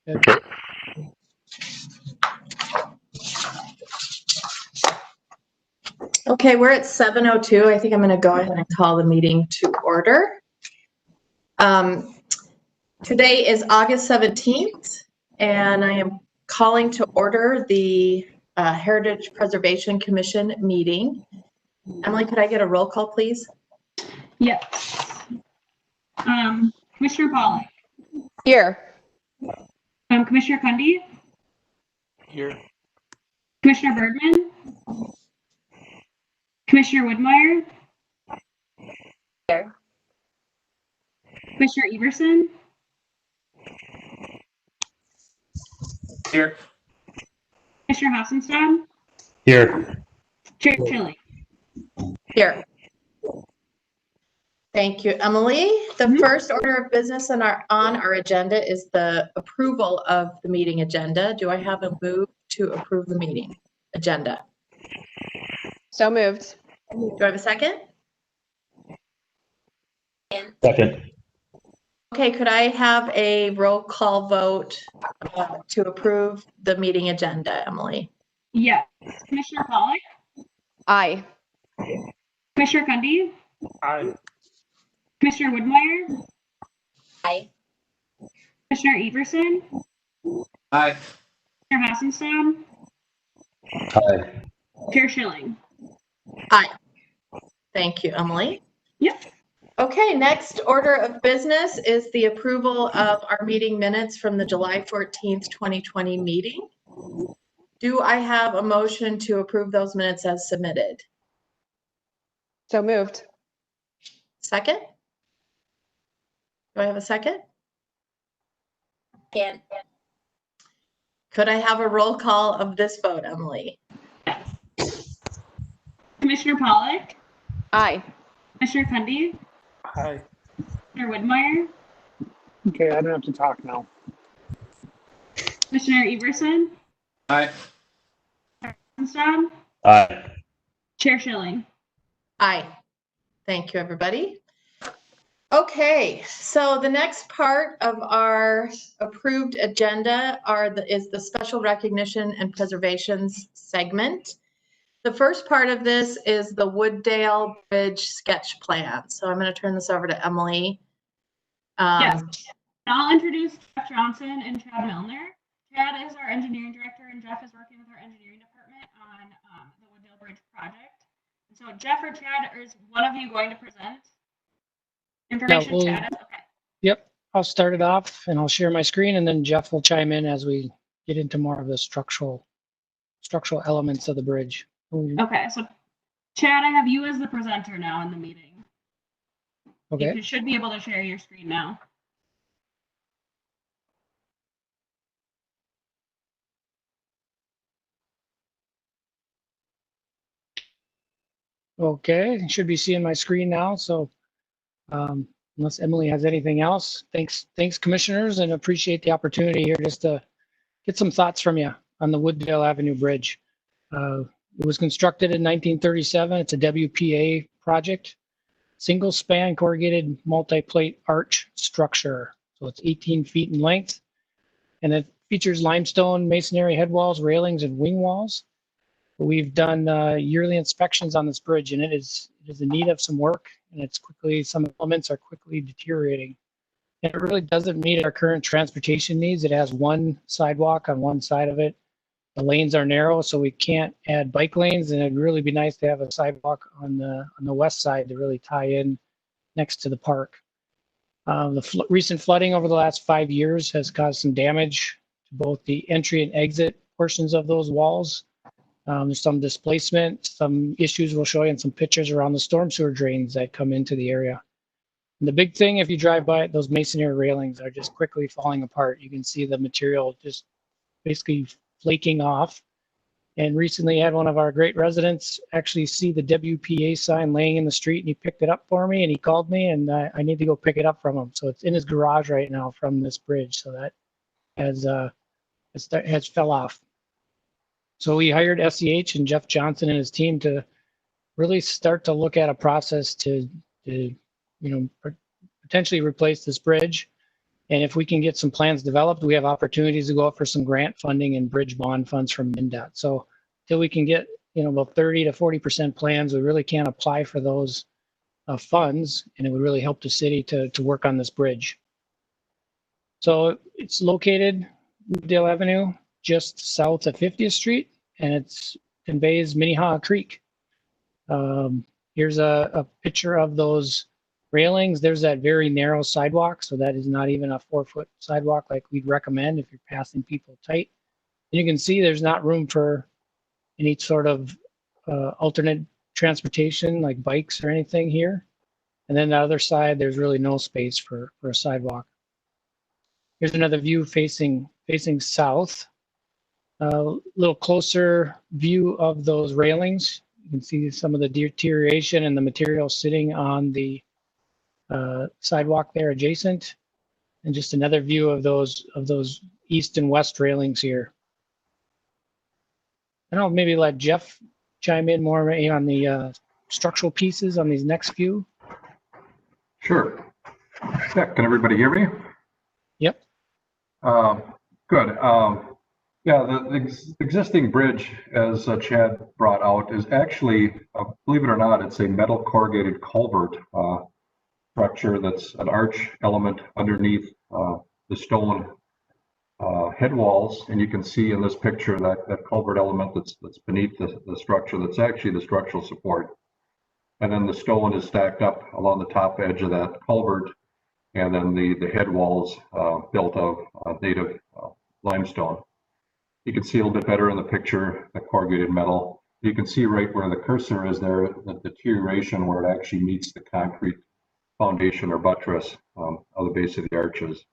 Good. Okay, we're at 7:02. I think I'm going to go ahead and call the meeting to order. Today is August 17th, and I am calling to order the Heritage Preservation Commission meeting. Emily, could I get a roll call, please? Yes. Commissioner Pollack. Here. Commissioner Cundy. Here. Commissioner Birdman. Commissioner Woodmeyer. Here. Commissioner Everson. Here. Commissioner Hassenstad. Here. Chair Chilling. Here. Thank you, Emily. The first order of business on our agenda is the approval of the meeting agenda. Do I have a move to approve the meeting agenda? So moved. Do I have a second? Second. Okay, could I have a roll call vote to approve the meeting agenda, Emily? Yes. Commissioner Pollack. Aye. Commissioner Cundy. Aye. Commissioner Woodmeyer. Aye. Commissioner Everson. Aye. Commissioner Hassenstad. Aye. Chair Schilling. Aye. Thank you, Emily. Yep. Okay, next order of business is the approval of our meeting minutes from the July 14th, 2020 meeting. Do I have a motion to approve those minutes as submitted? So moved. Second? Do I have a second? Can. Could I have a roll call of this vote, Emily? Commissioner Pollack. Aye. Commissioner Cundy. Aye. Commissioner Woodmeyer. Okay, I don't have to talk now. Commissioner Everson. Aye. Hassenstad. Aye. Chair Schilling. Aye. Thank you, everybody. Okay, so the next part of our approved agenda is the special recognition and preservations segment. The first part of this is the Wooddale Bridge sketch plan. So I'm going to turn this over to Emily. Yes. I'll introduce Jeff Johnson and Chad Milner. Chad is our engineering director, and Jeff is working with our engineering department on the Wooddale Bridge project. And so Jeff or Chad, is one of you going to present information? Yeah, Chad is? Okay. Yep, I'll start it off and I'll share my screen, and then Jeff will chime in as we get into more of the structural elements of the bridge. Okay, so Chad, I have you as the presenter now in the meeting. Okay. You should be able to share your screen now. Okay, you should be seeing my screen now. So unless Emily has anything else, thanks commissioners, and appreciate the opportunity here just to get some thoughts from you on the Wooddale Avenue Bridge. It was constructed in 1937. It's a WPA project, single span corrugated multi-plate arch structure. So it's 18 feet in length, and it features limestone masonry head walls, railings, and wing walls. We've done yearly inspections on this bridge, and it is in need of some work, and some elements are quickly deteriorating. And it really doesn't meet our current transportation needs. It has one sidewalk on one side of it. The lanes are narrow, so we can't add bike lanes, and it'd really be nice to have a sidewalk on the west side to really tie in next to the park. The recent flooding over the last 5 years has caused some damage to both the entry and exit portions of those walls. There's some displacement, some issues we'll show you, and some pictures around the storm sewer drains that come into the area. And the big thing, if you drive by it, those masonry railings are just quickly falling apart. You can see the material just basically flaking off. And recently had one of our great residents actually see the WPA sign laying in the street, and he picked it up for me, and he called me, and I need to go pick it up from him. So it's in his garage right now from this bridge. So that has fell off. So we hired SEH and Jeff Johnson and his team to really start to look at a process to potentially replace this bridge. And if we can get some plans developed, we have opportunities to go out for some grant funding and bridge bond funds from MnDOT. So till we can get, about 30 to 40% plans, we really can't apply for those funds, and it would really help the city to work on this bridge. So it's located Dale Avenue, just south of 50th Street, and it's conveys Minnehaha Creek. Here's a picture of those railings. There's that very narrow sidewalk, so that is not even a 4-foot sidewalk like we'd recommend if you're passing people tight. And you can see there's not room for any sort of alternate transportation like bikes or anything here. And then the other side, there's really no space for a sidewalk. Here's another view facing south. A little closer view of those railings. You can see some of the deterioration and the material sitting on the sidewalk there adjacent, and just another view of those east and west railings here. And I'll maybe let Jeff chime in more on the structural pieces on these next few. Sure. Yeah, can everybody hear me? Yep. Good. Yeah, the existing bridge, as Chad brought out, is actually, believe it or not, it's a metal corrugated culvert structure that's an arch element underneath the stone head walls. And you can see in this picture that culvert element that's beneath the structure, that's actually the structural support. And then the stone is stacked up along the top edge of that culvert, and then the head walls built of native limestone. You can see a little bit better in the picture, the corrugated metal. You can see right where the cursor is there, the deterioration where it actually meets the concrete foundation or buttress of the base of the arches.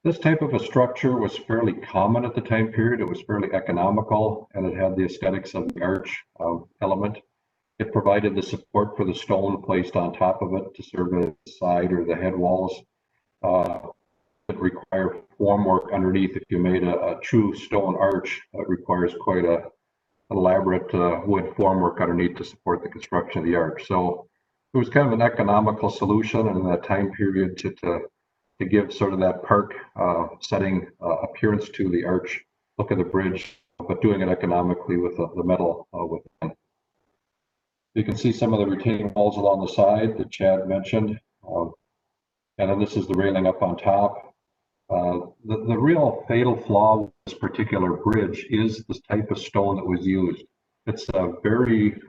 This type of a structure was fairly common at the time period. It was fairly economical, and it had the aesthetics of the arch element. It provided the support for the stone placed on top of it to serve as the side or the head walls. That require formwork underneath. If you made a true stone arch, it requires quite an elaborate wood formwork underneath to support the construction of the arch. So it was kind of an economical solution in that time period to give sort of that park setting appearance to the arch look of the bridge, but doing it economically with the metal within. You can see some of the retaining walls along the side that Chad mentioned. And then this is the railing up on top. The real fatal flaw with this particular bridge is this type of stone that was used. It's a very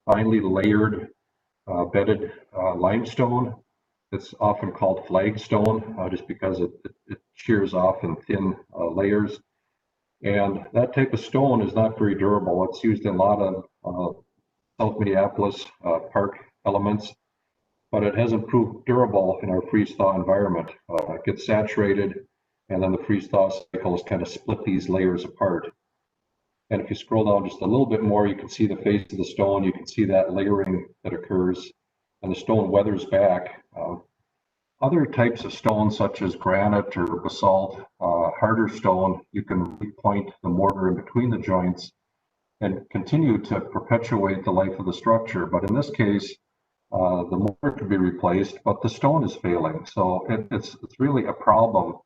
finely layered, bedded limestone. It's often called flagstone just because it shears off in thin layers. And that type of stone is not very durable. It's used in a lot of South Minneapolis park elements, but it hasn't proved durable in our freeze-thaw environment. It gets saturated, and then the freeze-thaw cycles kind of split these layers apart. And if you scroll down just a little bit more, you can see the face of the stone. You can see that layering that occurs, and the stone weathers back. Other types of stone, such as granite or basalt, harder stone, you can repoint the mortar in between the joints and continue to perpetuate the life of the structure. But in this case, the mortar could be replaced, but the stone is failing. So it's really a problem,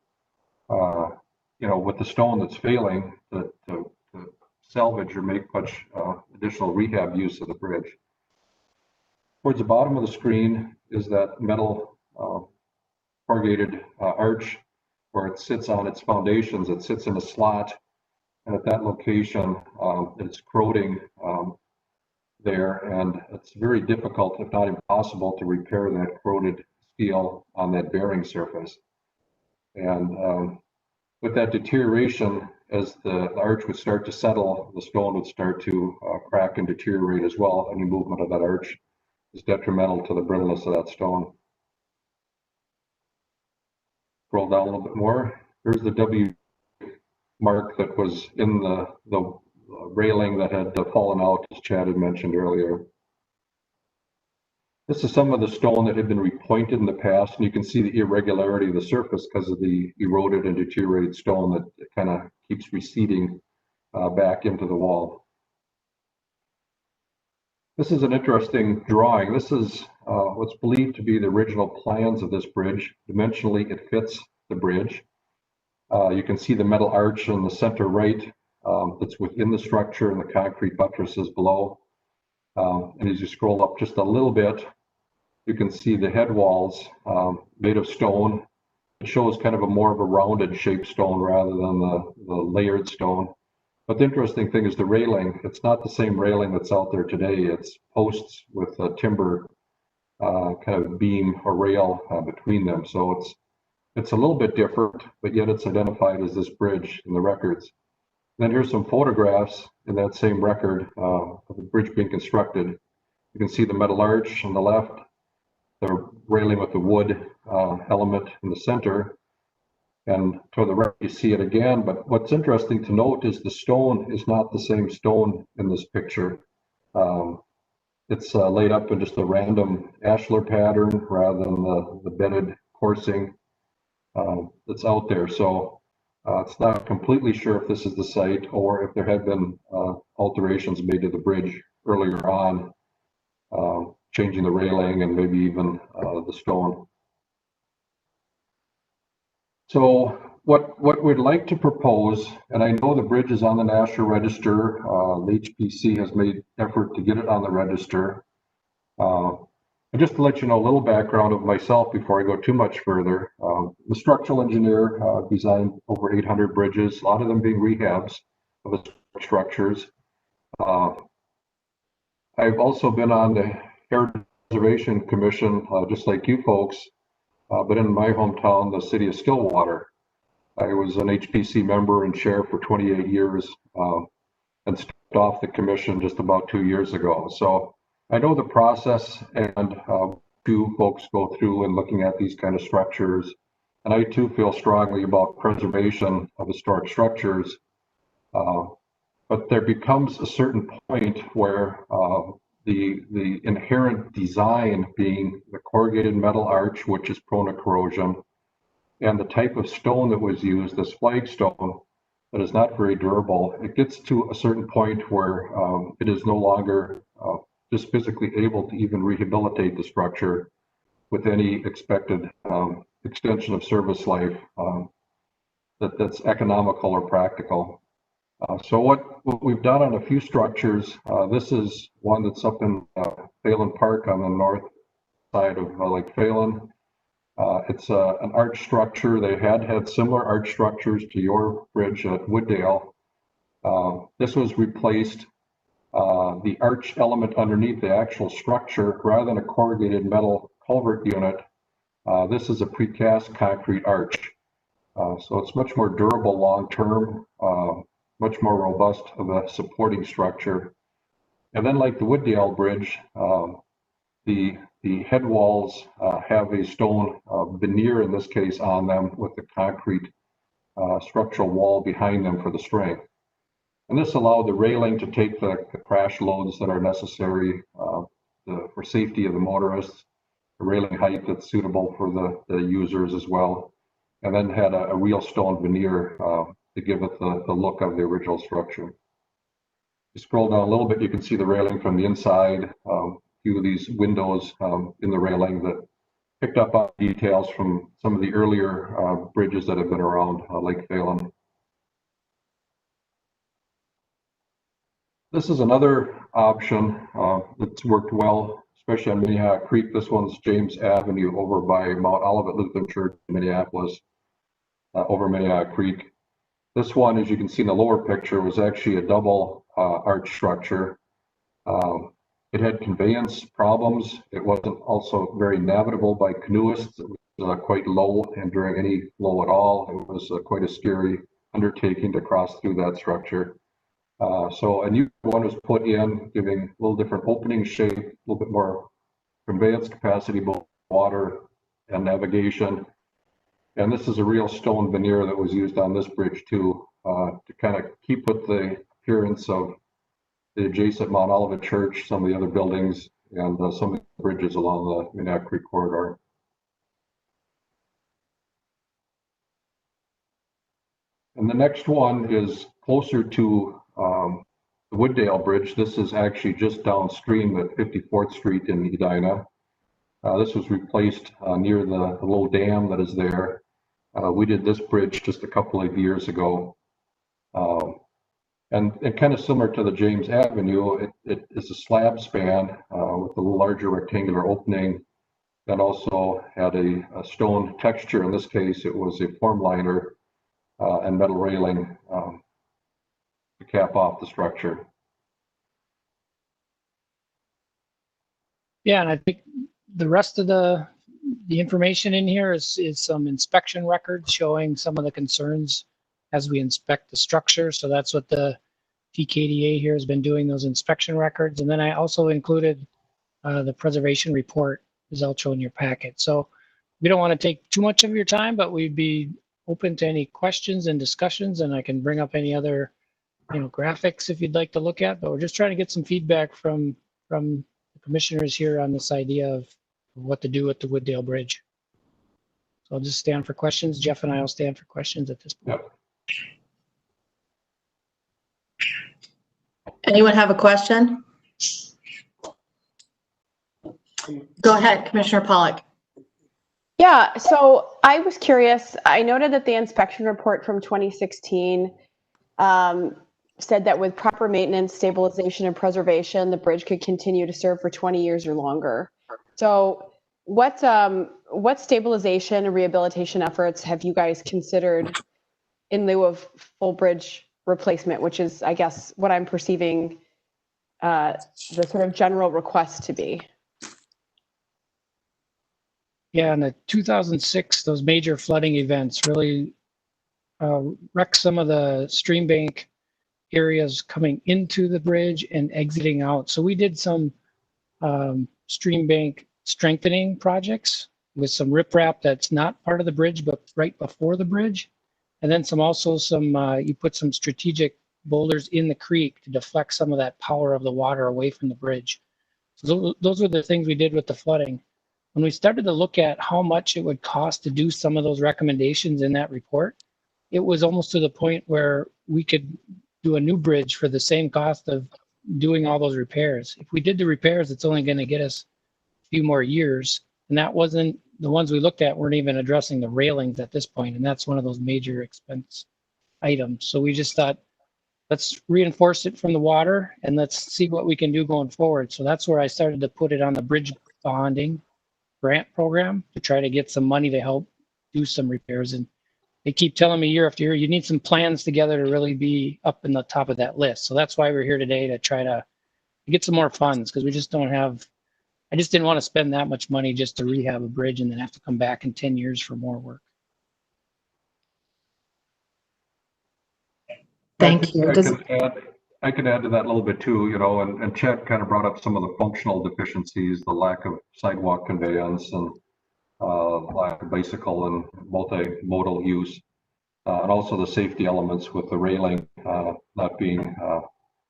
with the stone that's failing to salvage or make much additional rehab use of the bridge. Towards the bottom of the screen is that metal corrugated arch where it sits on its foundations. It sits in a slot, and at that location, it's corroding there, and it's very difficult, if not impossible, to repair that corroded steel on that bearing surface. And with that deterioration, as the arch would start to settle, the stone would start to crack and deteriorate as well. Any movement of that arch is detrimental to the brittleness of that stone. Scroll down a little bit more. Here's the W mark that was in the railing that had fallen out, as Chad had mentioned earlier. This is some of the stone that had been repointed in the past, and you can see the irregularity of the surface because of the eroded and deteriorated stone that kind of keeps receding back into the wall. This is an interesting drawing. This is what's believed to be the original plans of this bridge. Dimensionally, it fits the bridge. You can see the metal arch in the center right that's within the structure and the concrete buttresses below. And as you scroll up just a little bit, you can see the head walls made of stone. It shows kind of a more of a rounded shaped stone rather than the layered stone. But the interesting thing is the railing. It's not the same railing that's out there today. It's posts with a timber kind of beam or rail between them. So it's a little bit different, but yet it's identified as this bridge in the records. And then here's some photographs in that same record of the bridge being constructed. You can see the metal arch on the left, the railing with the wood element in the center, and to the right you see it again. But what's interesting to note is the stone is not the same stone in this picture. It's laid up in just a random ashlar pattern rather than the bedded coursing that's out there. So it's not completely sure if this is the site or if there had been alterations made to the bridge earlier on, changing the railing and maybe even the stone. So what we'd like to propose, and I know the bridge is on the National Register, the HPC has made effort to get it on the register. And just to let you know a little background of myself before I go too much further, I'm a structural engineer, designed over 800 bridges, a lot of them being rehabs of the structures. I've also been on the Heritage Preservation Commission, just like you folks, but in my hometown, the city of Stillwater. I was an HPC member and chair for 28 years and stepped off the commission just about 2 years ago. So I know the process, and you folks go through and looking at these kind of structures. And I too feel strongly about preservation of historic structures. But there becomes a certain point where the inherent design being the corrugated metal arch, which is prone to corrosion, and the type of stone that was used, this flagstone, that is not very durable, it gets to a certain point where it is no longer just physically able to even rehabilitate the structure with any expected extension of service life that's economical or practical. So what we've done on a few structures, this is one that's up in Phalen Park on the north side of Lake Phalen. It's an arch structure. They had similar arch structures to your bridge at Wooddale. This was replaced. The arch element underneath the actual structure, rather than a corrugated metal culvert unit, this is a precast concrete arch. So it's much more durable long-term, much more robust of a supporting structure. And then like the Wooddale Bridge, the head walls have a stone veneer, in this case, on them with the concrete structural wall behind them for the strength. And this allowed the railing to take the crash loads that are necessary for safety of the motorists, the railing height that's suitable for the users as well, and then had a real stone veneer to give it the look of the original structure. You scroll down a little bit, you can see the railing from the inside, a few of these windows in the railing that picked up on details from some of the earlier bridges that have been around Lake Phalen. This is another option that's worked well, especially on Minnehaha Creek. This one's James Avenue over by Mount Olivet Lutheran Church in Minneapolis, over Minnehaha Creek. This one, as you can see in the lower picture, was actually a double arch structure. It had conveyance problems. It wasn't also very navigable by canoeists. It was quite low, and during any flow at all, it was quite a scary undertaking to cross through that structure. So a new one was put in, giving a little different opening shape, a little bit more conveyance capacity, both water and navigation. And this is a real stone veneer that was used on this bridge too, to kind of keep with the appearance of the adjacent Mount Olivet Church, some of the other buildings, and some of the bridges along the Minnehaha Creek corridor. And the next one is closer to the Wooddale Bridge. This is actually just downstream at 54th Street in Edina. This was replaced near the low dam that is there. We did this bridge just a couple of years ago. And kind of similar to the James Avenue, it is a slab span with a larger rectangular opening that also had a stone texture. In this case, it was a form liner and metal railing to cap off the structure. Yeah, and I think the rest of the information in here is some inspection records showing some of the concerns as we inspect the structure. So that's what the TKDA here has been doing, those inspection records. And then I also included the preservation report is also in your packet. So we don't want to take too much of your time, but we'd be open to any questions and discussions, and I can bring up any other, graphics if you'd like to look at, but we're just trying to get some feedback from the commissioners here on this idea of what to do with the Wooddale Bridge. So I'll just stand for questions. Jeff and I will stand for questions at this point. Yep. Anyone have a question? Go ahead, Commissioner Pollock. Yeah, so I was curious. I noted that the inspection report from 2016 said that with proper maintenance, stabilization, and preservation, the bridge could continue to serve for 20 years or longer. So what stabilization and rehabilitation efforts have you guys considered in lieu of full bridge replacement, which is, I guess, what I'm perceiving the sort of general request to be? Yeah, in the 2006, those major flooding events really wrecked some of the stream bank areas coming into the bridge and exiting out. So we did some stream bank strengthening projects with some riprap that's not part of the bridge, but right before the bridge. And then you put some strategic boulders in the creek to deflect some of that power of the water away from the bridge. So those were the things we did with the flooding. When we started to look at how much it would cost to do some of those recommendations in that report, it was almost to the point where we could do a new bridge for the same cost of doing all those repairs. If we did the repairs, it's only going to get us a few more years. And that wasn't, the ones we looked at weren't even addressing the railings at this point. And that's one of those major expense items. So we just thought, let's reinforce it from the water and let's see what we can do going forward. So that's where I started to put it on the bridge bonding grant program to try to get some money to help do some repairs. And they keep telling me year after year, you need some plans together to really be up in the top of that list. So that's why we're here today, to try to get some more funds, because we just don't have, I just didn't want to spend that much money just to rehab a bridge and then have to come back in 10 years for more work. Thank you. I could add to that a little bit too, and Chad kind of brought up some of the functional deficiencies, the lack of sidewalk conveyance and lack of bicycle and multimodal use, and also the safety elements with the railing not being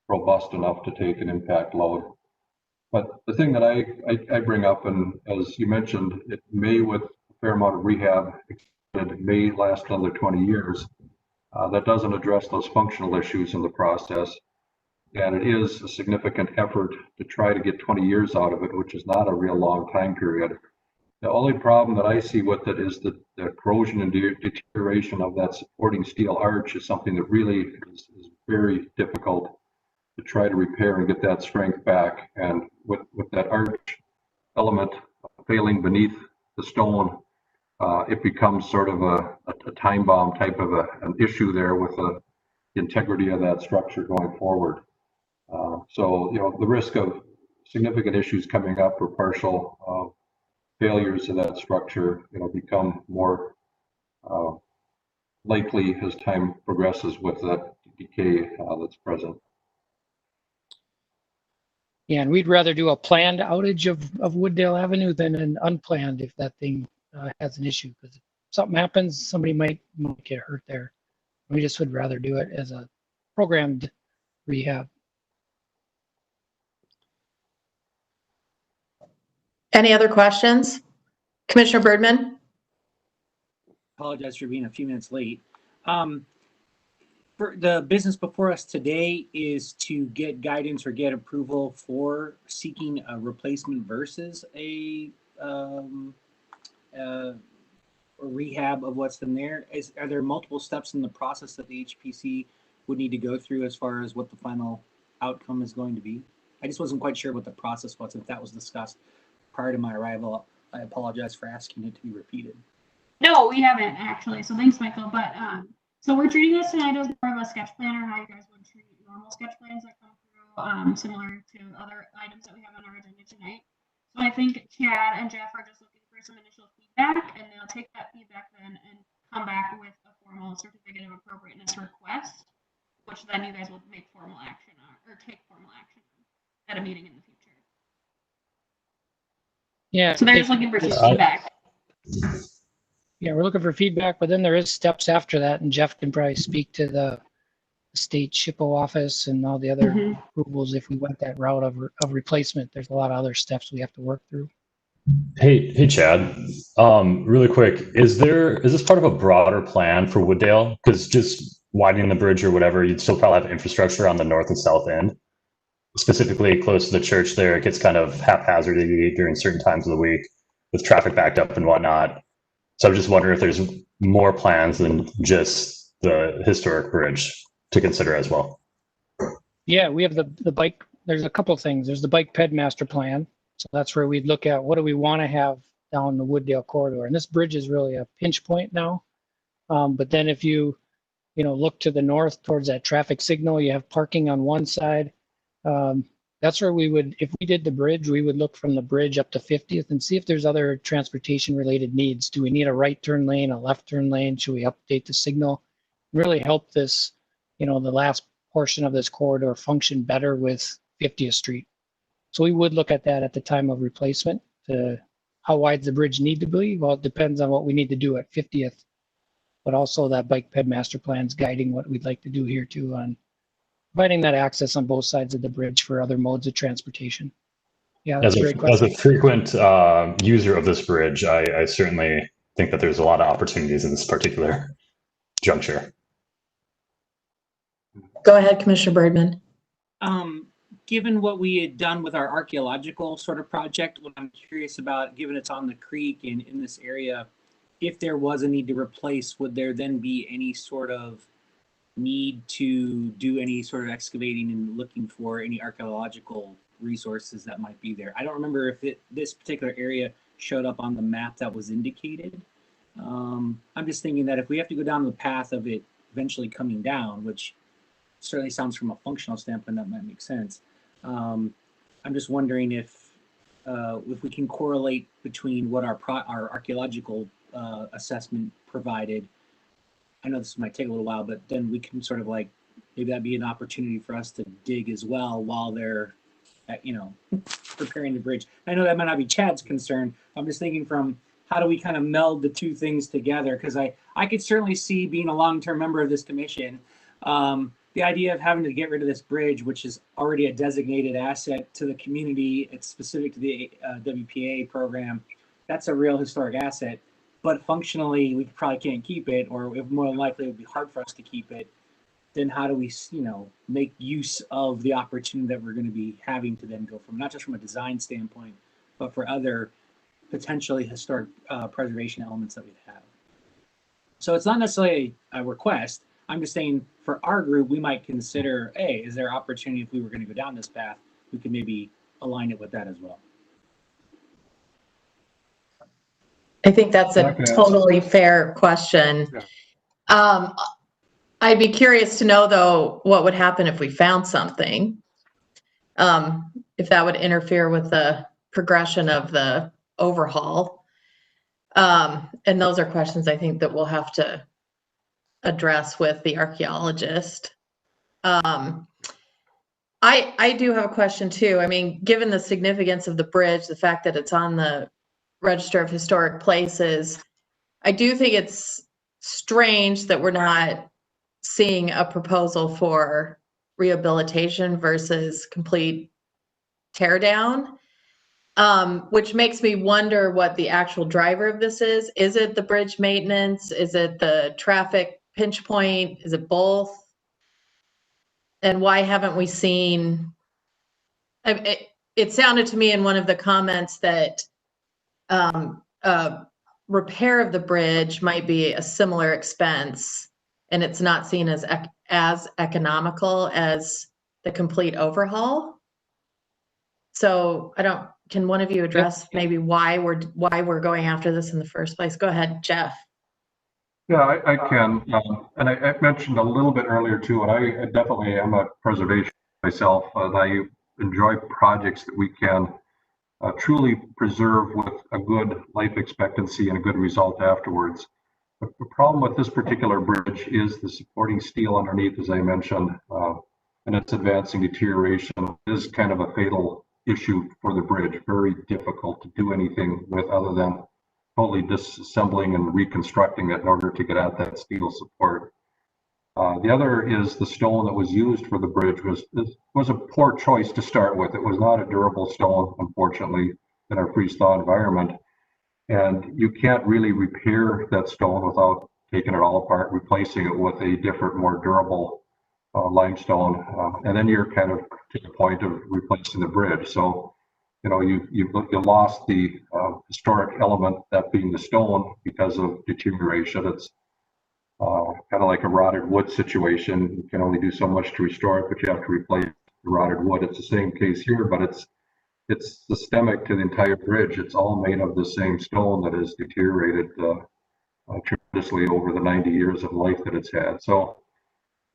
robust enough to take an impact load. But the thing that I bring up, and as you mentioned, it may, with a fair amount of rehab, it may last another 20 years. That doesn't address those functional issues in the process. And it is a significant effort to try to get 20 years out of it, which is not a real long time period. The only problem that I see with it is the corrosion and deterioration of that supporting steel arch is something that really is very difficult to try to repair and get that strength back. And with that arch element failing beneath the stone, it becomes sort of a time bomb type of an issue there with the integrity of that structure going forward. So, the risk of significant issues coming up or partial failures of that structure, become more likely as time progresses with that decay that's present. Yeah, and we'd rather do a planned outage of Wooddale Avenue than an unplanned if that thing has an issue, because if something happens, somebody might get hurt there. We just would rather do it as a programmed rehab. Any other questions? Commissioner Birdman? Apologize for being a few minutes late. For the business before us today is to get guidance or get approval for seeking a replacement versus a or rehab of what's in there? Are there multiple steps in the process that the HPC would need to go through as far as what the final outcome is going to be? I just wasn't quite sure what the process was. If that was discussed prior to my arrival, I apologize for asking it to be repeated. No, we haven't actually. So thanks, Michael. But so we're treating this tonight as more of a sketch plan, or how you guys would treat normal sketch plans that come through, similar to other items that we have on our agenda tonight. So I think Chad and Jeff are just looking for some initial feedback, and they'll take that feedback then and come back with a formal certificate of appropriateness request, which then you guys will make formal action on, or take formal action on at a meeting in the future. Yeah. So they're just looking for some feedback. Yeah, we're looking for feedback, but then there is steps after that, and Jeff can probably speak to the state SHPO office and all the other approvals if we went that route of replacement. There's a lot of other steps we have to work through. Hey, Chad. Really quick, is this part of a broader plan for Wooddale? Because just widening the bridge or whatever, you'd still probably have infrastructure on the north and south end. Specifically close to the church there, it gets kind of haphazardly during certain times of the week with traffic backed up and whatnot. So I'm just wondering if there's more plans than just the historic bridge to consider as well. Yeah, we have the bike. There's a couple of things. There's the bike ped master plan. So that's where we'd look at what do we want to have down the Wooddale corridor. And this bridge is really a pinch point now. But then if you look to the north towards that traffic signal, you have parking on one side. That's where we would, if we did the bridge, we would look from the bridge up to 50th and see if there's other transportation related needs. Do we need a right turn lane, a left turn lane? Should we update the signal? Really help this, the last portion of this corridor function better with 50th Street. So we would look at that at the time of replacement. How wide the bridge need to be? Well, it depends on what we need to do at 50th, but also that bike ped master plan's guiding what we'd like to do here too on providing that access on both sides of the bridge for other modes of transportation. Yeah, that's a great question. As a frequent user of this bridge, I certainly think that there's a lot of opportunities in this particular juncture. Go ahead, Commissioner Birdman. Given what we had done with our archaeological sort of project, what I'm curious about, given it's on the creek and in this area, if there was a need to replace, would there then be any sort of need to do any sort of excavating and looking for any archaeological resources that might be there? I don't remember if this particular area showed up on the map that was indicated. I'm just thinking that if we have to go down the path of it eventually coming down, which certainly sounds from a functional standpoint that might make sense. I'm just wondering if we can correlate between what our archaeological assessment provided. I know this might take a little while, but then we can sort of maybe that'd be an opportunity for us to dig as well while they're preparing the bridge. I know that might not be Chad's concern. I'm just thinking from how do we kind of meld the two things together? Because I could certainly see, being a long-term member of this commission, the idea of having to get rid of this bridge, which is already a designated asset to the community. It's specific to the WPA program. That's a real historic asset, but functionally we probably can't keep it, or more than likely it would be hard for us to keep it. Then how do we, make use of the opportunity that we're going to be having to then go from, not just from a design standpoint, but for other potentially historic preservation elements that we have. So it's not necessarily a request. I'm just saying for our group, we might consider, hey, is there opportunity if we were going to go down this path, we could maybe align it with that as well. I think that's a totally fair question. I'd be curious to know, though, what would happen if we found something, if that would interfere with the progression of the overhaul. And those are questions I think that we'll have to address with the archaeologist. I do have a question too. I mean, given the significance of the bridge, the fact that it's on the Register of Historic Places, I do think it's strange that we're not seeing a proposal for rehabilitation versus complete tear down, which makes me wonder what the actual driver of this is. Is it the bridge maintenance? Is it the traffic pinch point? Is it both? And why haven't we seen, it sounded to me in one of the comments that repair of the bridge might be a similar expense, and it's not seen as economical as the complete overhaul. So can one of you address maybe why we're going after this in the first place? Go ahead, Jeff. Yeah, I can. And I mentioned a little bit earlier too, and I definitely am a preservation myself, and I enjoy projects that we can truly preserve with a good life expectancy and a good result afterwards. But the problem with this particular bridge is the supporting steel underneath, as I mentioned, and its advancing deterioration is kind of a fatal issue for the bridge. Very difficult to do anything with other than totally disassembling and reconstructing it in order to get at that steel support. The other is the stone that was used for the bridge was a poor choice to start with. It was not a durable stone, unfortunately, in our freeze-thaw environment. And you can't really repair that stone without taking it all apart, replacing it with a different, more durable limestone. And then you're kind of to the point of replacing the bridge. So, you know, you lost the historic element, that being the stone, because of deterioration. It's kind of like a rotted wood situation. You can only do so much to restore it, but you have to replace the rotted wood. It's the same case here, but it's systemic to the entire bridge. It's all made of the same stone that has deteriorated tremendously over the 90 years of life that it's had. So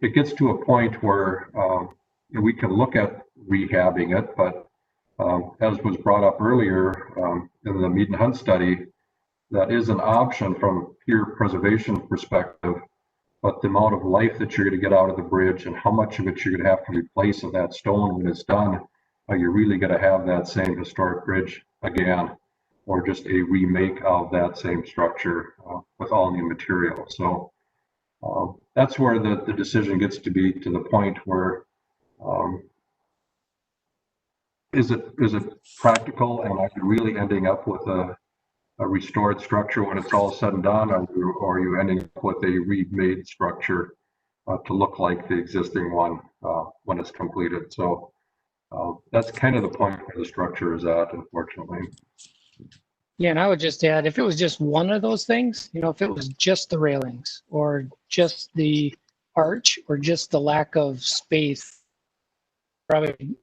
it gets to a point where we can look at rehabbing it, but as was brought up earlier in the Mead and Hunt study, that is an option from a pure preservation perspective, but the amount of life that you're going to get out of the bridge and how much of it you're going to have to replace of that stone when it's done, are you really going to have that same historic bridge again, or just a remake of that same structure with all new material? So that's where the decision gets to be, to the point where is it practical, and are you really ending up with a restored structure when it's all said and done, or are you ending up with a remade structure to look like the existing one when it's completed? So that's kind of the point where the structure is at, unfortunately. Yeah, and I would just add, if it was just one of those things, you know, if it was just the railings or just the arch or just the lack of space, probably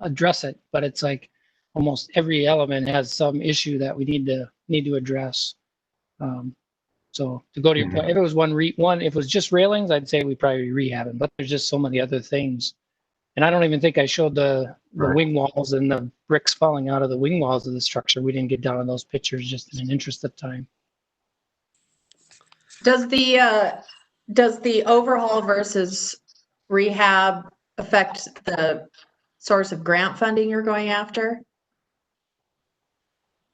address it. But it's like almost every element has some issue that we need to address. So to go to your point, if it was if it was just railings, I'd say we probably rehab it. But there's just so many other things. And I don't even think I showed the wing walls and the bricks falling out of the wing walls of the structure. We didn't get down on those pictures, just in an interest of time. Does the overhaul versus rehab affect the source of grant funding you're going after?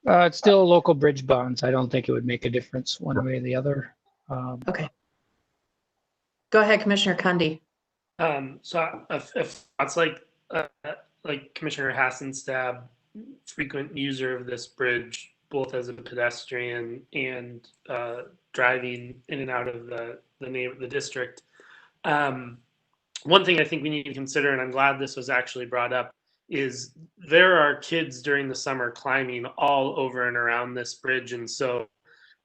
It's still local bridge bonds. I don't think it would make a difference one way or the other. Okay. Go ahead, Commissioner Cundy. So if that's like Commissioner Hassenstab, frequent user of this bridge, both as a pedestrian and driving in and out of the district. One thing I think we need to consider, and I'm glad this was actually brought up, is there are kids during the summer climbing all over and around this bridge. And so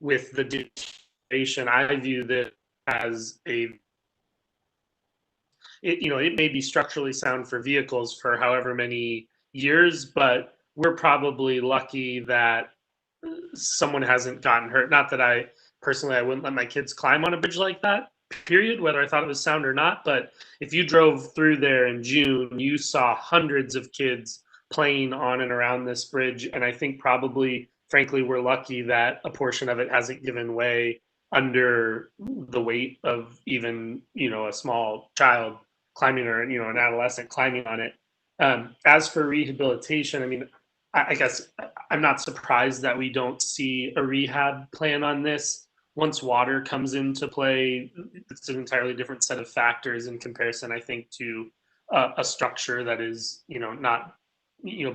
with the deterioration, I view this as it may be structurally sound for vehicles for however many years, but we're probably lucky that someone hasn't gotten hurt. Not that I wouldn't let my kids climb on a bridge like that, period, whether I thought it was sound or not. But if you drove through there in June, you saw hundreds of kids playing on and around this bridge. And I think probably, frankly, we're lucky that a portion of it hasn't given way under the weight of even, a small child climbing, or, an adolescent climbing on it. As for rehabilitation, I mean, I guess I'm not surprised that we don't see a rehab plan on this. Once water comes into play, it's an entirely different set of factors in comparison, I think, to a structure that is, not,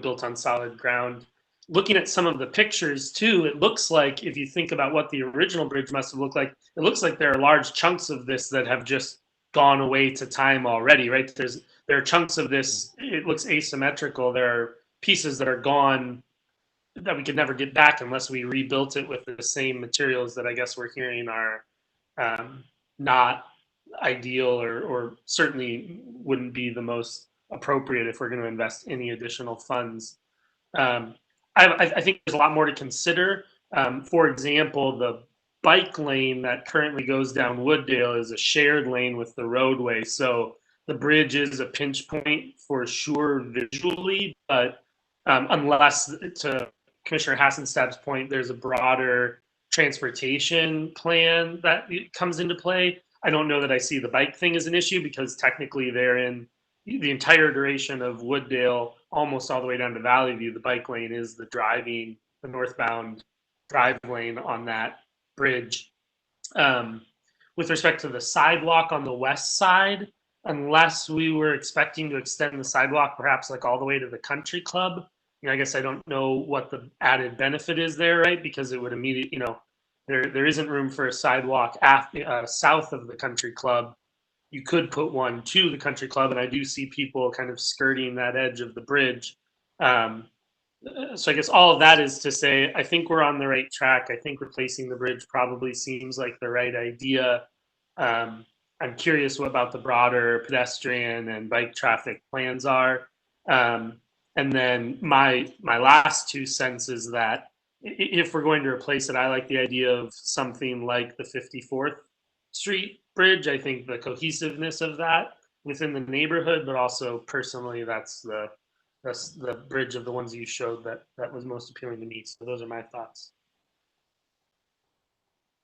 built on solid ground. Looking at some of the pictures too, it looks like, if you think about what the original bridge must have looked like, it looks like there are large chunks of this that have just gone away to time already, right? There are chunks of this, it looks asymmetrical. There are pieces that are gone that we could never get back unless we rebuilt it with the same materials that I guess we're hearing are not ideal or certainly wouldn't be the most appropriate if we're going to invest any additional funds. I think there's a lot more to consider. For example, the bike lane that currently goes down Wooddale is a shared lane with the roadway. So the bridge is a pinch point for sure visually, but unless, to Commissioner Hassenstad's point, there's a broader transportation plan that comes into play. I don't know that I see the bike thing as an issue because technically they're in the entire duration of Wooddale, almost all the way down to Valley View. The bike lane is the northbound drive lane on that bridge. With respect to the sidewalk on the west side, unless we were expecting to extend the sidewalk perhaps like all the way to the country club, I guess I don't know what the added benefit is there, right? Because it would immediately, there isn't room for a sidewalk south of the country club. You could put one to the country club, and I do see people kind of skirting that edge of the bridge. So I guess all of that is to say, I think we're on the right track. I think replacing the bridge probably seems like the right idea. I'm curious what about the broader pedestrian and bike traffic plans are. And then my last 2 cents is that if we're going to replace it, I like the idea of something like the 54th Street Bridge. I think the cohesiveness of that within the neighborhood, but also personally, that's the bridge of the ones you showed that was most appealing to me. So those are my thoughts.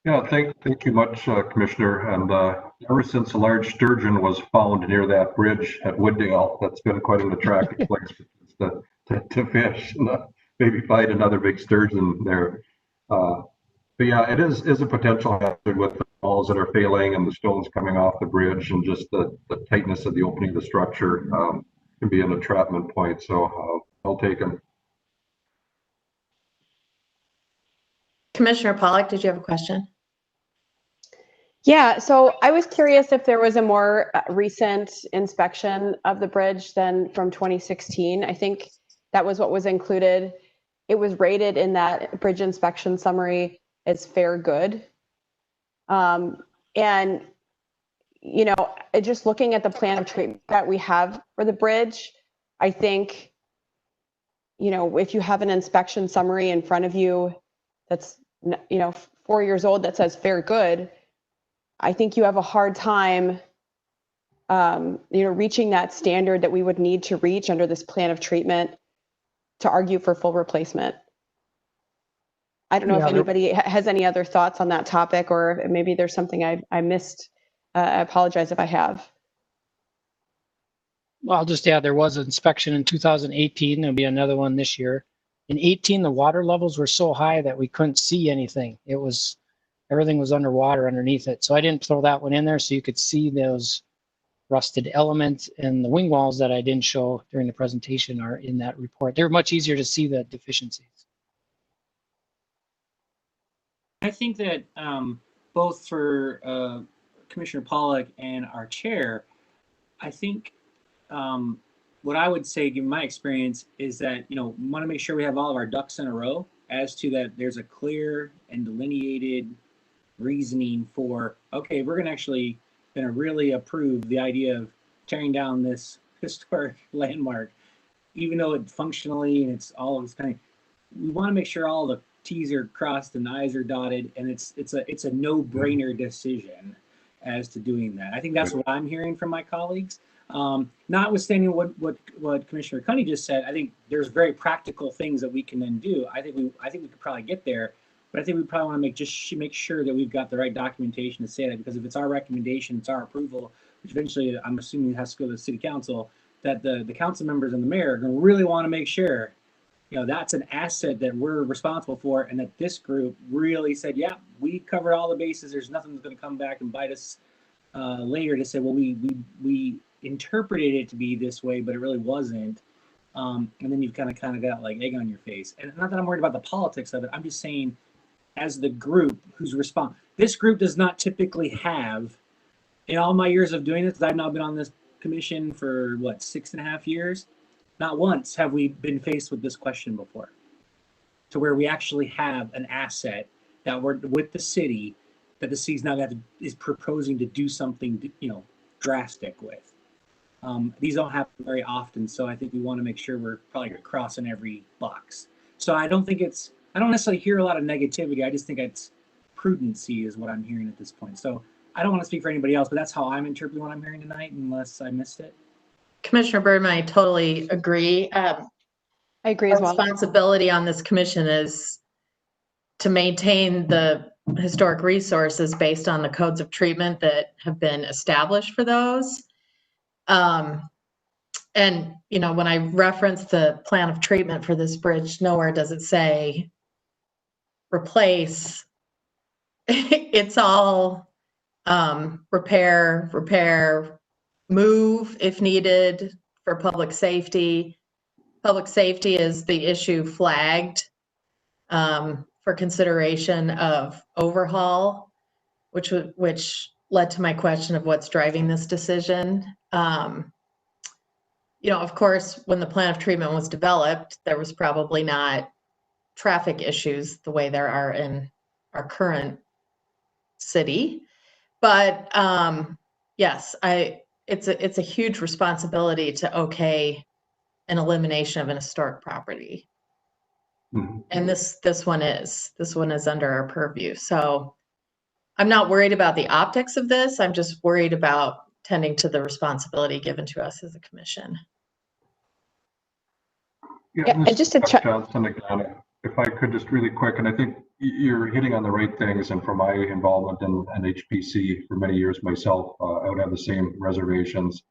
Yeah, thank you much, Commissioner. And ever since a large sturgeon was found near that bridge at Wooddale, that's been quite an attractive place for kids to fish and maybe find another big sturgeon there. But yeah, it is a potential hazard with the walls that are failing and the stones coming off the bridge, and just the tightness of the opening of the structure can be an entrapment point. So I'll take them. Commissioner Pollack, did you have a question? Yeah, so I was curious if there was a more recent inspection of the bridge than from 2016. I think that was what was included. It was rated in that bridge inspection summary as fair good. And, just looking at the plan of treatment that we have for the bridge, I think, if you have an inspection summary in front of you that's, 4 years old that says fair good, I think you have a hard time, reaching that standard that we would need to reach under this plan of treatment to argue for full replacement. I don't know if anybody has any other thoughts on that topic, or maybe there's something I missed. I apologize if I have. Well, I'll just add, there was an inspection in 2018. There'll be another one this year. In 18, the water levels were so high that we couldn't see anything. Everything was underwater underneath it. So I didn't throw that one in there so you could see those rusted elements, and the wing walls that I didn't show during the presentation are in that report. They're much easier to see the deficiencies. I think that both for Commissioner Pollack and our chair, I think what I would say, given my experience, is that we want to make sure we have all of our ducks in a row as to that there's a clear and delineated reasoning for, okay, we're going to really approve the idea of tearing down this historic landmark, even though it functionally and it's all of this kind of, we want to make sure all the T's are crossed and the I's are dotted, and it's a no-brainer decision as to doing that. I think that's what I'm hearing from my colleagues. Notwithstanding what Commissioner Cunny just said, I think there's very practical things that we can then do. I think we could probably get there, but I think we probably want to make sure that we've got the right documentation to say that, because if it's our recommendation, it's our approval, which eventually I'm assuming it has to go to the city council, that the council members and the mayor are going to really want to make sure, that's an asset that we're responsible for, and that this group really said, yeah, we covered all the bases. There's nothing that's going to come back and bite us later to say, well, we interpreted it to be this way, but it really wasn't. And then you've kind of got like egg on your face. And not that I'm worried about the politics of it. I'm just saying, as the group who's this group does not typically have, in all my years of doing this, I've now been on this commission for 6.5 years. Not once have we been faced with this question before. to where we actually have an asset that we're with the city, that the city's now is proposing to do something, drastic with. These don't happen very often, so I think we want to make sure we're probably crossing every box. So I don't necessarily hear a lot of negativity. I just think it's prudency is what I'm hearing at this point. So I don't want to speak for anybody else, but that's how I'm interpreting what I'm hearing tonight, unless I missed it. Commissioner Bergman, I totally agree. I agree Our as well. responsibility on this commission is to maintain the historic resources based on the codes of treatment that have been established for those. And, when I reference the plan of treatment for this bridge, nowhere does it say replace. It's all repair, move if needed for public safety. Public safety is the issue flagged for consideration of overhaul, which led to my question of what's driving this decision. Of course, when the plan of treatment was developed, there was probably not traffic issues the way there are in our current city. But yes, it's a huge responsibility to okay an elimination of an historic property. Mhm. And this one is under our purview. So I'm not worried about the optics of this. I'm just worried about tending to the responsibility given to us as a commission. Yeah, this and is just to Chuck check. Johnson again, if I could just really quick, and I think you're hitting on the right things, and from my involvement in HPC for many years myself, I would have the same reservations.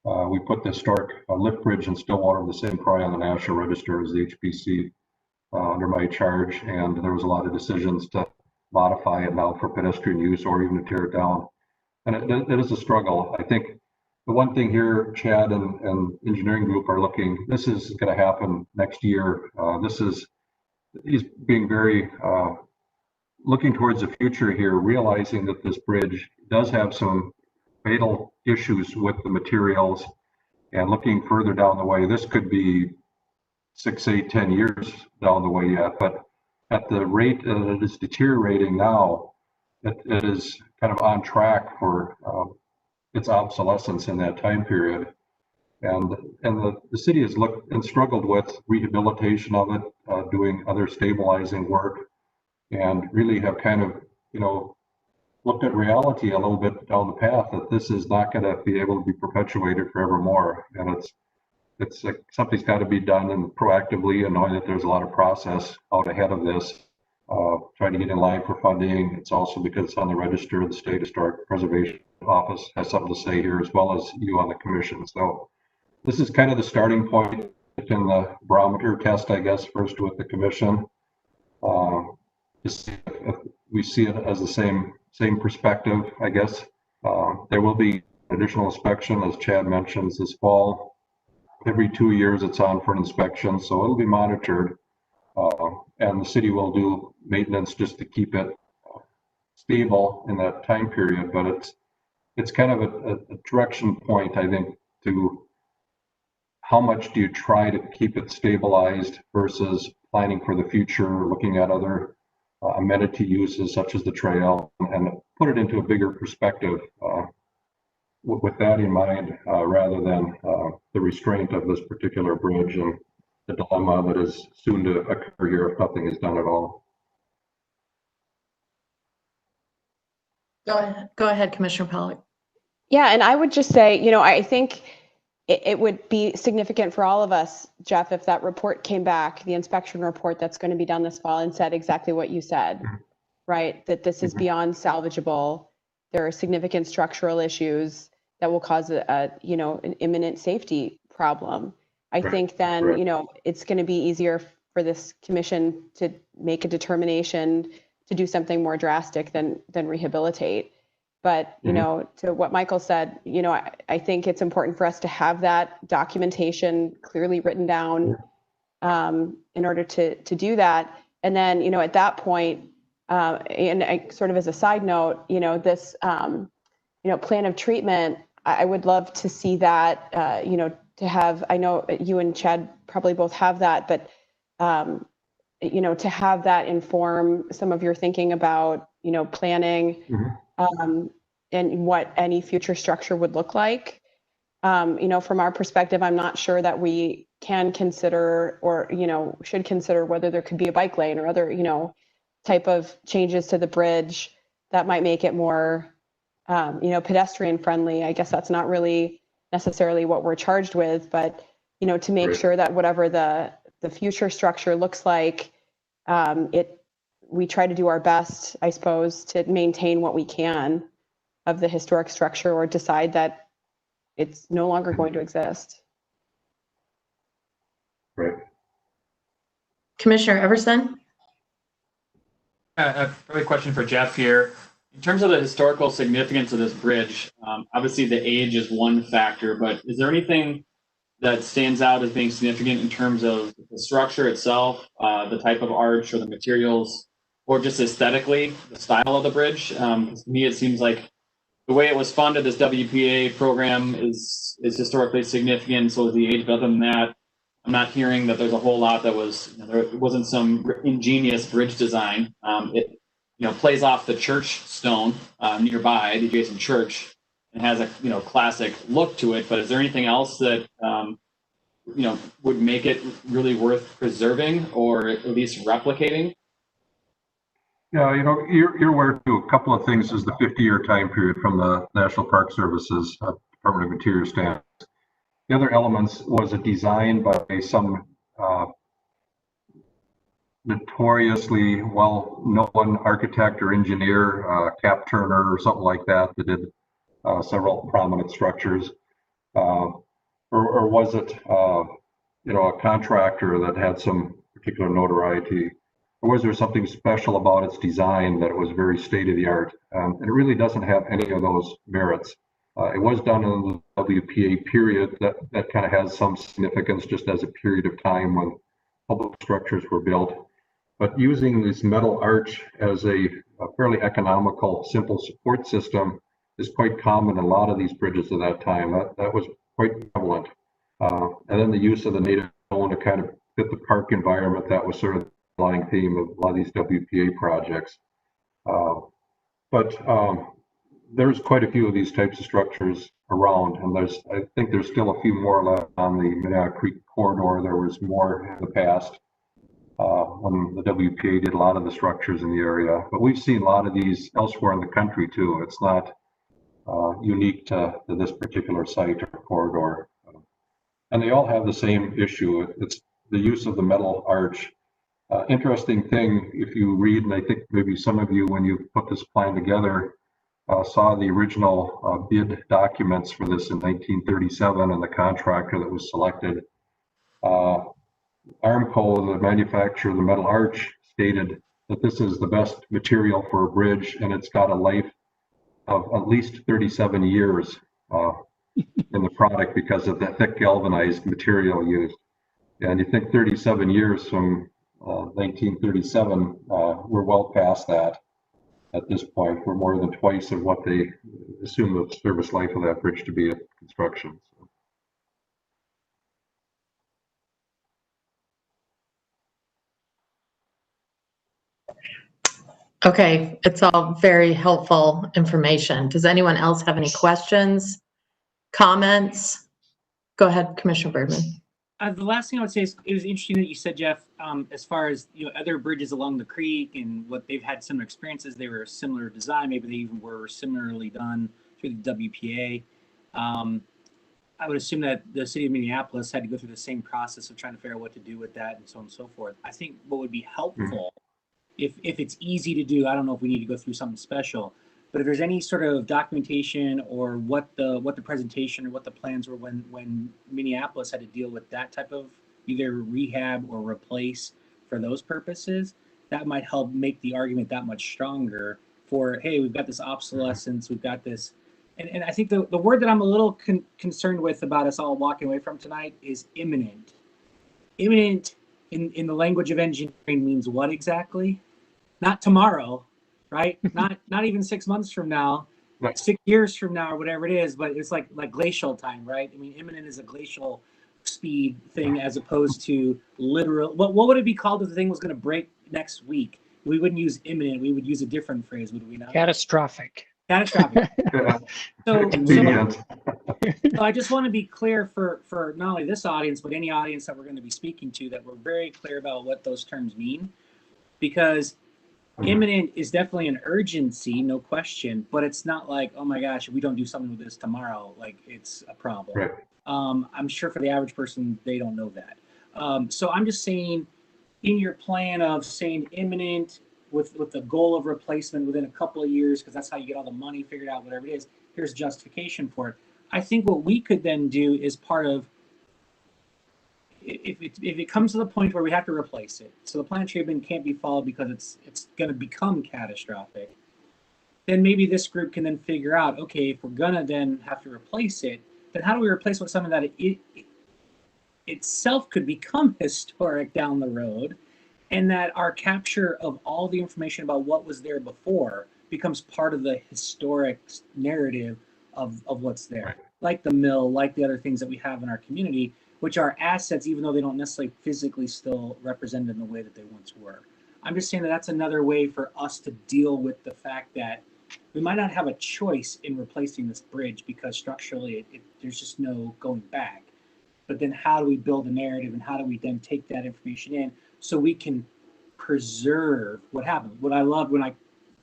We put the historic lift bridge in Stillwater in the same probably on the National Register as the HPC under my charge, and there was a lot of decisions to modify it now for pedestrian use or even to tear it down. And it is a struggle. I think the one thing here, Chad and engineering group are looking, this is going to happen next year. He's being very looking towards the future here, realizing that this bridge does have some fatal issues with the materials, and looking further down the way, this could be 6, 8, 10 years down the way yet, but at the rate that it is deteriorating now, it is kind of on track for its obsolescence in that time period. And the city has looked and struggled with rehabilitation of it, doing other stabilizing work, and really have kind of, looked at reality a little bit down the path that this is not going to be able to be perpetuated forevermore. And it's like something's got to be done, and proactively, and knowing that there's a lot of process out ahead of this, trying to get in line for funding. It's also because it's on the register of the State Historic Preservation Office has something to say here, as well as you on the commission. So this is kind of the starting point in the barometer test, I guess, first with the commission. To see if we see it as the same perspective, I guess. There will be additional inspection, as Chad mentions, this fall. Every 2 years it's on for an inspection, so it'll be monitored. And the city will do maintenance just to keep it stable in that time period. But it's kind of a direction point, I think, to how much do you try to keep it stabilized versus planning for the future, looking at other amenity uses such as the trail, and put it into a bigger perspective with that in mind, rather than the restraint of this particular bridge and the dilemma that is soon to occur here if nothing is done at all. Go ahead, Commissioner Pollock. Yeah, and I would just say, I think it would be significant for all of us, Jeff, if that report came back, the inspection report that's going to be done this fall, and said exactly what you said, right? That this is beyond salvageable. There are significant structural issues that will cause an imminent safety problem. I think then, it's going to be easier for this commission to make a determination to do something more drastic than rehabilitate. But, to what Michael said, I think it's important for us to have that documentation clearly written down in order to do that. And then, at that point, and I, sort of as a side note, this, plan of treatment, I would love to see that, to have, I know you and Chad probably both have that, but to have that inform some of your thinking about, planning and what any future structure would look like. From our perspective, I'm not sure that we can consider or, should consider whether there could be a bike lane or other, type of changes to the bridge that might make it more, pedestrian friendly. I guess that's not really necessarily what we're charged with, but, to make Right. sure that whatever the future structure looks like, we try to do our best, I suppose, to maintain what we can of the historic structure or decide that it's no longer going to exist. Right. Commissioner Everson? A really question for Jeff here. In terms of the historical significance of this bridge, obviously the age is one factor, but is there anything that stands out as being significant in terms of the structure itself, the type of arch or the materials, or just aesthetically, the style of the bridge? Because to me, it seems like the way it was funded, this WPA program is historically significant. So is the age. But other than that, I'm not hearing that there's a whole lot that was, there wasn't some ingenious bridge design. It, plays off the church stone nearby, the adjacent church, and has a, classic look to it. But is there anything else that, would make it really worth preserving or at least replicating? Yeah, you're aware too, a couple of things is the 50-year time period from the National Park Service's Department of Interior standards. The other elements was a design by some notoriously well-known architect or engineer, Cap Turner or something like that, that did several prominent structures. Or was it, a contractor that had some particular notoriety? Or was there something special about its design that it was very state-of-the-art? And it really doesn't have any of those merits. It was done in the WPA period that kind of has some significance just as a period of time when public structures were built. But using this metal arch as a fairly economical, simple support system is quite common in a lot of these bridges of that time. That was quite prevalent. And then the use of the native stone to kind of fit the park environment, that was sort of the line theme of a lot of these WPA projects. But there's quite a few of these types of structures around, and I think there's still a few more left on the Minnehaha Creek corridor. There was more in the past when the WPA did a lot of the structures in the area, but we've seen a lot of these elsewhere in the country too. It's not unique to this particular site or corridor. And they all have the same issue. It's the use of the metal arch. Interesting thing, if you read, and I think maybe some of you, when you put this plan together, saw the original bid documents for this in 1937 and the contractor that was selected. Armco, the manufacturer of the metal arch, stated that this is the best material for a bridge and it's got a life of at least 37 years in the product because of the thick galvanized material used. And you think 37 years from 1937, we're well past that at this point. We're more than twice of what they assume the service life of that bridge to be at construction. So. Okay, it's all very helpful information. Does anyone else have any questions, comments? Go ahead, Commissioner Bergman. The last thing I would say is it was interesting that you said, Jeff, as far as other bridges along the creek and what they've had similar experiences, they were a similar design. Maybe they even were similarly done through the WPA. I would assume that the city of Minneapolis had to go through the same process of trying to figure out what to do with that and so on and so forth. I think what would be helpful, if it's easy to do, I don't know if we need to go through something special, but if there's any sort of documentation or what the presentation or what the plans were when Minneapolis had to deal with that type of either rehab or replace for those purposes, that might help make the argument that much stronger for, hey, we've got this obsolescence, we've got this. And I think the word that I'm a little concerned with about us all walking away from tonight is imminent. Imminent in the language of engineering means what exactly? Not tomorrow, right? not even 6 months from now, 6 years from now, or whatever it is. But it's like glacial time, right? I mean, imminent is a glacial speed thing as opposed to literal. What would it be called if the thing was going to break next week? We wouldn't use imminent. We would use a different phrase, would we not? Catastrophic. Catastrophic. Yeah. So Expedient. I just want to be clear for not only this audience, but any audience that we're going to be speaking to, that we're very clear about what those terms mean. Because imminent is definitely an urgency, no question, but it's not like, oh my gosh, if we don't do something with this tomorrow, like it's a problem. Right. I'm sure for the average person, they don't know that. So I'm just saying, in your plan of saying imminent with the goal of replacement within a couple of years, because that's how you get all the money figured out, whatever it is, here's justification for it. I think what we could then do is part of, if it comes to the point where we have to replace it, so the plant treatment can't be followed because it's going to become catastrophic, then maybe this group can then figure out, okay, if we're going to then have to replace it, then how do we replace with something that it itself could become historic down the road, and that our capture of all the information about what was there before becomes part of the historic narrative of what's there, like the mill, like the other things that we have in our community, which are assets, even though they don't necessarily physically still represent in the way that they once were. I'm just saying that that's another way for us to deal with the fact that we might not have a choice in replacing this bridge because structurally there's just no going back. But then how do we build a narrative, and how do we then take that information in so we can preserve what happened? What I loved when I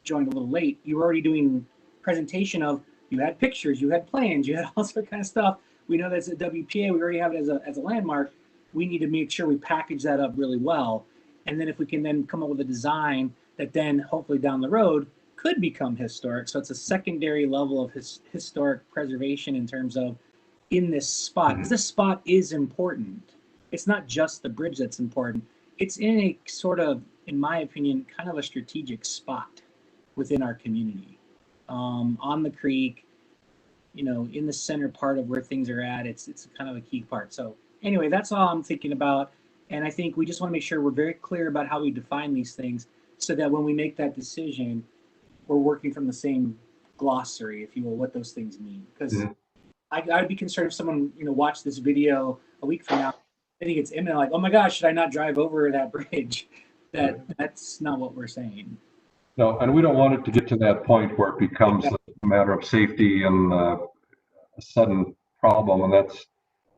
joined a little late, you were already doing presentation of, you had pictures, you had plans, you had all sort of kind of stuff. We know that's a WPA, we already have it as a landmark. We need to make sure we package that up really well. And then if we can then come up with a design that then hopefully down the road could become historic. So it's a secondary level of historic preservation in terms of in this spot. Because this spot is important. It's not just the bridge that's important. It's in a sort of, in my opinion, kind of a strategic spot within our community. On the creek, you know, in the center part of where things are at, it's kind of a key part. So anyway, that's all I'm thinking about. And I think we just want to make sure we're very clear about how we define these things so that when we make that decision, we're working from the same glossary, if you will, what those things mean. Because I'd be concerned if someone, you know, watched this video a week from now, I think it's imminent, like, oh my gosh, should I not drive over that bridge? That's not what we're saying. No, and we don't want it to get to that point where it becomes a matter of safety and a sudden problem. And that's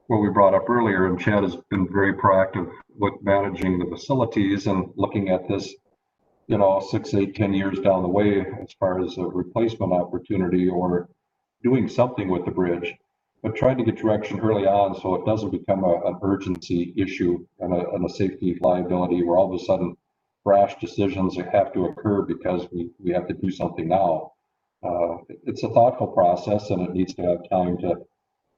what we brought up earlier. And Chad has been very proactive with managing the facilities and looking at this, you know, 6, 8, 10 years down the way as far as a replacement opportunity or doing something with the bridge, but trying to get direction early on so it doesn't become an urgency issue and a safety liability where all of a sudden rash decisions have to occur because we have to do something now. It's a thoughtful process and it needs to have time to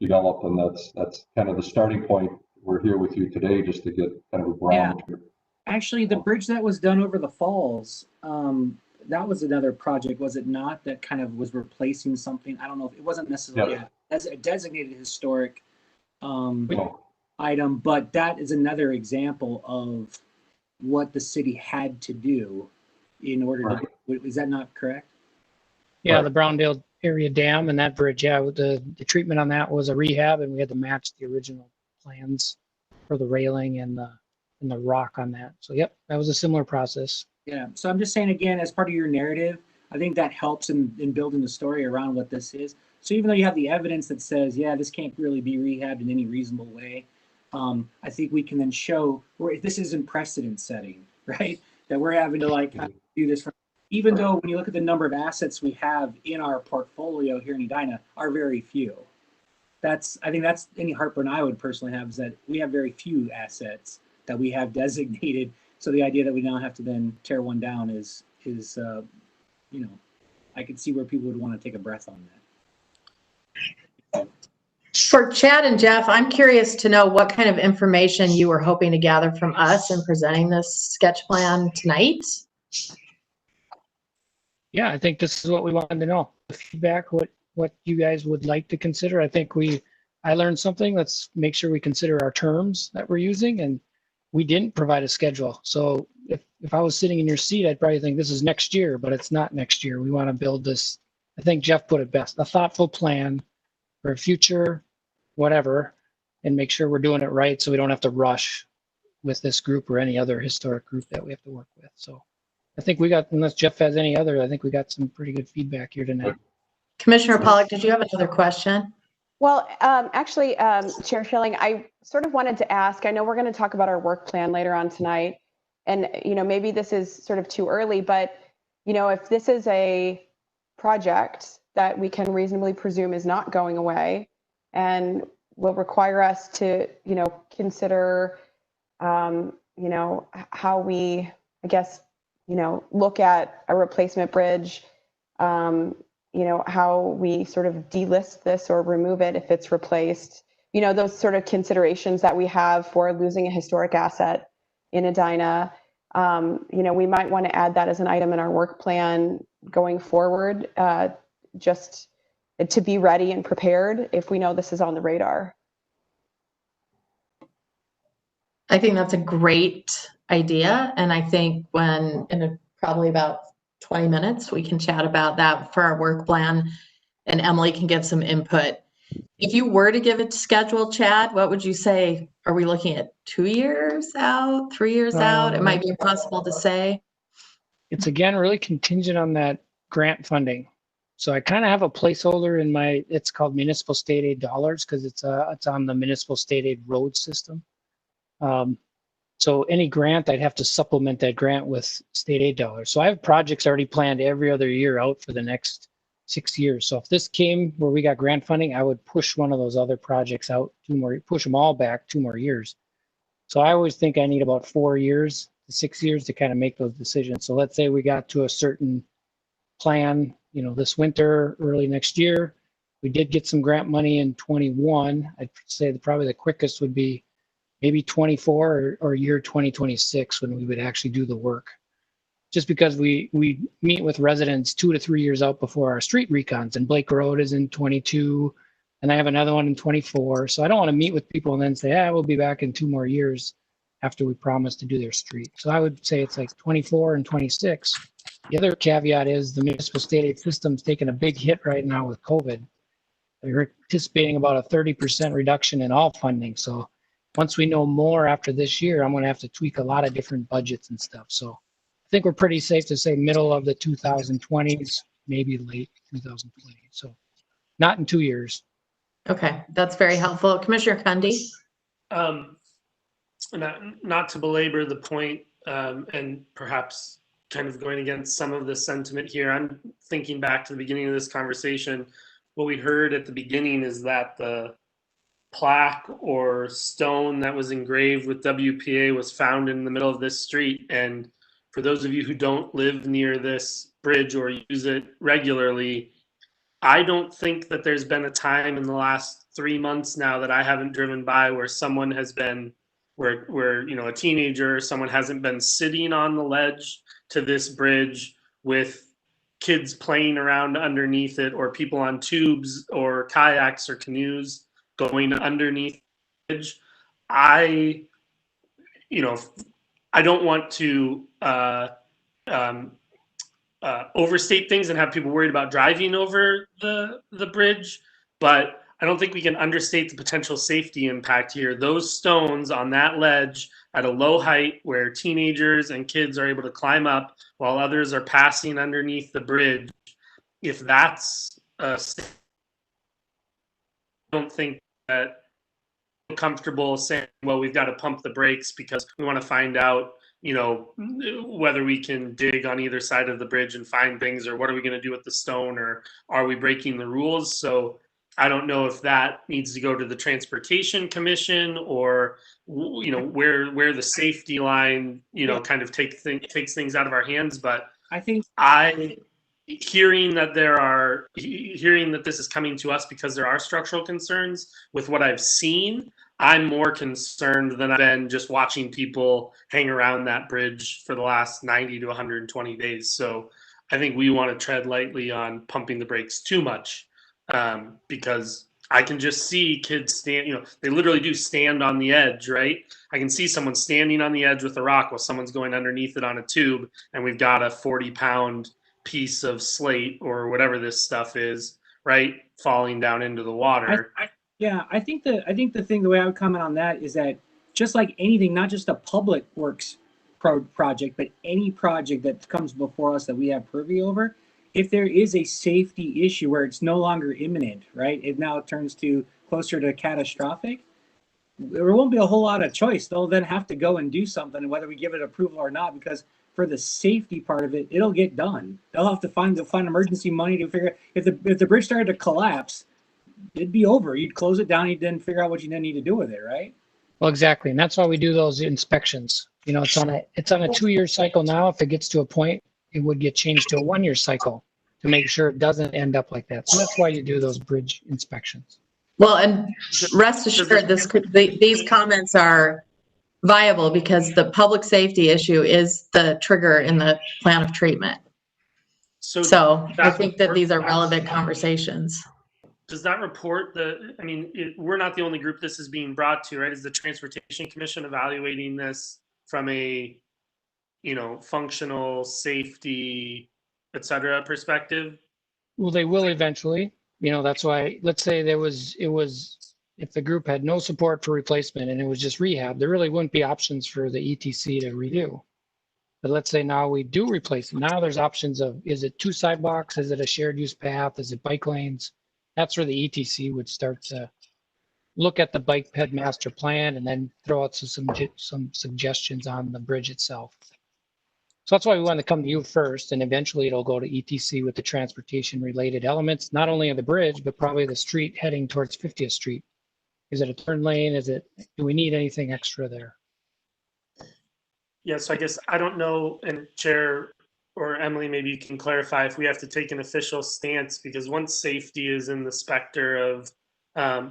develop, and that's kind of the starting point. We're here with you today just to get kind of a barometer. Actually, the bridge that was done over the falls, that was another project, was it not? That kind of was replacing something. I don't know if it wasn't necessarily as a designated historic item, but that is another example of what the city had to do in order to. Is that not correct? Yeah, the Browndale area dam and that bridge. Yeah, the treatment on that was a rehab, and we had to match the original plans for the railing and the rock on that. So yep, that was a similar process. Yeah. So I'm just saying again, as part of your narrative, I think that helps in building the story around what this is. So even though you have the evidence that says, yeah, this can't really be rehabbed in any reasonable way, I think we can then show where this isn't precedent setting, right? That we're having to like do this. Even though when you look at the number of assets we have in our portfolio here in Edina are very few. I think that's any heartburn I would personally have, is that we have very few assets that we have designated. So the idea that we now have to then tear one down is you know, I could see where people would want to take a breath on that. For Chad and Jeff, I'm curious to know what kind of information you were hoping to gather from us in presenting this sketch plan tonight. Yeah, I think this is what we wanted to know. The feedback, what you guys would like to consider. I think I learned something. Let's make sure we consider our terms that we're using, and we didn't provide a schedule. So if I was sitting in your seat, I'd probably think this is next year, but it's not next year. We want to build this. I think Jeff put it best, a thoughtful plan for a future, whatever, and make sure we're doing it right so we don't have to rush with this group or any other historic group that we have to work with. So I think we got, unless Jeff has any other, I think we got some pretty good feedback here tonight. Commissioner Pollock, did you have another question? Well, actually, Chair Schilling, I sort of wanted to ask, I know we're going to talk about our work plan later on tonight, and, maybe this is sort of too early, but, if this is a project that we can reasonably presume is not going away and will require us to, consider, how we, I guess, look at a replacement bridge, how we sort of delist this or remove it if it's replaced, those sort of considerations that we have for losing a historic asset in Edina. We might want to add that as an item in our work plan going forward, just to be ready and prepared if we know this is on the radar. I think that's a great idea. And I think probably about 20 minutes, we can chat about that for our work plan, and Emily can give some input. If you were to give it schedule, Chad, what would you say? Are we looking at 2 years out, 3 years out? It might be impossible to say. It's again really contingent on that grant funding. So I kind of have a placeholder in it's called municipal state aid dollars because it's on the municipal state aid road system. So any grant, I'd have to supplement that grant with state aid dollars. So I have projects already planned every other year out for the next 6 years. So if this came where we got grant funding, I would push one of those other projects out push them all back 2 more years. So I always think I need about 4 years to 6 years to kind of make those decisions. So let's say we got to a certain plan, this winter, early next year. We did get some grant money in 21. I'd say probably the quickest would be maybe 24 or year 2026 when we would actually do the work. Just because we meet with residents 2 to 3 years out before our street recons, and Blake Road is in 22, and I have another one in 24. So I don't want to meet with people and then say, we'll be back in 2 more years after we promise to do their street. So I would say it's like 24 and 26. The other caveat is the municipal state aid system's taking a big hit right now with COVID. They're anticipating about a 30% reduction in all funding. So once we know more after this year, I'm going to have to tweak a lot of different budgets and stuff. So I think we're pretty safe to say middle of the 2020s, maybe late 2020. So not in 2 years. Okay, that's very helpful. Commissioner Kundy? Not to belabor the point, and perhaps kind of going against some of the sentiment here, I'm thinking back to the beginning of this conversation. What we heard at the beginning is that the plaque or stone that was engraved with WPA was found in the middle of this street. And for those of you who don't live near this bridge or use it regularly, I don't think that there's been a time in the last 3 months now that I haven't driven by where someone has been, where a teenager or someone hasn't been sitting on the ledge to this bridge with kids playing around underneath it, or people on tubes or kayaks or canoes going underneath the bridge. I don't want to overstate things and have people worried about driving over the bridge, but I don't think we can understate the potential safety impact here. Those stones on that ledge at a low height where teenagers and kids are able to climb up while others are passing underneath the bridge, if that's I don't think that I'm comfortable saying, well, we've got to pump the brakes because we want to find out, whether we can dig on either side of the bridge and find things, or what are we going to do with the stone, or are we breaking the rules? So I don't know if that needs to go to the Transportation Commission, or where the safety line kind of takes things out of our hands. But I think hearing that this is coming to us because there are structural concerns with what I've seen, I'm more concerned than I've been just watching people hang around that bridge for the last 90 to 120 days. So I think we want to tread lightly on pumping the brakes too much, because I can just see kids stand, they literally do stand on the edge, right? I can see someone standing on the edge with a rock while someone's going underneath it on a tube, and we've got a 40-pound piece of slate or whatever this stuff is, right, falling down into the water. Yeah, I think the thing, the way I would comment on that is that just like anything, not just a public works project, but any project that comes before us that we have purview over, if there is a safety issue where it's no longer imminent, right? It now turns to closer to catastrophic. There won't be a whole lot of choice. They'll then have to go and do something, whether we give it approval or not, because for the safety part of it, it'll get done. They'll have to find emergency money to figure if the bridge started to collapse, it'd be over. You'd close it down. You'd then figure out what you then need to do with it, right? Well, exactly. And that's why we do those inspections. You know, it's on a 2-year cycle now. If it gets to a point, it would get changed to a 1-year cycle to make sure it doesn't end up like that. So that's why you do those bridge inspections. Well, and rest assured, these comments are viable because the public safety issue is the trigger in the plan of treatment. So I think that these are relevant conversations. Does that report we're not the only group this is being brought to, right? Is the Transportation Commission evaluating this from a, functional safety, et cetera, perspective? Well, they will eventually. That's why, let's say if the group had no support for replacement and it was just rehab, there really wouldn't be options for the ETC to redo. But let's say now we do replace it. Now there's options of, is it 2 sidewalks? Is it a shared use path? Is it bike lanes? That's where the ETC would start to look at the bike ped master plan and then throw out some suggestions on the bridge itself. So that's why we want to come to you first, and eventually it'll go to ETC with the transportation related elements, not only of the bridge, but probably the street heading towards 50th Street. Is it a turn lane? Do we need anything extra there? Yeah, so I guess I don't know, and Chair or Emily, maybe you can clarify if we have to take an official stance, because once safety is in the specter of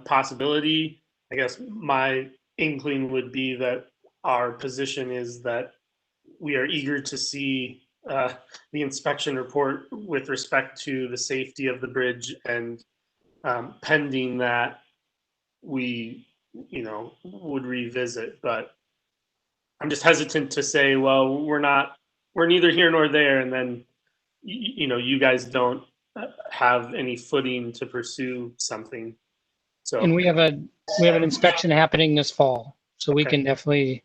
possibility, I guess my inkling would be that our position is that we are eager to see the inspection report with respect to the safety of the bridge, and pending that we, would revisit. But I'm just hesitant to say, well, we're neither here nor there, and then you guys don't have any footing to pursue something. So, and we have an inspection happening this fall, so we Okay. can definitely,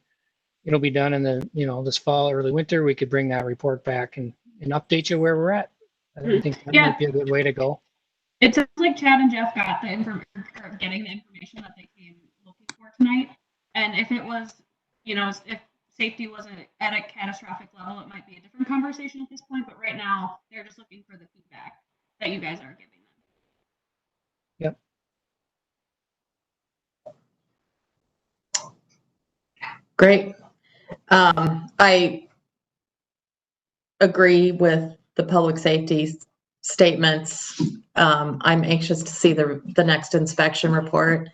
it'll be done in the this fall, early winter. We could bring that report back and update you where we're at. I think that might be a good way to go. It sounds like Chad and Jeff got the getting the information that they came looking for tonight. And if it was, if safety wasn't at a catastrophic level, it might be a different conversation at this point. But right now, they're just looking for the feedback that you guys are giving them. Yep. Great. I agree with the public safety statements. I'm anxious to see the next inspection report.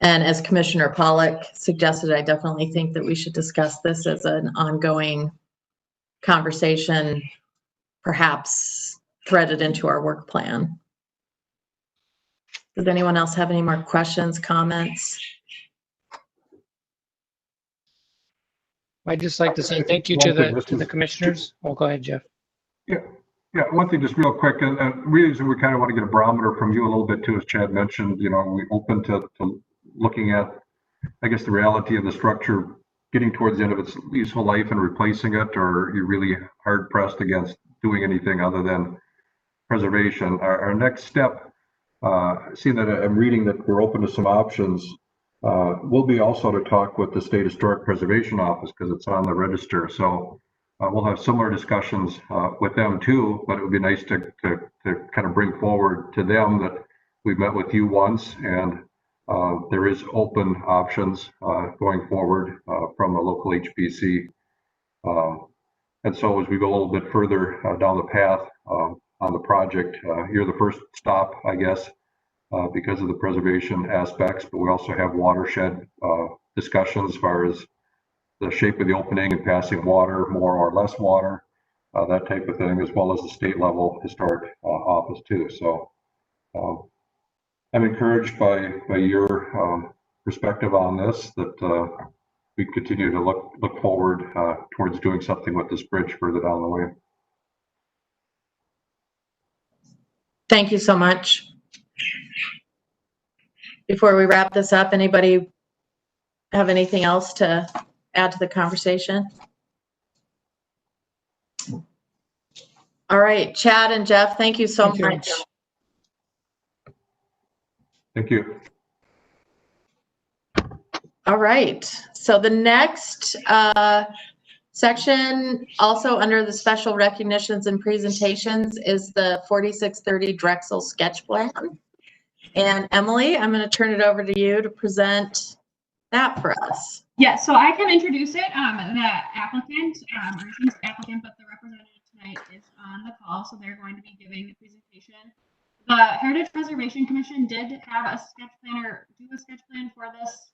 And as Commissioner Pollack suggested, I definitely think that we should discuss this as an ongoing conversation, perhaps threaded into our work plan. Does anyone else have any more questions, comments? I'd just like to say thank you to the commissioners. Oh, go ahead, Jeff. Yeah, one thing just real quick, and the reason we kind of want to get a barometer from you a little bit too, as Chad mentioned, we open to looking at, I guess, the reality of the structure getting towards the end of its useful life and replacing it, or you're really hard pressed against doing anything other than preservation. Our next step, seeing that I'm reading that we're open to some options, will be also to talk with the State Historic Preservation Office, because it's on the register. So we'll have similar discussions with them too, but it would be nice to kind of bring forward to them that we've met with you once, and there is open options going forward from a local HPC. And so as we go a little bit further down the path on the project, you're the first stop, I guess, because of the preservation aspects, but we also have watershed discussions as far as the shape of the opening and passing water, more or less water, that type of thing, as well as the state level historic office too. So I'm encouraged by your perspective on this, that we continue to look forward towards doing something with this bridge further down the way. Thank you so much. before we wrap this up, anybody have anything else to add to the conversation? All right, Chad and Jeff, thank you so Thank you. much. Thank you. All right, so the next section, also under the special recognitions and presentations, is the 4630 Drexel sketch plan. And Emily, I'm going to turn it over to you to present that for us. Yeah, so I can introduce it. The applicant, or who's the applicant, but the representative tonight is on the call, so they're going to be giving the presentation. The Heritage Preservation Commission did have a sketch plan or do a sketch plan for this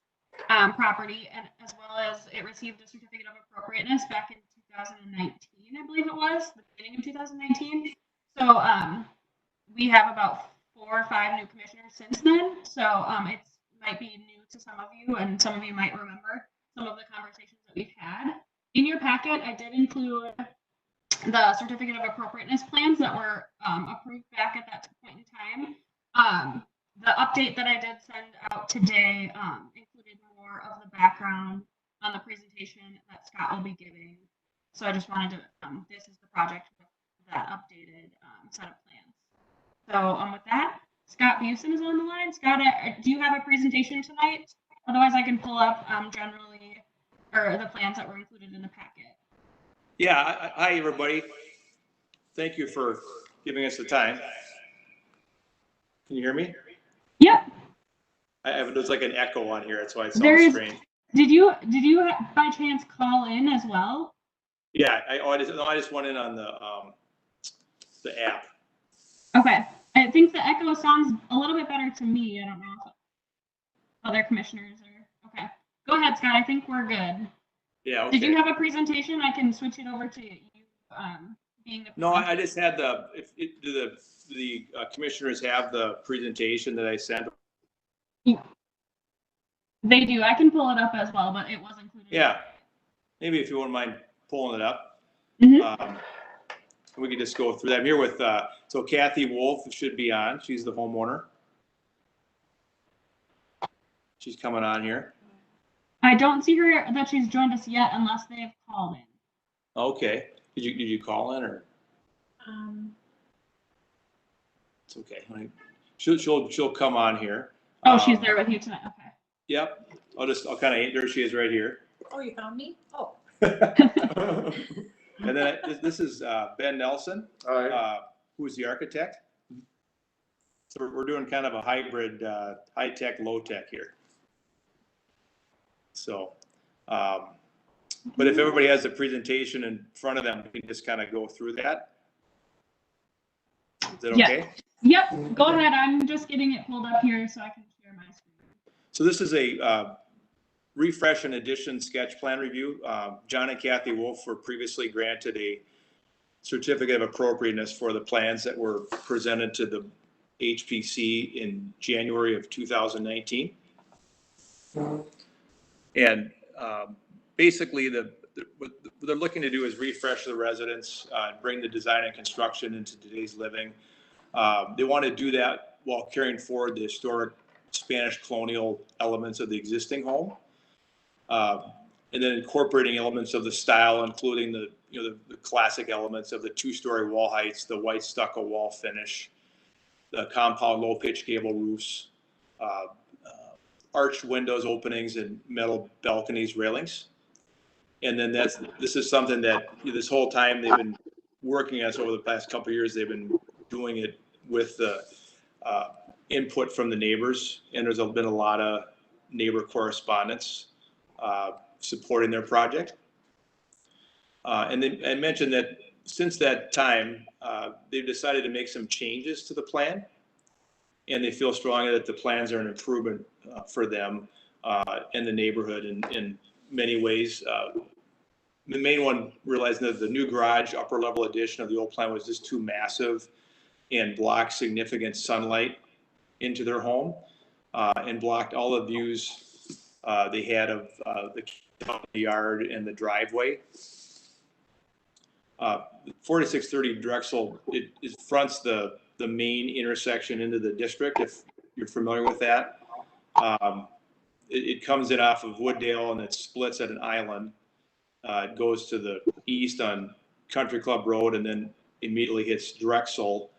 property, and as well as it received a certificate of appropriateness back in 2019, I believe it was, the beginning of 2019. So we have about 4 or 5 new commissioners since then. So it might be new to some of you, and some of you might remember some of the conversations that we've had. In your packet, I did include the certificate of appropriateness plans that were approved back at that point in time. The update that I did send out today included more of the background on the presentation that Scott will be giving. So I just wanted to, this is the project with that updated set of plans. So with that, Scott Busen is on the line. Scott, do you have a presentation tonight? Otherwise, I can pull up generally, or the plans that were included in the packet. Yeah, hi everybody. Thank you for giving us the time. Can you hear me? Yep. There's like an echo on here, that's why it sounds strange. Did you by chance call in as well? Yeah, I just went in on the app. Okay, I think the echo sounds a little bit better to me. I don't know if other commissioners are okay. Go ahead, Scott. I think we're good. Yeah. Okay. Did you have a presentation? I can switch it over to you. Being the no, I just had do the commissioners have the presentation that I sent? They do. I can pull it up as well, but it was included. Yeah. Maybe if you wouldn't mind pulling it up. Mm-hmm. We could just go through that. I'm here with, so Kathy Wolf should be on. She's the homeowner. She's coming on here. I don't see her that she's joined us yet unless they've called in. Okay. Did you call in or? It's okay. She'll come on here. Oh, she's there with you tonight. Okay. Yep. I'll kind of, there she is right here. Oh, you found me? Oh. And then this is Ben Nelson, who's the architect. So we're doing kind of a hybrid, high tech, low tech here. So, but if everybody has a presentation in front of them, we can just kind of go through that. Is that okay? Yep. Go ahead. I'm just getting it pulled up here so I can share my screen. So this is a refresh and addition sketch plan review. John and Kathy Wolf were previously granted a certificate of appropriateness for the plans that were presented to the HPC in January of 2019. And basically what they're looking to do is refresh the residence, bring the design and construction into today's living. They want to do that while carrying forward the historic Spanish colonial elements of the existing home. And then incorporating elements of the style, including the classic elements of the 2-story wall heights, the white stucco wall finish, the compound low pitch gable roofs, arched windows, openings, and metal balconies, railings. And then this is something that this whole time they've been working on. Over the past couple of years, they've been doing it with the input from the neighbors, and there's been a lot of neighbor correspondence supporting their project. And then I mentioned that since that time, they've decided to make some changes to the plan, and they feel strongly that the plans are an improvement for them and the neighborhood in many ways. The main one, realizing that the new garage upper level addition of the old plan was just too massive and blocked significant sunlight into their home and blocked all the views they had of the yard and the driveway. 4630 Drexel, it fronts the main intersection into the district, if you're familiar with that. It comes in off of Wooddale and it splits at an island. It goes to the east on Country Club Road and then immediately hits Drexel.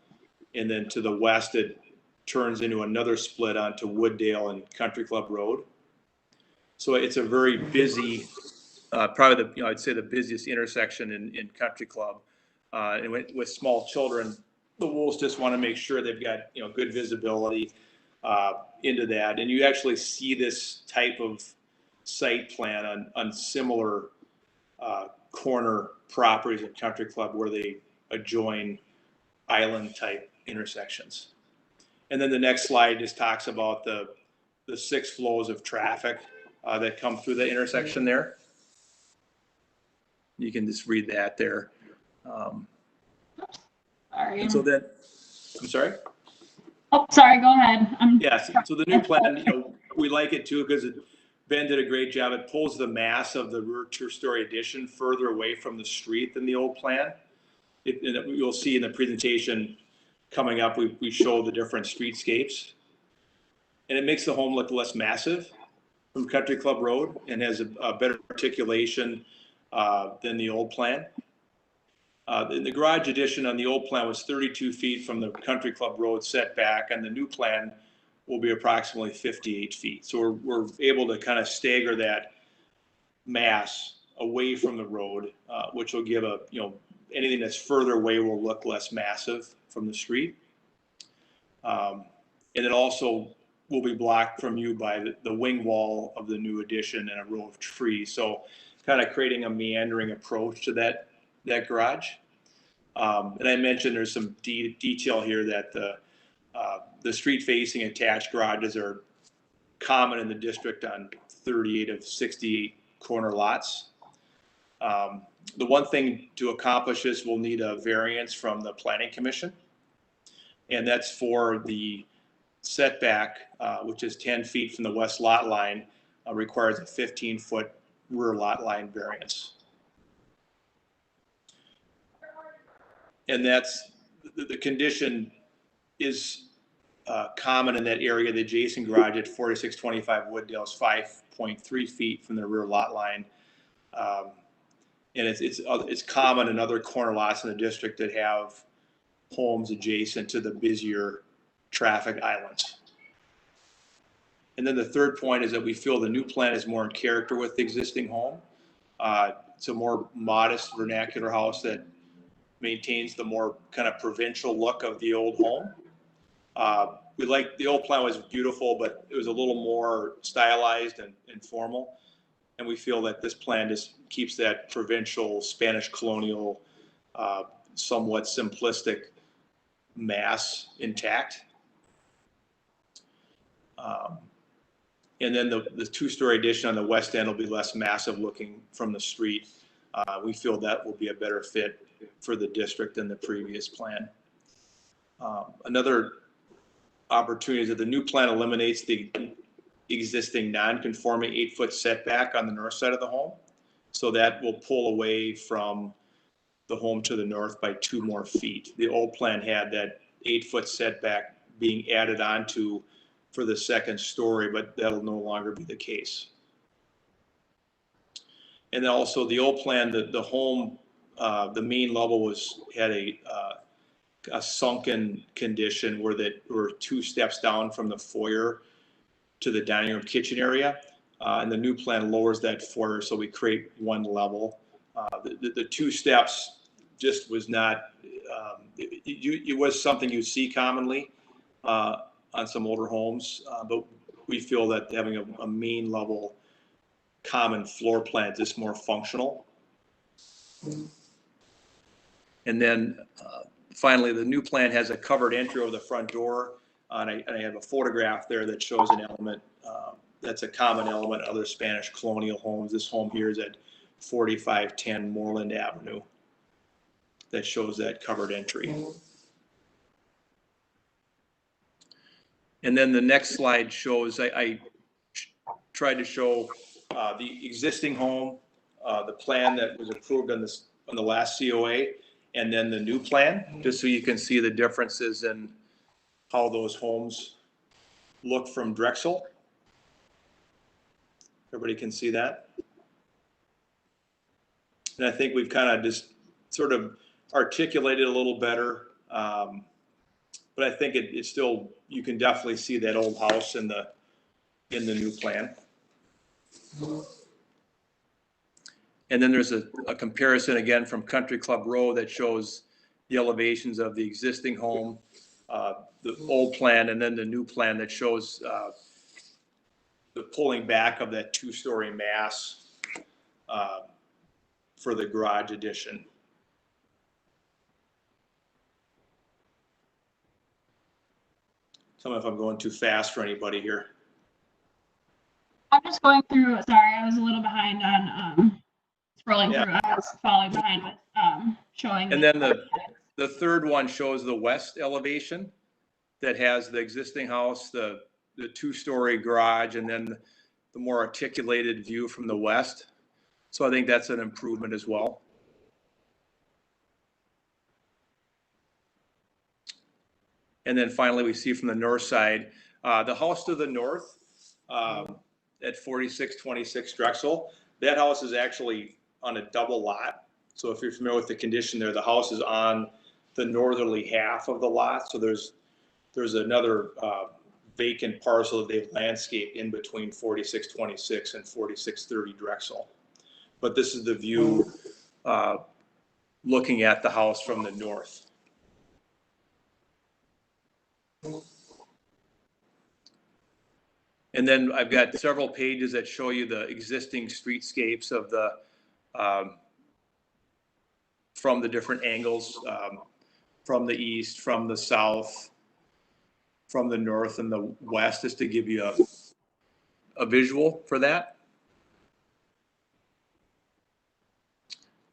And then to the west, it turns into another split onto Wooddale and Country Club Road. So it's a very busy, probably I'd say the busiest intersection in Country Club. And with small children, the Wolves just want to make sure they've got, good visibility into that. And you actually see this type of site plan on similar corner properties in Country Club where they adjoin island type intersections. And then the next slide just talks about the 6 flows of traffic that come through the intersection there. You can just read that there. Sorry. And so then, I'm sorry? Oh, sorry, go ahead. Yes, so the new plan, we like it too because Ben did a great job. It pulls the mass of the rear two-story addition further away from the street than the old plan. And you'll see in the presentation coming up, we show the different streetscapes. And it makes the home look less massive from Country Club Road and has a better articulation than the old plan. The garage addition on the old plan was 32 feet from the Country Club Road setback, and the new plan will be approximately 58 feet. So we're able to kind of stagger that mass away from the road, which will give anything that's further away will look less massive from the street. And it also will be blocked from you by the wing wall of the new addition and a row of trees. So kind of creating a meandering approach to that garage. And I mentioned there's some detail here that the street facing attached garages are common in the district on 38 of 68 corner lots. The one thing to accomplish this, we'll need a variance from the Planning Commission. And that's for the setback, which is 10 feet from the west lot line, requires a 15-foot rear lot line variance. And that's, the condition is common in that area. The adjacent garage at 4625 Wooddale is 5.3 feet from the rear lot line. And it's common in other corner lots in the district that have homes adjacent to the busier traffic islands. And then the third point is that we feel the new plan is more in character with the existing home. It's a more modest vernacular house that maintains the more kind of provincial look of the old home. The old plan was beautiful, but it was a little more stylized and formal. And we feel that this plan just keeps that provincial Spanish colonial, somewhat simplistic mass intact. And then the two-story addition on the west end will be less massive looking from the street. We feel that will be a better fit for the district than the previous plan. Another opportunity is that the new plan eliminates the existing non-conforming 8-foot setback on the north side of the home. So that will pull away from the home to the north by 2 more feet. The old plan had that 8-foot setback being added onto for the second story, but that'll no longer be the case. And then also the old plan, the home, the main level had a sunken condition where there were 2 steps down from the foyer to the dining room kitchen area. And the new plan lowers that foyer, so we create 1 level. The 2 steps just was not, it was something you see commonly on some older homes, but we feel that having a main level common floor plan is just more functional. And then finally, the new plan has a covered entry over the front door. And I have a photograph there that shows an element that's a common element in other Spanish colonial homes. This home here is at 4510 Moreland Avenue that shows that covered entry. And then the next slide shows, I tried to show the existing home, the plan that was approved on the last COA, and then the new plan, just so you can see the differences in how those homes look from Drexel. Everybody can see that? And I think we've kind of just sort of articulated a little better. But I think it's still, you can definitely see that old house in the new plan. And then there's a comparison again from Country Club Road that shows the elevations of the existing home, the old plan, and then the new plan that shows the pulling back of that 2-story mass for the garage addition. Tell me if I'm going too fast for anybody here. I'm just going through. Sorry, I was a little behind on scrolling Yeah. through. I was falling behind with showing. And then the third one shows the west elevation that has the existing house, the 2-story garage, and then the more articulated view from the west. So I think that's an improvement as well. And then finally, we see from the north side, the house to the north at 4626 Drexel, that house is actually on a double lot. So if you're familiar with the condition there, the house is on the northerly half of the lot. So there's another vacant parcel that they've landscaped in between 4626 and 4630 Drexel. But this is the view looking at the house from the north. And then I've got several pages that show you the existing streetscapes of the from the different angles, from the east, from the south, from the north and the west, just to give you a visual for that.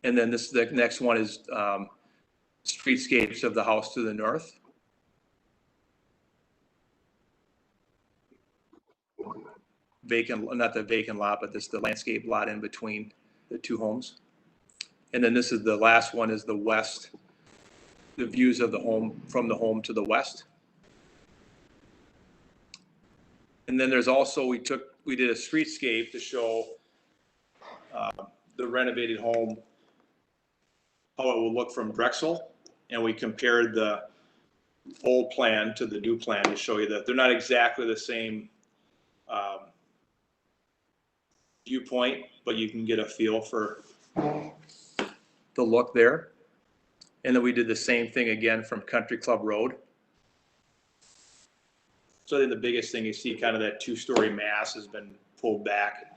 And then the next one is streetscapes of the house to the north. Vacant, not the vacant lot, but this the landscape lot in between the two homes. And then this is the last one is the west, the views of the home from the home to the west. And then there's also, we did a streetscape to show the renovated home, how it will look from Drexel. And we compared the old plan to the new plan to show you that they're not exactly the same viewpoint, but you can get a feel for the look there. And then we did the same thing again from Country Club Road. So I think the biggest thing you see kind of that 2-story mass has been pulled back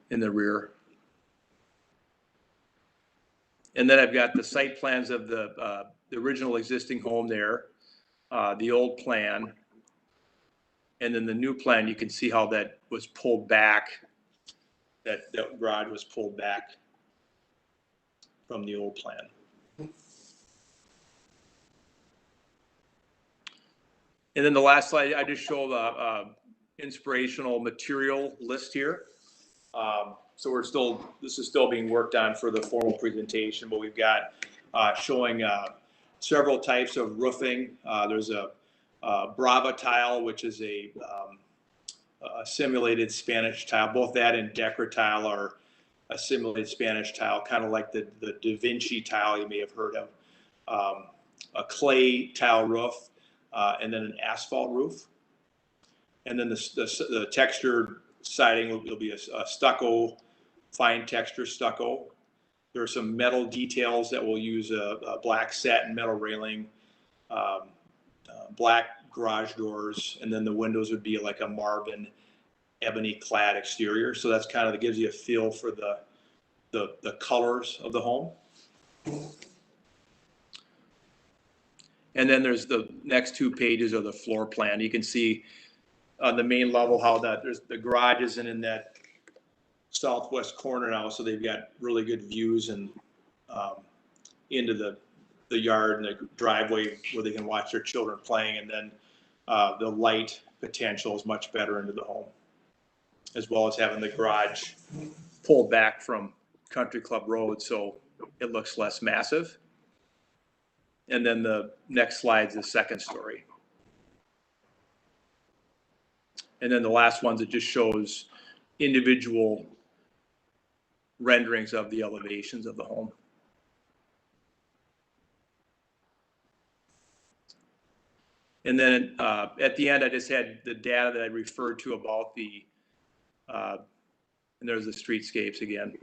in the rear. And then I've got the site plans of the original existing home there, the old plan, and then the new plan. You can see how that was pulled back. That garage was pulled back from the old plan. And then the last slide, I just show the inspirational material list here. So this is still being worked on for the formal presentation, but we've got showing several types of roofing. There's a Brava tile, which is a simulated Spanish tile. Both that and Decra tile are a simulated Spanish tile, kind of like the Da Vinci tile you may have heard of. A clay tile roof, and then an asphalt roof. And then the textured siding will be a stucco, fine texture stucco. There are some metal details that will use a black satin metal railing, black garage doors, and then the windows would be like a Marvin ebony clad exterior. So that's kind of, that gives you a feel for the colors of the home. And then there's the next 2 pages of the floor plan. You can see on the main level how there's the garage isn't in that southwest corner now, so they've got really good views and into the yard and the driveway where they can watch their children playing, and then the light potential is much better into the home, as well as having the garage pulled back from Country Club Road so it looks less massive. And then the next slide is the second story. And then the last ones, it just shows individual renderings of the elevations of the home. And then at the end, I just had the data that I referred to about the, and there's the streetscapes again.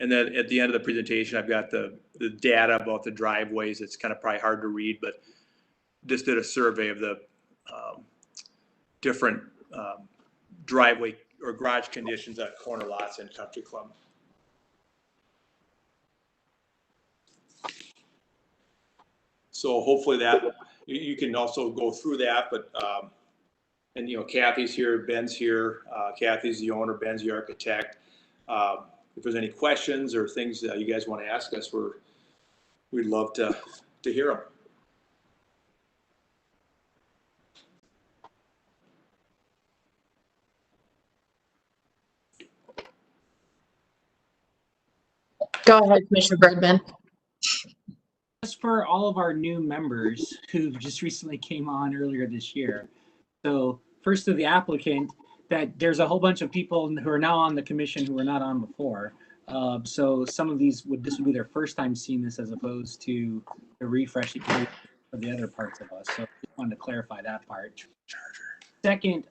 And then at the end of the presentation, I've got the data about the driveways. It's kind of probably hard to read, but just did a survey of the different driveway or garage conditions at corner lots in Country Club. So hopefully that you can also go through that, but and you know, Kathy's here, Ben's here. Kathy's the owner, Ben's the architect. If there's any questions or things that you guys want to ask us, we'd love to hear them. Go ahead, Commissioner Bergman. Just for all of our new members who just recently came on earlier this year. So first to the applicant, that there's a whole bunch of people who are now on the commission who were not on before. So some of these this would be their first time seeing this as opposed to the refreshing for the other parts of us. So I just wanted to clarify that part. Second,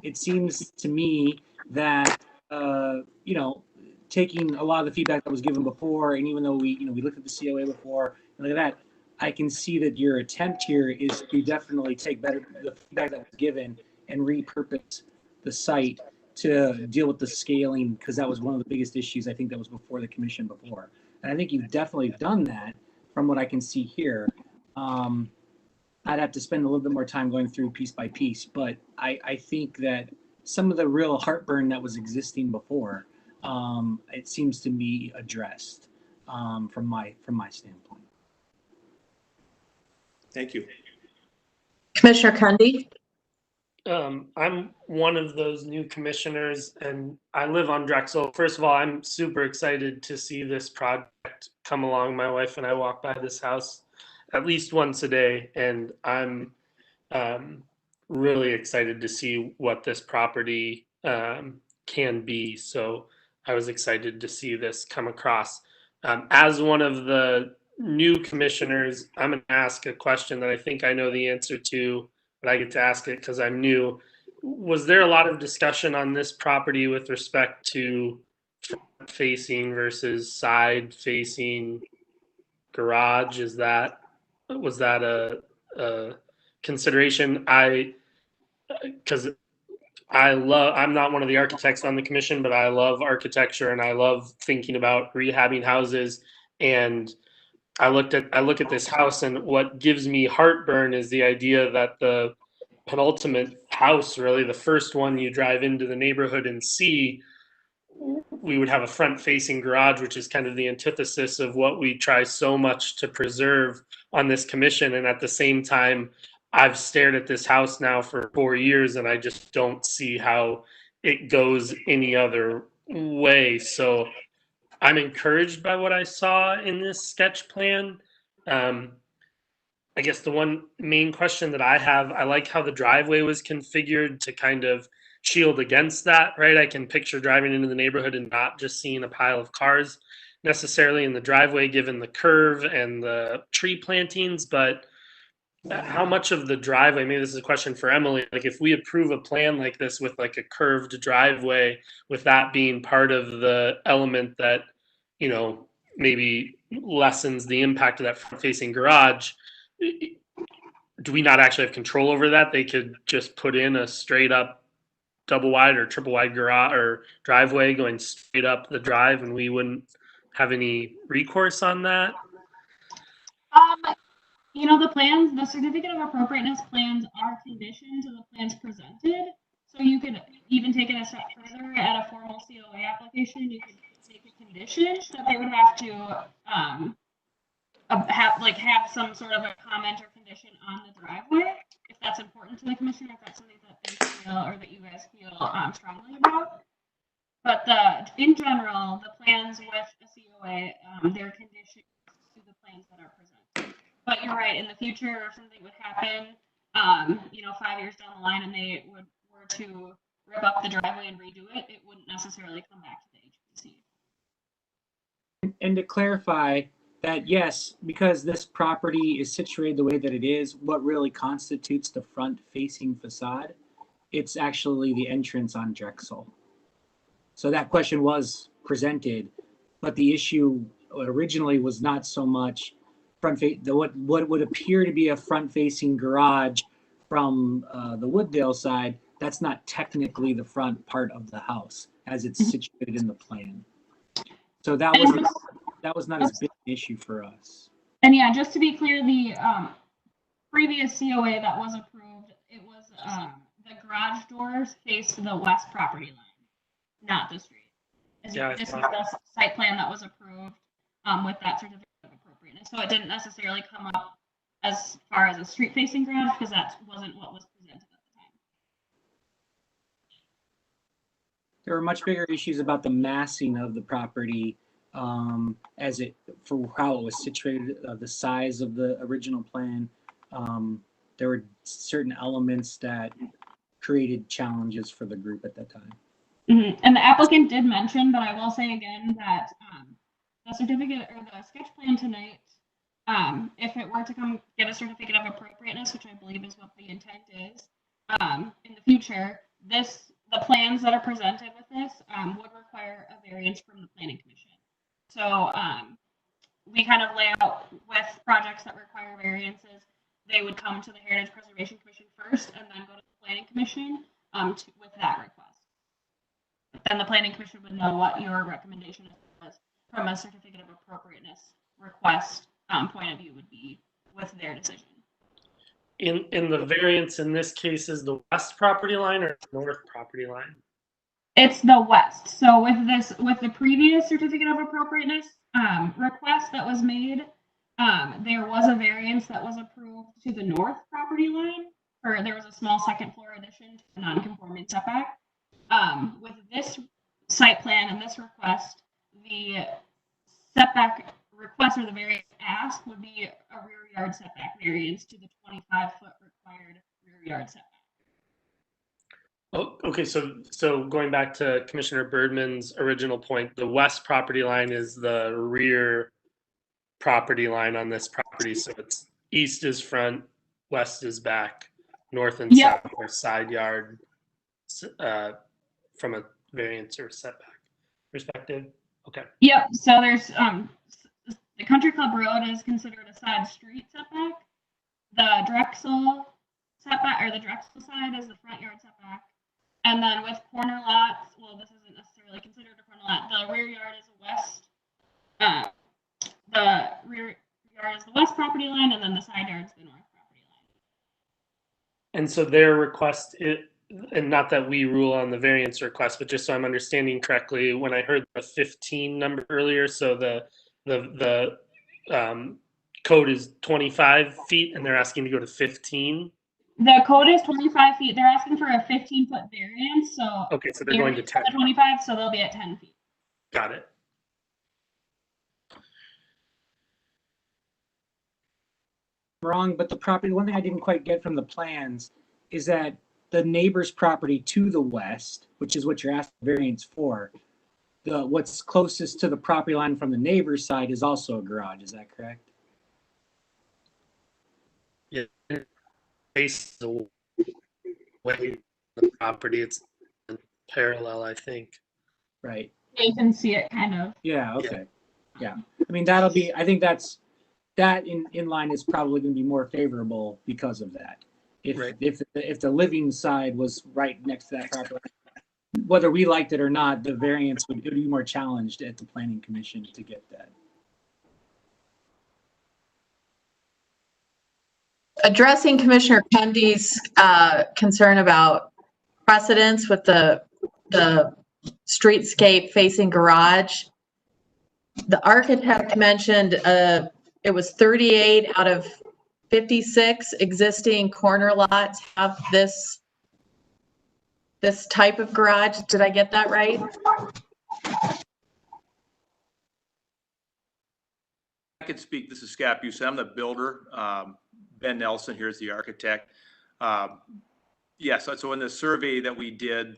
it seems to me that, you know, taking a lot of the feedback that was given before, and even though we looked at the COA before, and look at that, I can see that your attempt here is to definitely take the feedback that was given and repurpose the site to deal with the scaling, because that was one of the biggest issues I think that was before the commission before. And I think you've definitely done that from what I can see here. I'd have to spend a little bit more time going through piece by piece, but I think that some of the real heartburn that was existing before, it seems to be addressed from my standpoint. Thank you. Commissioner Cundy. I'm one of those new commissioners and I live on Drexel. First of all, I'm super excited to see this project come along. My wife and I walk by this house at least once a day, and I'm really excited to see what this property can be. So I was excited to see this come across. As one of the new commissioners, I'm going to ask a question that I think I know the answer to, but I get to ask it because I'm new. Was there a lot of discussion on this property with respect to front facing versus side facing garage? Was that a consideration? Because I'm not one of the architects on the commission, but I love architecture and I love thinking about rehabbing houses. And I look at this house, and what gives me heartburn is the idea that the penultimate house, really the first one you drive into the neighborhood and see, we would have a front facing garage, which is kind of the antithesis of what we try so much to preserve on this commission. And at the same time, I've stared at this house now for 4 years and I just don't see how it goes any other way. So I'm encouraged by what I saw in this sketch plan. I guess the one main question that I have, I like how the driveway was configured to kind of shield against that, right? I can picture driving into the neighborhood and not just seeing a pile of cars necessarily in the driveway, given the curve and the tree plantings. But how much of the driveway, maybe this is a question for Emily, like if we approve a plan like this with like a curved driveway, with that being part of the element that, you know, maybe lessens the impact of that front facing garage, do we not actually have control over that? They could just put in a straight up double wide or triple wide garage or driveway going straight up the drive, and we wouldn't have any recourse on that. You know, the certificate of appropriateness plans are conditioned to the plans presented. So you could even take it a step further at a formal COA application. You could make a condition that they would have to have some sort of a comment or condition on the driveway, if that's important to the commission, if that's something that they feel or that you guys feel strongly about. But in general, the plans with a COA, they're conditioned to the plans that are presented. But you're right, in the future, if something would happen, 5 years down the line and they were to rip up the driveway and redo it, it wouldn't necessarily come back to the HPC. And to clarify that, yes, because this property is situated the way that it is, what really constitutes the front-facing facade, it's actually the entrance on Drexel. So that question was presented, but the issue originally was not so much what would appear to be a front-facing garage from the Wooddale side. That's not technically the front part of the house as it's situated in the plan. So that was not as big an issue for us. And yeah, just to be clear, the previous COA that was approved, it was the garage doors face the west property line, not the street. This is the site plan that was approved with that certificate of appropriateness. So it didn't necessarily come up as far as a street-facing garage because that wasn't what was presented at the time. There were much bigger issues about the massing of the property for how it was situated, the size of the original plan. There were certain elements that created challenges for the group at that time. Mm-hmm. And the applicant did mention, but I will say again that the certificate or the sketch plan tonight, if it were to come get a certificate of appropriateness, which I believe is what the intent is, in the future, the plans that are presented with this would require a variance from the Planning Commission. So we kind of lay out with projects that require variances, they would come to the Heritage Preservation Commission first and then go to the Planning Commission with that request. Then the Planning Commission would know what your recommendation is from a certificate of appropriateness request point of view would be with their decision. In the variance in this case is the west property line or north property line? It's the west. So with the previous certificate of appropriateness request that was made, there was a variance that was approved to the north property line, or there was a small second floor addition to the non-conforming setback. With this site plan and this request, the setback request or the variance asked would be a rear yard setback variance to the 25-foot required rear yard setback. Oh, okay, so going back to Commissioner Birdman's original point, the west property line is the rear property line on this property. So it's east is front, west is back, north and south are side yard from a variance or setback perspective. Okay. Yep. So there's the Country Club Road is considered a side street setback. The Drexel setback or the Drexel side is the front yard setback. And then with corner lots, well, this isn't necessarily considered a corner lot. The rear yard is west. The rear yard is the west property line, and then the side yard is the north property line. And so their request, and not that we rule on the variance request, but just so I'm understanding correctly, when I heard the 15 number earlier, so the code is 25 feet, and they're asking to go to 15. The code is 25 feet. They're asking for a 15-foot variance. So okay, so they're going to 10. 25, so they'll be at 10 feet. Got it. Wrong, but the property, one thing I didn't quite get from the plans is that the neighbor's property to the west, which is what you're asking variance for, what's closest to the property line from the neighbor's side is also a garage. Is that correct? Yeah. Face the way the property, it's parallel, I think. Right. You can see it kind of. Yeah. Okay. Yeah. I mean, I think that in line is probably going to be more favorable because of that. If the living side was right next to that property, whether we liked it or not, the variance would be more challenged at the Planning Commission to get that. Addressing Commissioner Kendy's concern about precedence with the streetscape facing garage, the architect mentioned it was 38 out of 56 existing corner lots have this type of garage. Did I get that right? I could speak. This is Scott Busey. I'm the builder. Ben Nelson here is the architect. Yeah, so in the survey that we did,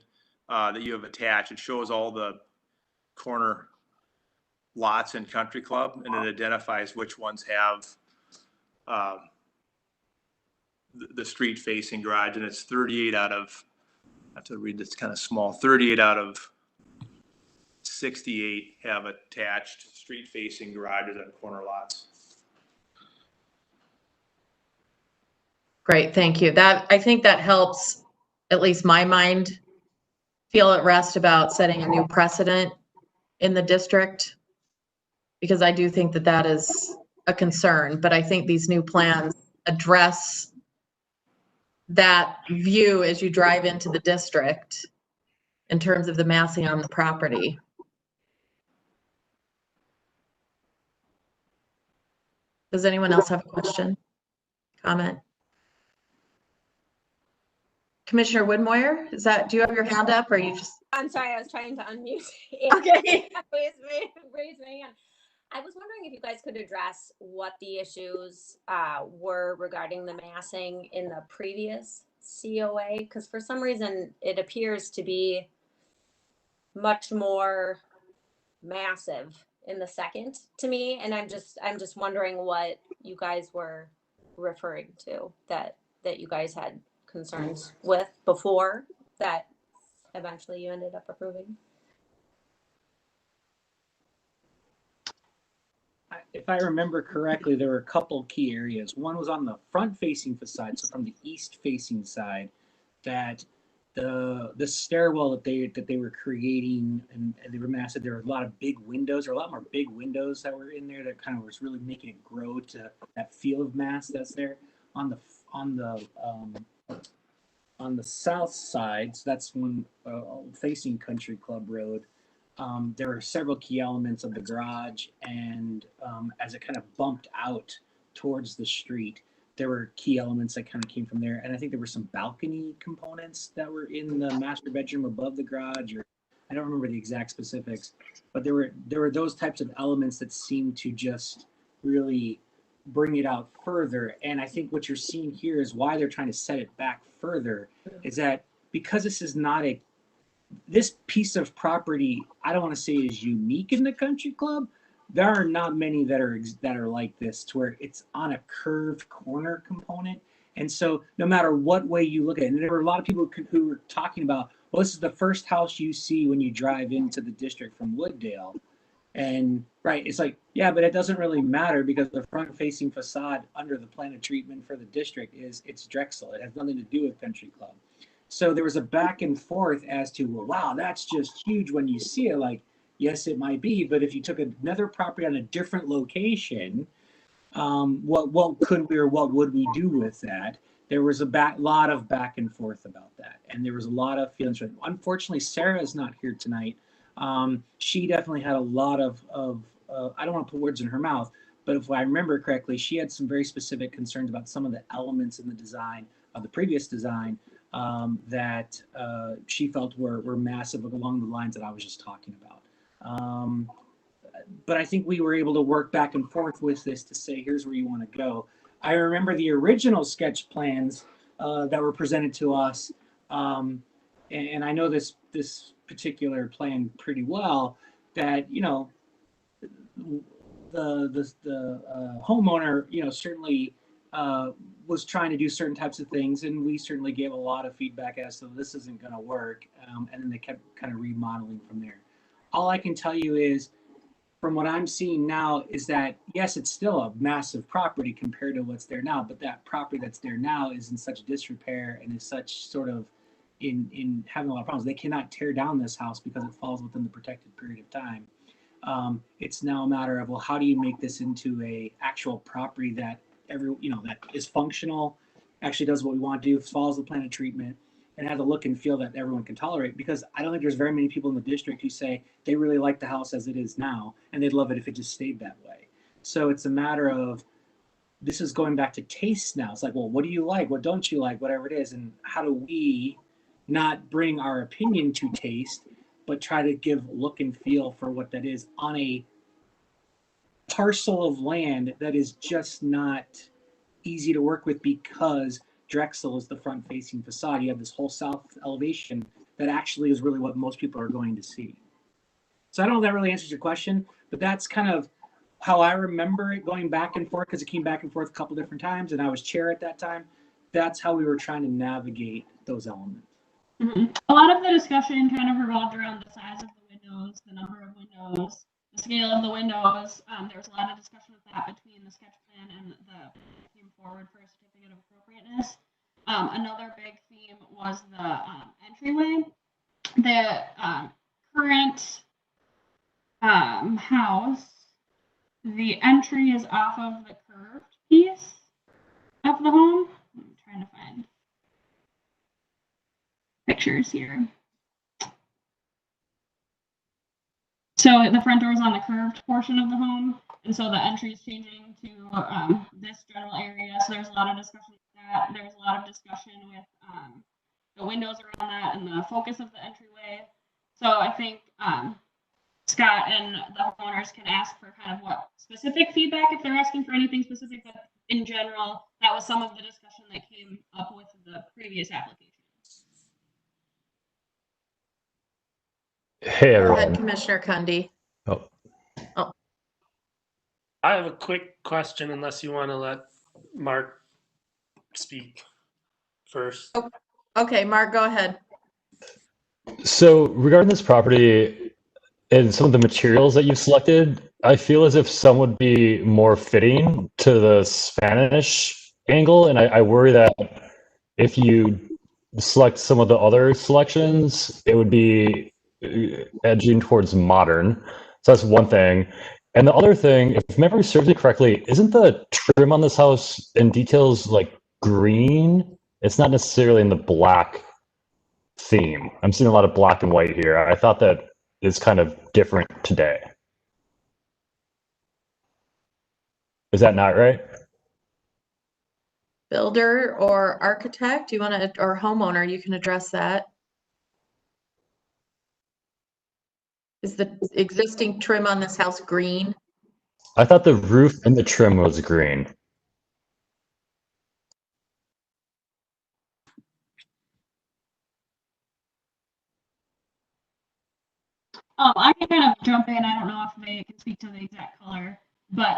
that you have attached, it shows all the corner lots in Country Club, and it identifies which ones have the street facing garage, and it's 38 out of, I have to read this kind of small, 38 out of 68 have attached street facing garages on corner lots. Great, thank you. I think that helps, at least my mind, feel at rest about setting a new precedent in the district. Because I do think that is a concern, but I think these new plans address that view as you drive into the district in terms of the massing on the property. Does anyone else have a question, comment? Commissioner Woodmoyer, do you have your hand up, or are you just? I'm sorry, I was trying to unmute. Okay. Raise my hand. I was wondering if you guys could address what the issues were regarding the massing in the previous COA, because for some reason it appears to be much more massive in the second to me, and I'm just wondering what you guys were referring to that you guys had concerns with before that eventually you ended up approving. If I remember correctly, there were a couple key areas. One was on the front-facing facade, so from the east-facing side, that the stairwell that they were creating and they were massive. There were a lot of big windows, there were a lot more big windows that were in there that kind of was really making it grow to that feel of mass that's there. On the south side, so that's when facing Country Club Road. There were several key elements of the garage, and as it kind of bumped out towards the street, there were key elements that kind of came from there. And I think there were some balcony components that were in the master bedroom above the garage, or I don't remember the exact specifics, but there were those types of elements that seemed to just really bring it out further. And I think what you're seeing here is why they're trying to set it back further, is that because this is not this piece of property, I don't want to say is unique in the Country Club. There are not many that are like this, to where it's on a curved corner component. And so no matter what way you look at it, and there were a lot of people who were talking about, well, this is the first house you see when you drive into the district from Wooddale. And right, it's like, yeah, but it doesn't really matter, because the front facing facade under the plan of treatment for the district it's Drexel. It has nothing to do with Country Club. So there was a back and forth as to, well, wow, that's just huge when you see it. Like, yes, it might be, but if you took another property on a different location, what could we or what would we do with that? There was a lot of back and forth about that, and there was a lot of feelings. Unfortunately, Sarah is not here tonight. She definitely had a lot of I don't want to put words in her mouth, but if I remember correctly, she had some very specific concerns about some of the elements in the design of the previous design that she felt were massive along the lines that I was just talking about. But I think we were able to work back and forth with this to say, here's where you want to go. I remember the original sketch plans that were presented to us, and I know this particular plan pretty well, that, you know, the homeowner, you know, certainly was trying to do certain types of things, and we certainly gave a lot of feedback as to this isn't going to work, and then they kept kind of remodeling from there. All I can tell you is, from what I'm seeing now, is that yes, it's still a massive property compared to what's there now, but that property that's there now is in such disrepair and is such sort of in having a lot of problems. They cannot tear down this house because it falls within the protected period of time. It's now a matter of, well, how do you make this into a actual property that that is functional, actually does what we want to do, follows the plan of treatment, and has a look and feel that everyone can tolerate? Because I don't think there's very many people in the district who say they really like the house as it is now, and they'd love it if it just stayed that way. So it's a matter of, this is going back to taste now. It's like, well, what do you like? What don't you like? Whatever it is. And how do we not bring our opinion to taste, but try to give look and feel for what that is on a parcel of land that is just not easy to work with, because Drexel is the front facing facade. You have this whole south elevation that actually is really what most people are going to see. So I don't know if that really answers your question, but that's kind of how I remember it going back and forth, because it came back and forth a couple different times and I was chair at that time. That's how we were trying to navigate those elements. A lot of the discussion kind of revolved around the size of the windows, the number of windows, the scale of the windows. There was a lot of discussion of that between the sketch plan and the came forward for a certificate of appropriateness. Another big theme was the entryway. The current house, the entry is off of the curved piece of the home. I'm trying to find pictures here. So the front door is on the curved portion of the home, and so the entry is changing to this general area. So there's a lot of discussion with that. There's a lot of discussion with the windows around that and the focus of the entryway. So I think Scott and the homeowners can ask for kind of what specific feedback if they're asking for anything specific, but in general, that was some of the discussion that came up with the previous application. Hey, Go everyone. ahead, Commissioner Cundy. Oh, I have a quick question, unless you want to let Mark speak first. Okay, Mark, go ahead. so regarding this property and some of the materials that you've selected, I feel as if some would be more fitting to the Spanish angle, and I worry that if you select some of the other selections, it would be edging towards modern. So that's one thing. And the other thing, if memory serves me correctly, isn't the trim on this house in details like green? It's not necessarily in the black theme. I'm seeing a lot of black and white here. I thought that is kind of different today. Is that not right? Builder or architect, you want to, or homeowner, you can address that. Is the existing trim on this house green? I thought the roof and the trim was green. I can kind of jump in. I don't know if they can speak to the exact color, but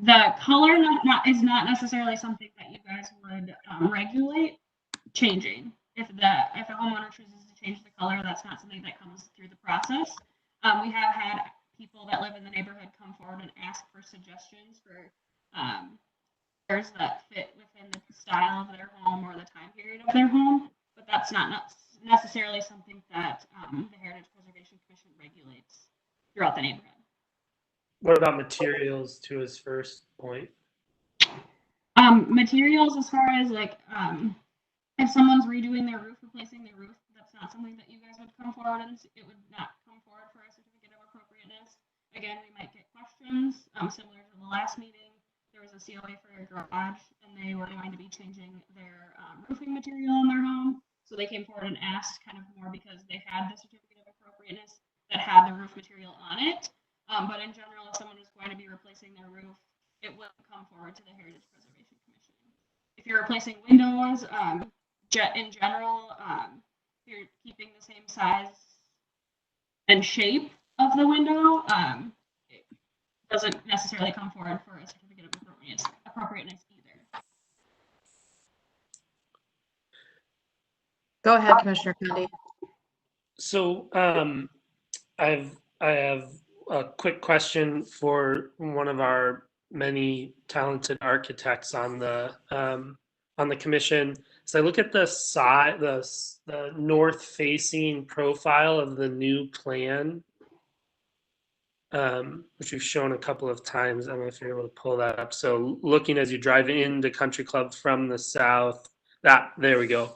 the color is not necessarily something that you guys would regulate changing. If a homeowner chooses to change the color, that's not something that comes through the process. We have had people that live in the neighborhood come forward and ask for suggestions for colors that fit within the style of their home or the time period of their home, but that's not necessarily something that the Heritage Preservation Commission regulates throughout the neighborhood. What about materials, to his first point? Materials, as far as like if someone's redoing their roof, replacing their roof, that's not something that you guys would come forward and it would not come forward for a certificate of appropriateness. Again, we might get questions similar to the last meeting. There was a COA for a garage, and they were going to be changing their roofing material in their home. So they came forward and asked kind of more because they had the certificate of appropriateness that had the roof material on it. But in general, if someone is going to be replacing their roof, it will come forward to the Heritage Preservation Commission. If you're replacing windows, in general, if you're keeping the same size and shape of the window, it doesn't necessarily come forward for a certificate of appropriateness either. Go ahead, Commissioner Cundy. So I have a quick question for one of our many talented architects on the commission. So I look at the side, the north-facing profile of the new plan, which we've shown a couple of times. I don't know if you're able to pull that up. So looking as you drive into Country Club from the south, there we go.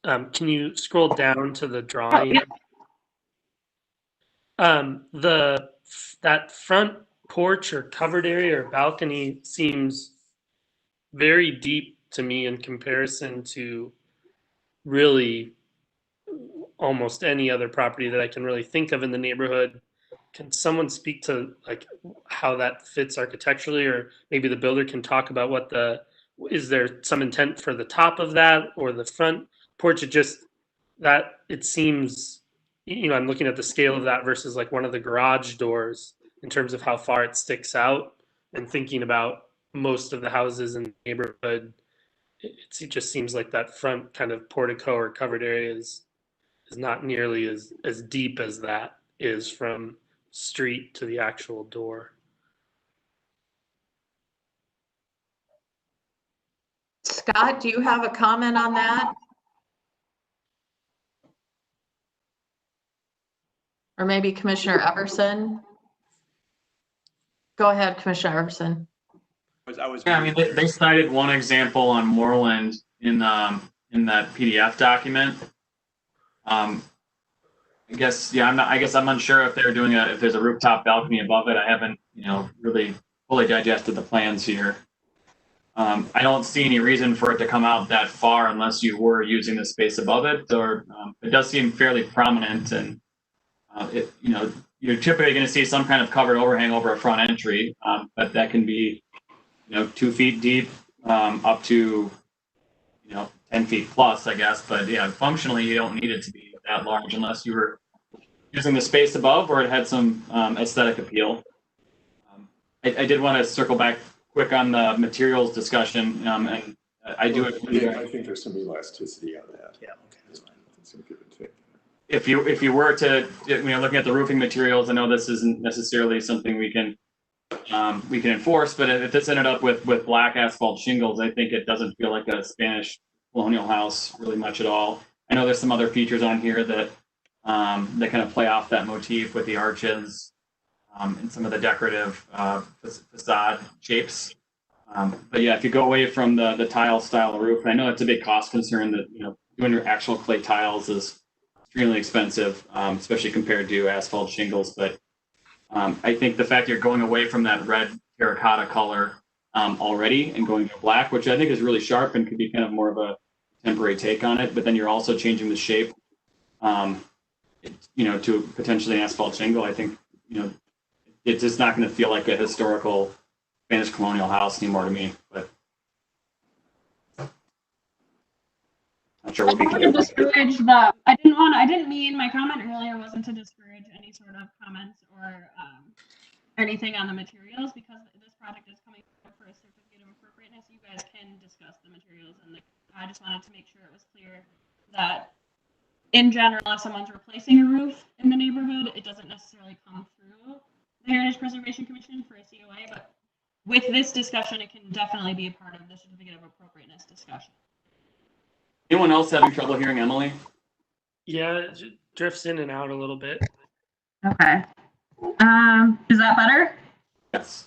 Can you scroll down to the drawing? That front porch or covered area or balcony seems very deep to me in comparison to really almost any other property that I can really think of in the neighborhood. Can someone speak to like how that fits architecturally, or maybe the builder can talk about what the is there some intent for the top of that or the front porch? It just that it seems, I'm looking at the scale of that versus like one of the garage doors in terms of how far it sticks out, and thinking about most of the houses in the neighborhood, it just seems like that front kind of portico or covered area is not nearly as deep as that is from street to the actual door. Scott, do you have a comment on that? Or maybe Commissioner Everson? Go ahead, Commissioner Everson. Yeah, I mean, they cited one example on Moreland in that PDF document. I guess I'm unsure if they're doing if there's a rooftop balcony above it. I haven't, really fully digested the plans here. I don't see any reason for it to come out that far unless you were using the space above it, or it does seem fairly prominent, and you're typically going to see some kind of covered overhang over a front entry, but that can be 2 feet deep, up to 10 feet plus, I guess. But yeah, functionally you don't need it to be that large unless you were using the space above or it had some aesthetic appeal. I did want to circle back quick on the materials discussion, and I do agree. I think there's some elasticity on that. Yeah, okay, that's fine. Some give and take. If you were to, looking at the roofing materials, I know this isn't necessarily something we can enforce, but if this ended up with black asphalt shingles, I think it doesn't feel like a Spanish colonial house really much at all. I know there's some other features on here that kind of play off that motif with the arches and some of the decorative facade shapes. But yeah, if you go away from the tile style roof, I know it's a big cost concern that doing your actual clay tiles is extremely expensive, especially compared to asphalt shingles. But I think the fact you're going away from that red terracotta color already and going to black, which I think is really sharp and could be kind of more of a temporary take on it, but then you're also changing the shape, to potentially an asphalt shingle. I think, it's just not going to feel like a historical Spanish colonial house anymore to me. But not sure what we can do. Discourage the. I didn't mean my comment earlier wasn't to discourage any sort of comments or anything on the materials, because this project is coming for a certificate of appropriateness. You guys can discuss the materials, and I just wanted to make sure it was clear that in general, if someone's replacing a roof in the neighborhood, it doesn't necessarily come through the Heritage Preservation Commission for a COA, but with this discussion, it can definitely be a part of the certificate of appropriateness discussion. Anyone else having trouble hearing Emily? Yeah, it drifts in and out a little bit. Okay. Is that better? Yes.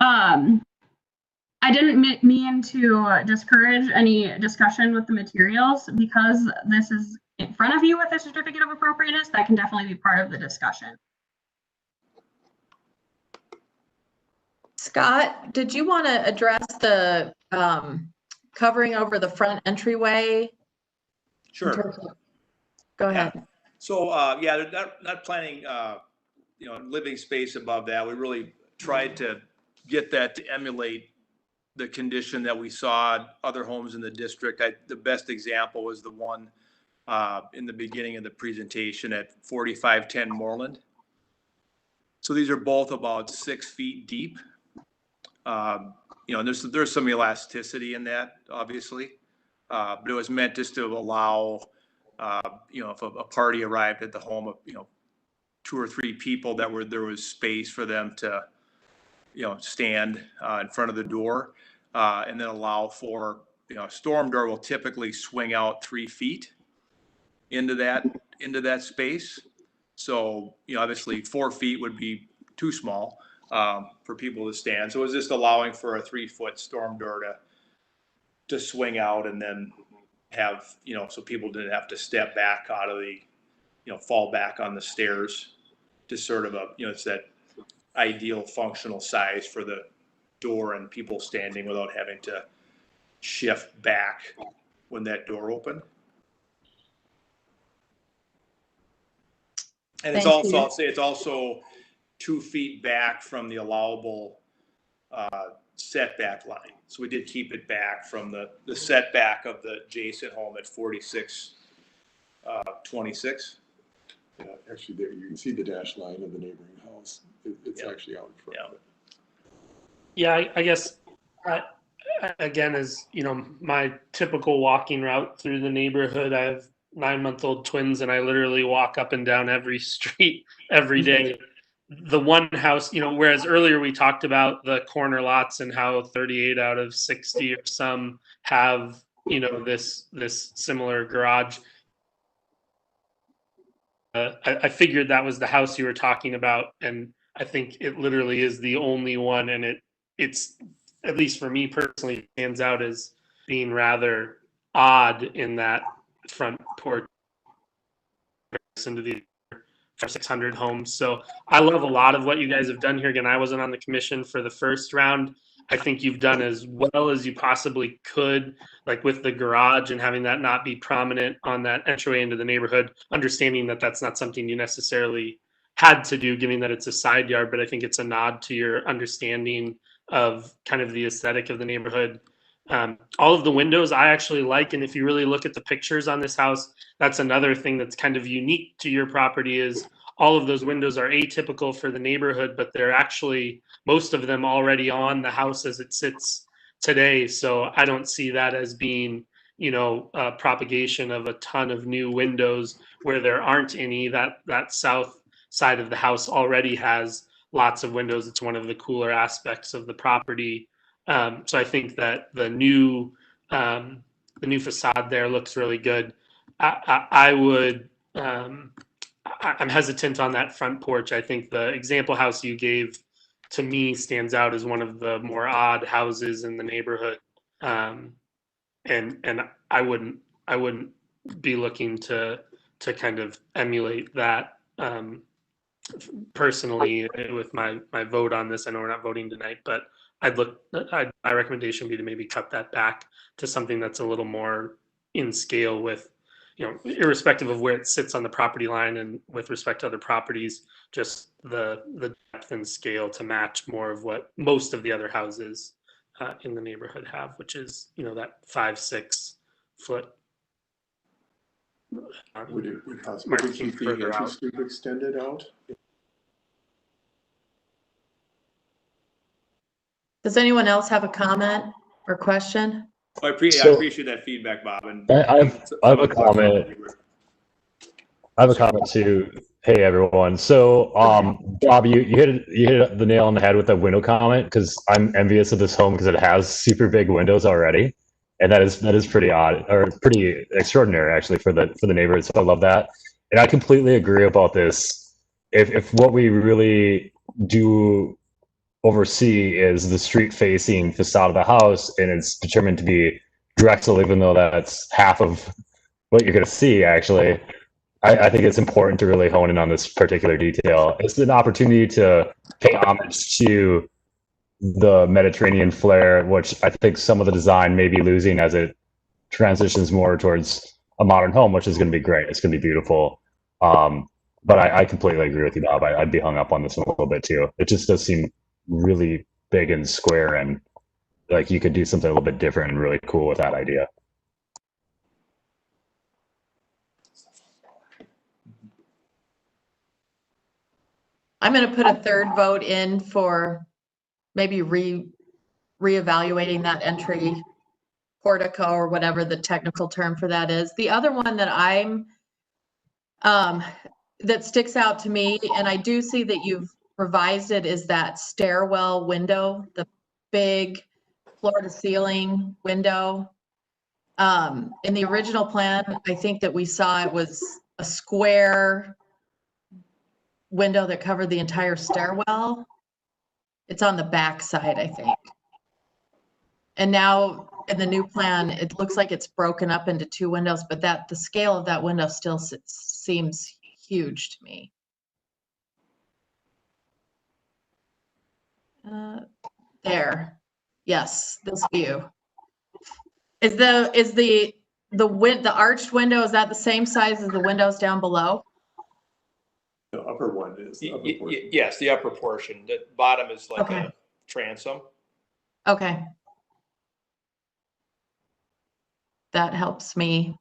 I didn't mean to discourage any discussion with the materials, because this is in front of you with the certificate of appropriateness. That can definitely be part of the discussion. Scott, did you want to address the covering over the front entryway? Sure. Go ahead. Yeah. So, they're not planning, living space above that. We really tried to get that to emulate the condition that we saw at other homes in the district. The best example was the one in the beginning of the presentation at 4510 Moreland. So these are both about 6 feet deep. There's some elasticity in that, obviously, but it was meant just to allow, if a party arrived at the home of, 2 or 3 people, there was space for them to, stand in front of the door, and then allow for, a storm door will typically swing out 3 feet into that space. So, obviously 4 feet would be too small for people to stand. So it was just allowing for a 3-foot storm door to swing out, and then have, so people didn't have to step back out of the, fall back on the stairs, to sort of it's that ideal functional size for the door and people standing without having to shift back when that door opened. And it's also, I'll say it's also 2 feet back from the allowable setback line. So we did keep it back from the setback of the adjacent home at 4626. Yeah, actually, there you can see the dash line of the neighboring house. It's Yeah. actually out in front of it. Yeah, I guess, again, as you know, my typical walking route through the neighborhood, I have 9-month-old twins and I literally walk up and down every street every day. The one house, you know, whereas earlier we talked about the corner lots and how 38 out of 60 or some have, you know, this similar garage. I figured that was the house you were talking about, and I think it literally is the only one, and it's at least for me personally stands out as being rather odd in that front porch into the 600 homes. So I love a lot of what you guys have done here. Again, I wasn't on the commission for the first round. I think you've done as well as you possibly could, like with the garage and having that not be prominent on that entryway into the neighborhood, understanding that that's not something you necessarily had to do, given that it's a side yard, but I think it's a nod to your understanding of kind of the aesthetic of the neighborhood. All of the windows I actually like, and if you really look at the pictures on this house, that's another thing that's kind of unique to your property is all of those windows are atypical for the neighborhood, but they're actually most of them already on the house as it sits today. So I don't see that as being, you know, propagation of a ton of new windows where there aren't any. That south side of the house already has lots of windows. It's one of the cooler aspects of the property. So I think that the new facade there looks really good. I'm hesitant on that front porch. I think the example house you gave to me stands out as one of the more odd houses in the neighborhood. And I wouldn't be looking to kind of emulate that personally with my vote on this. I know we're not voting tonight, but my recommendation would be to maybe cut that back to something that's a little more in scale with, you know, irrespective of where it sits on the property line and with respect to other properties, just the depth and scale to match more of what most of the other houses in the neighborhood have, which is, you know, that 5-6 foot. Would it be possible to keep the entry street extended out? Does anyone else have a comment or question? I appreciate that feedback, Bob. And I have a comment. I have a comment too. Hey everyone. So Bob, you hit the nail on the head with the window comment, because I'm envious of this home because it has super big windows already. And that is pretty odd, or pretty extraordinary actually for the neighborhood. So I love that. And I completely agree about this. If what we really do oversee is the street facing facade of the house, and it's determined to be Drexel, even though that's half of what you're going to see, actually, I think it's important to really hone in on this particular detail. It's an opportunity to pay homage to the Mediterranean flair, which I think some of the design may be losing as it transitions more towards a modern home, which is going to be great. It's going to be beautiful. But I completely agree with you, Bob. I'd be hung up on this one a little bit too. It just does seem really big and square, and like you could do something a little bit different and really cool with that idea. I'm going to put a third vote in for maybe reevaluating that entry portico or whatever the technical term for that is. The other one that that sticks out to me, and I do see that you've revised it, is that stairwell window, the big floor to ceiling window. In the original plan, I think that we saw it was a square window that covered the entire stairwell. It's on the back side, I think. And now in the new plan, it looks like it's broken up into 2 windows, but the scale of that window still seems huge to me. There. Yes, this view. Is the arched window, is that the same size as the windows down below? The upper one is. The upper portion. Yes, the upper portion. The bottom is like Okay. a transom. Okay. that helps me.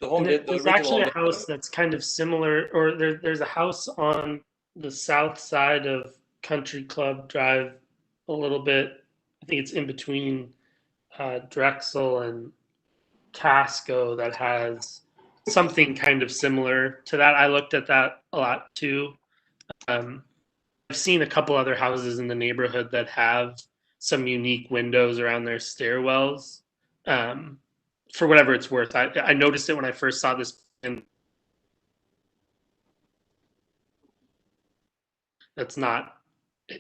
The home, And the there's original actually home a house that's kind of similar, or there's a house on the south side of Country Club Drive a little bit. I think it's in between Drexel and Casco that has something kind of similar to that. I looked at that a lot too. I've seen a couple other houses in the neighborhood that have some unique windows around their stairwells. For whatever it's worth, I noticed it when I first saw this, and that's not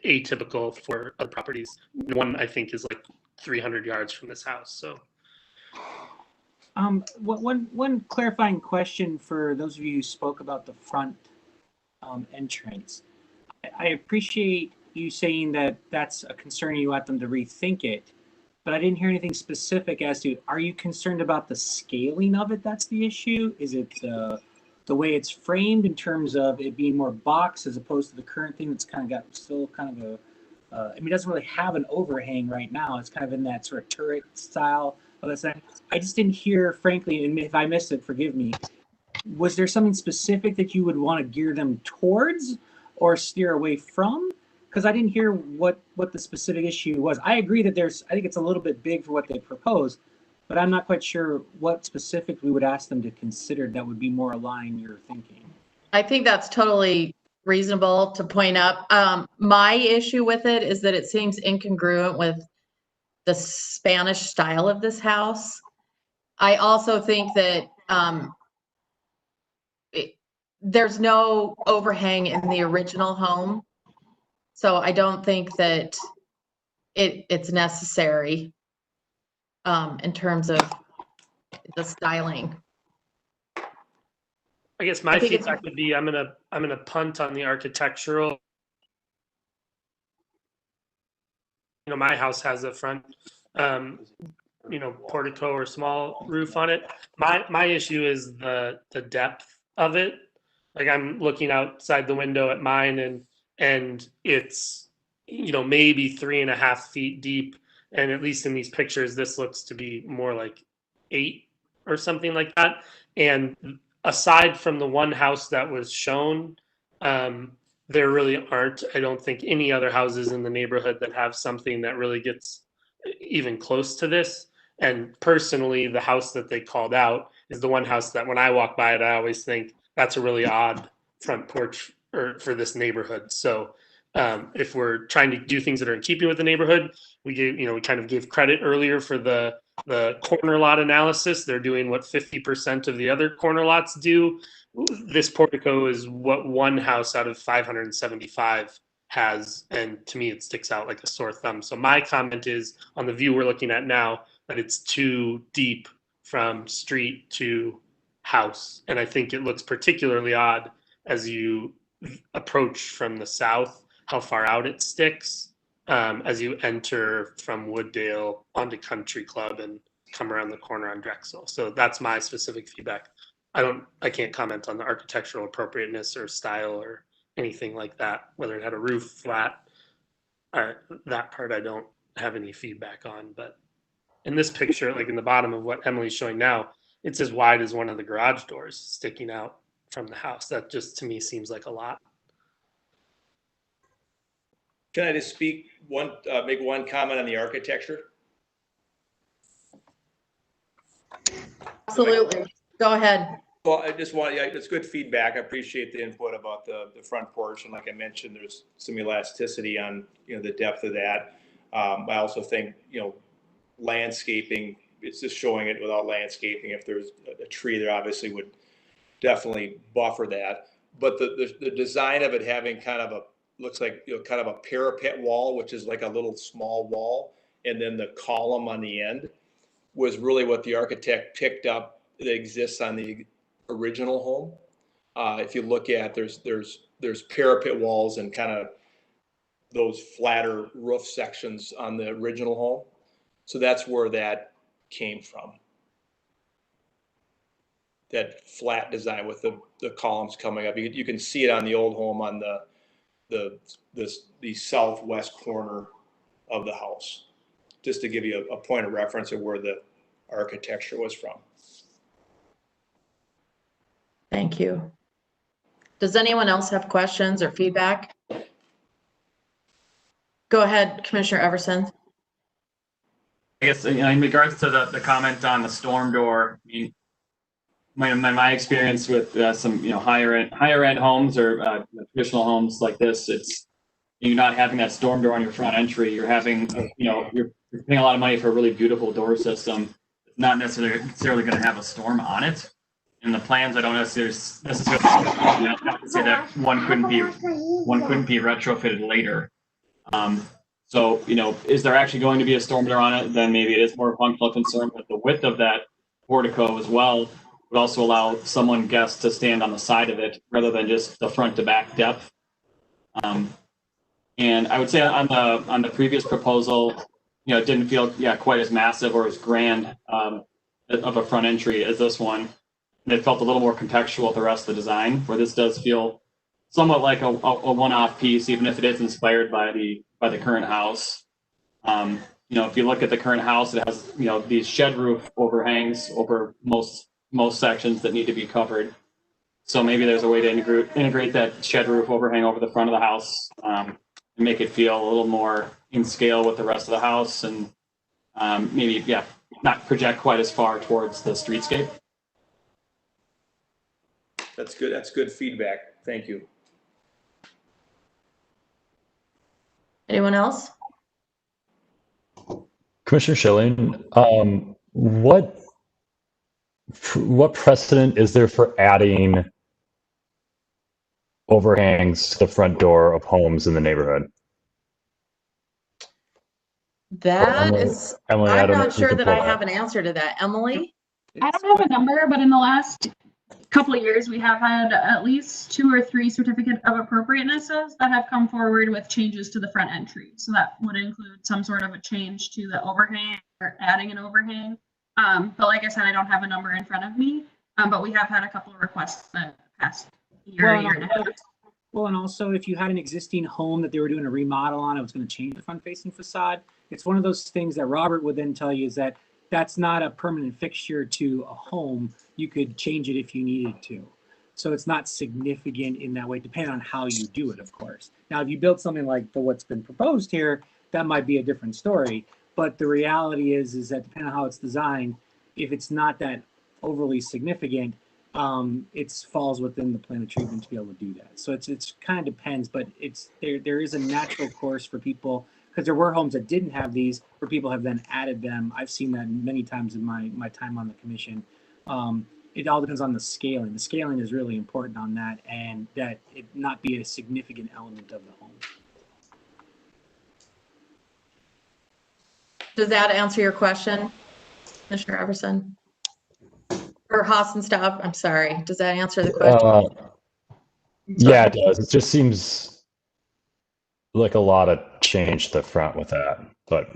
atypical for other properties. One I think is like 300 yards from this house. So One clarifying question for those of you who spoke about the front entrance. I appreciate you saying that that's a concern, you want them to rethink it, but I didn't hear anything specific as to, are you concerned about the scaling of it that's the issue? Is it the way it's framed in terms of it being more box as opposed to the current thing that's kind of got still kind of I mean, it doesn't really have an overhang right now. It's kind of in that sort of turret style of that side. I just didn't hear, frankly, and if I missed it, forgive me. Was there something specific that you would want to gear them towards or steer away from? Because I didn't hear what the specific issue was. I agree that I think it's a little bit big for what they propose, but I'm not quite sure what specifically we would ask them to consider that would be more aligned your thinking. I think that's totally reasonable to point up. My issue with it is that it seems incongruent with the Spanish style of this house. I also think that there's no overhang in the original home. So I don't think that it's necessary in terms of the styling. I guess my feedback would be I'm gonna punt on the architectural. You know, my house has a front portico or small roof on it. My issue is the depth of it. Like, I'm looking outside the window at mine, and it's maybe 3.5 feet deep, and at least in these pictures this looks to be more like 8 or something like that. And aside from the one house that was shown, there really aren't, I don't think, any other houses in the neighborhood that have something that really gets even close to this. And personally, the house that they called out is the one house that when I walk by it, I always think that's a really odd front porch for this neighborhood. So if we're trying to do things that are in keeping with the neighborhood, we kind of gave credit earlier for the corner lot analysis. They're doing what 50% of the other corner lots do. This portico is what one house out of 575 has, and to me it sticks out like a sore thumb. So my comment is, on the view we're looking at now, that it's too deep from street to house, and I think it looks particularly odd as you approach from the south, how far out it sticks as you enter from Wooddale onto Country Club and come around the corner on Drexel. So that's my specific feedback. I can't comment on the architectural appropriateness or style or anything like that, whether it had a roof, flat, that part I don't have any feedback on. But in this picture, like in the bottom of what Emily's showing now, it's as wide as one of the garage doors sticking out from the house. That just, to me, seems like a lot. Can I just make one comment on the architecture? Absolutely. Go ahead. Well, I just want, it's good feedback. I appreciate the input about the front porch. And like I mentioned, there's some elasticity on, the depth of that. I also think, landscaping, it's just showing it without landscaping. If there's a tree there, obviously would definitely buffer that. But the design of it having kind of looks like, kind of a parapet wall, which is like a little small wall, and then the column on the end was really what the architect picked up that exists on the original home. If you look at, there's parapet walls and kind of those flatter roof sections on the original home. So that's where that came from. That flat design with the columns coming up. You can see it on the old home on the southwest corner of the house, just to give you a point of reference of where architecture was from. Thank you. Does anyone else have questions or feedback? Go ahead, Commissioner Everson. I guess, in regards to the comment on the storm door, I mean, my experience with some higher end homes or traditional homes like this, it's you're not having that storm door on your front entry. You're having you're paying a lot of money for a really beautiful door system. It's not necessarily going to have a storm on it. In the plans, I don't necessarily not to say that one couldn't be retrofitted later. So, is there actually going to be a storm door on it? Then maybe it is more a functional concern, but the width of that portico as well would also allow guests to stand on the side of it rather than just the front to back depth. And I would say on the previous proposal, it didn't feel quite as massive or as grand of a front entry as this one. And it felt a little more contextual with the rest of the design, where this does feel somewhat like a one-off piece, even if it is inspired by the current house. If you look at the current house, it has these shed roof overhangs over most sections that need to be covered. So maybe there's a way to integrate that shed roof overhang over the front of the house and make it feel a little more in scale with the rest of the house, and maybe not project quite as far towards the streetscape. That's good. That's good feedback. Thank you. Anyone else? Commissioner Schilling, what precedent is there for adding overhangs to the front door of homes in the neighborhood? That is, Emily, I'm not sure that I have an answer to that. Emily? I don't have a number, but in the last couple of years, we have had at least 2 or 3 certificate of appropriatenesses that have come forward with changes to the front entry. So that would include some sort of a change to the overhang or adding an overhang. But like I said, I don't have a number in front of me, but we have had a couple of requests the past year and a half. Well, and also if you had an existing home that they were doing a remodel on, it was going to change the front facing facade. It's one of those things that Robert would then tell you is that that's not a permanent fixture to a home. You could change it if you needed to. So it's not significant in that way, depending on how you do it, of course. Now, if you build something like what's been proposed here, that might be a different story. But the reality is that depending on how it's designed, if it's not that overly significant, it falls within the plan of treatment to be able to do that. So it's kind of depends, but there is a natural course for people, because there were homes that didn't have these, where people have then added them. I've seen that many times in my time on the commission. It all depends on the scaling. The scaling is really important on that, and that it not be a significant element of the home. Does that answer your question, Commissioner Everson? Or Hassenstaub, I'm sorry. Does that answer the question? Yeah, it does. It just seems like a lot of change to the front with that, but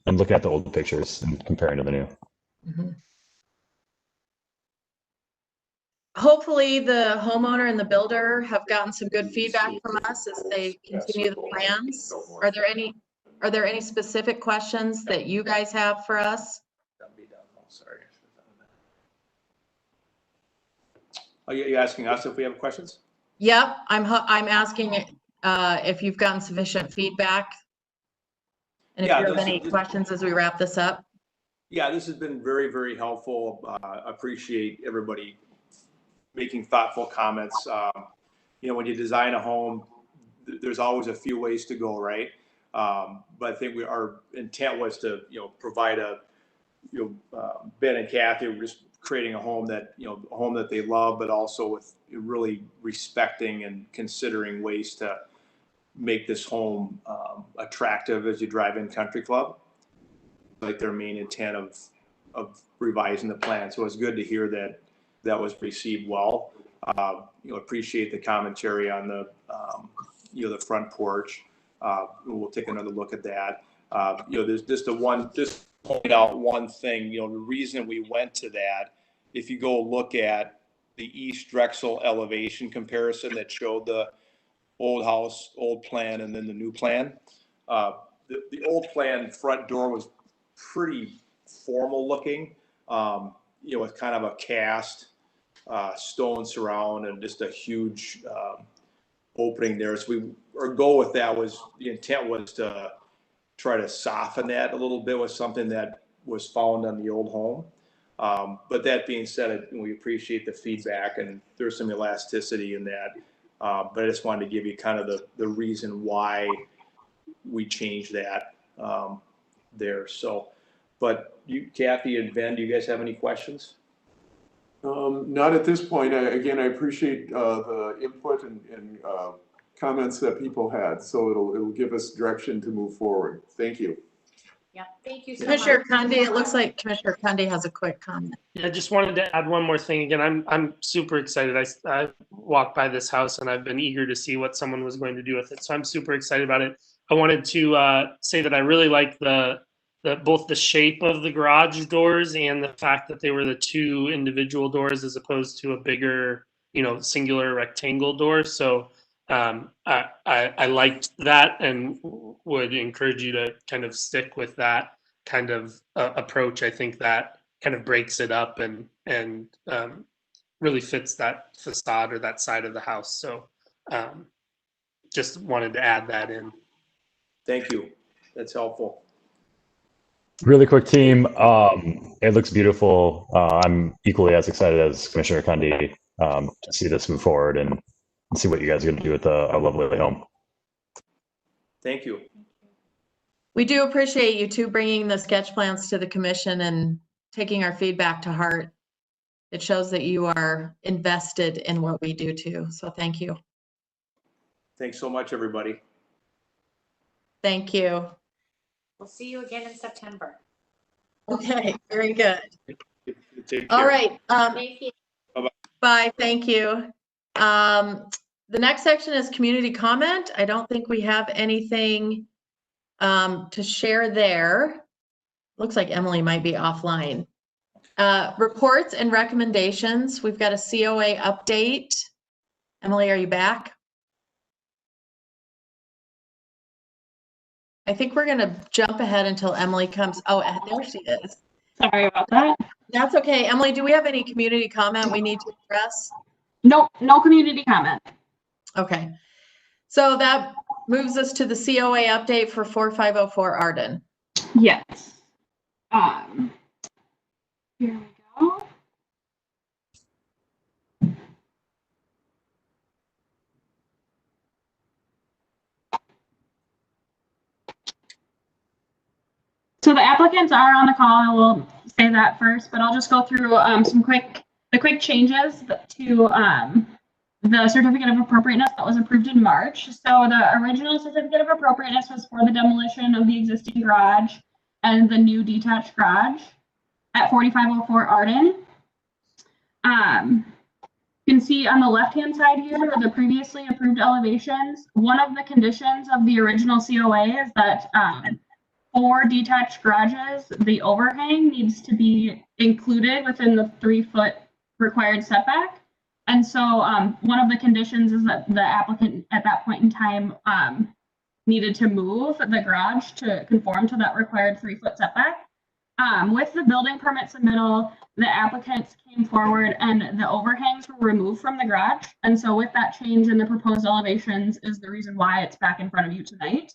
I'm looking at the old pictures and comparing to the new. Mm-hmm. Hopefully the homeowner and the builder have gotten some good feedback from us as they continue the plans. Are there any specific questions that you guys have for us? Sorry. Are you asking us if we have questions? Yep, I'm asking if you've gotten sufficient feedback. And if you have any questions as we wrap this up. Yeah, this has been very, very helpful. Appreciate everybody making thoughtful comments. When you design a home, there's always a few ways to go, right? But I think our intent was to, provide Ben and Kathy were just creating a home that, a home that they love, but also with really respecting and considering ways to make this home attractive as you drive in Country Club, like their main intent of revising the plan. So it's good to hear that was received well. Appreciate the commentary on the front porch. We'll take another look at that. There's just point out one thing. The reason we went to that, if you go look at the East Drexel elevation comparison that showed the old house, old plan, and then the new plan, the old plan front door was pretty formal looking, with kind of a cast stone surround and just a huge opening there. So our goal with that was, the intent was to try to soften that a little bit with something that was found on the old home. But that being said, we appreciate the feedback, and there's some elasticity in that. But I just wanted to give you kind of the reason why we changed that there. So, but you, Kathy and Ben, do you guys have any questions? Not at this point. Again, I appreciate the input and comments that people had. So it'll give us direction to move forward. Thank you. Yeah, thank you so Commissioner much. Kunde, it looks like Commissioner Kunde has a quick comment. Yeah, I just wanted to add one more thing. Again, I'm super excited. I walked by this house and I've been eager to see what someone was going to do with it. So I'm super excited about it. I wanted to say that I really like both the shape of the garage doors and the fact that they were the two individual doors as opposed to a bigger, singular rectangle door. So I liked that and would encourage you to kind of stick with that kind of approach. I think that kind of breaks it up and really fits that facade or that side of the house. So just wanted to add that in. Thank you. That's helpful. Really quick, team. It looks beautiful. I'm equally as excited as Commissioner Kunde to see this move forward and see what you guys are going to do with our lovely home. Thank you. We do appreciate you two bringing the sketch plans to the commission and taking our feedback to heart. It shows that you are invested in what we do too. So thank you. Thanks so much, everybody. Thank you. We'll see you again in September. Okay, very good. Take care. All right. Thank you. Bye, thank you. The next section is community comment. I don't think we have anything to share there. Looks like Emily might be offline. Reports and recommendations. We've got a COA update. Emily, are you back? I think we're going to jump ahead until Emily comes. Oh, there she is. Sorry about that. That's okay. Emily, do we have any community comment we need to address? No community comment. Okay. So that moves us to the COA update for 4504 Arden. Yes. Here we go. So the applicants are on the call. I will say that first, but I'll just go through the quick changes to the certificate of appropriateness that was approved in March. So the original certificate of appropriateness was for the demolition of the existing garage and the new detached garage at 4504 Arden. You can see on the left-hand side here the previously approved elevations. One of the conditions of the original COA is that for detached garages, the overhang needs to be included within the 3-foot required setback. And so one of the conditions is that the applicant at that point in time needed to move the garage to conform to that required 3-foot setback. With the building permit submittal, the applicants came forward and the overhangs were removed from the garage. And so with that change in the proposed elevations is the reason why it's back in front of you tonight.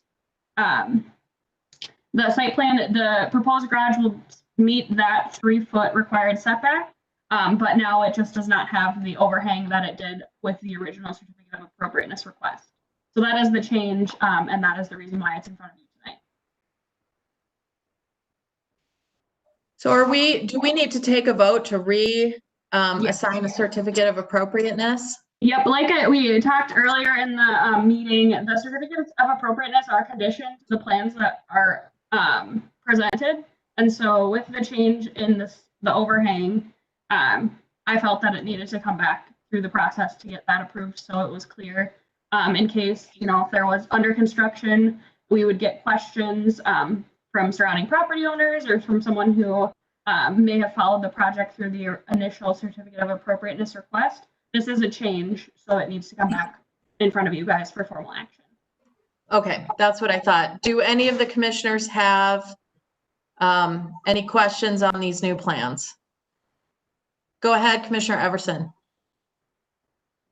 The site plan, the proposed garage will meet that 3-foot required setback, but now it just does not have the overhang that it did with the original certificate of appropriateness request. So that is the change, and that is the reason why it's in front of you tonight. So do we need to take a vote to assign a certificate of appropriateness? Yep, like we talked earlier in the meeting, the certificates of appropriateness are conditioned to the plans that are presented. And so with the change in the overhang, I felt that it needed to come back through the process to get that approved so it was clear. In case, if there was under construction, we would get questions from surrounding property owners or from someone who may have followed the project through the initial certificate of appropriateness request. This is a change, so it needs to come back in front of you guys for formal action. Okay, that's what I thought. Do any of the commissioners have any questions on these new plans? Go ahead, Commissioner Everson.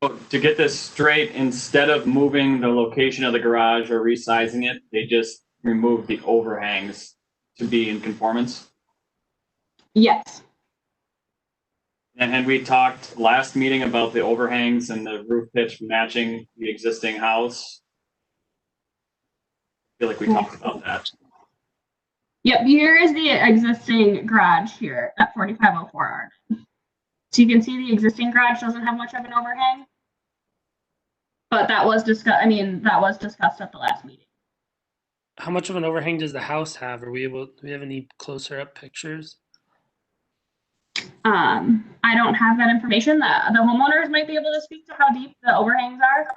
To get this straight, instead of moving the location of the garage or resizing it, they just removed the overhangs to be in conformance. Yes. And had we talked last meeting about the overhangs and the roof pitch matching the existing house? I feel like we talked about that. Yep, here is the existing garage here at 4504 Arden. So you can see the existing garage doesn't have much of an overhang. But that was discussed, that was discussed at the last meeting. How much of an overhang does the house have? Do we have any closer up pictures? I don't have that information. The homeowners might be able to speak to how deep the overhangs are,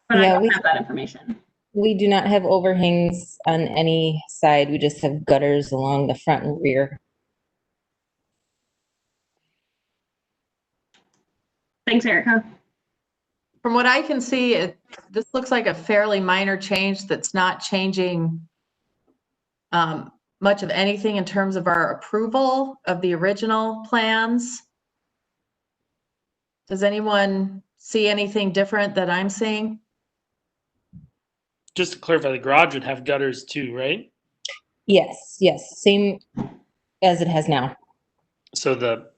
but I don't have that information. We do not have overhangs on any side. We just have gutters along the front and rear. Thanks, Erica. From what I can see, this looks like a fairly minor change that's not changing much of anything in terms of our approval of the original plans. Does anyone see anything different that I'm seeing? Just to clarify, the garage would have gutters too, right? Yes, yes, same as it has now. So the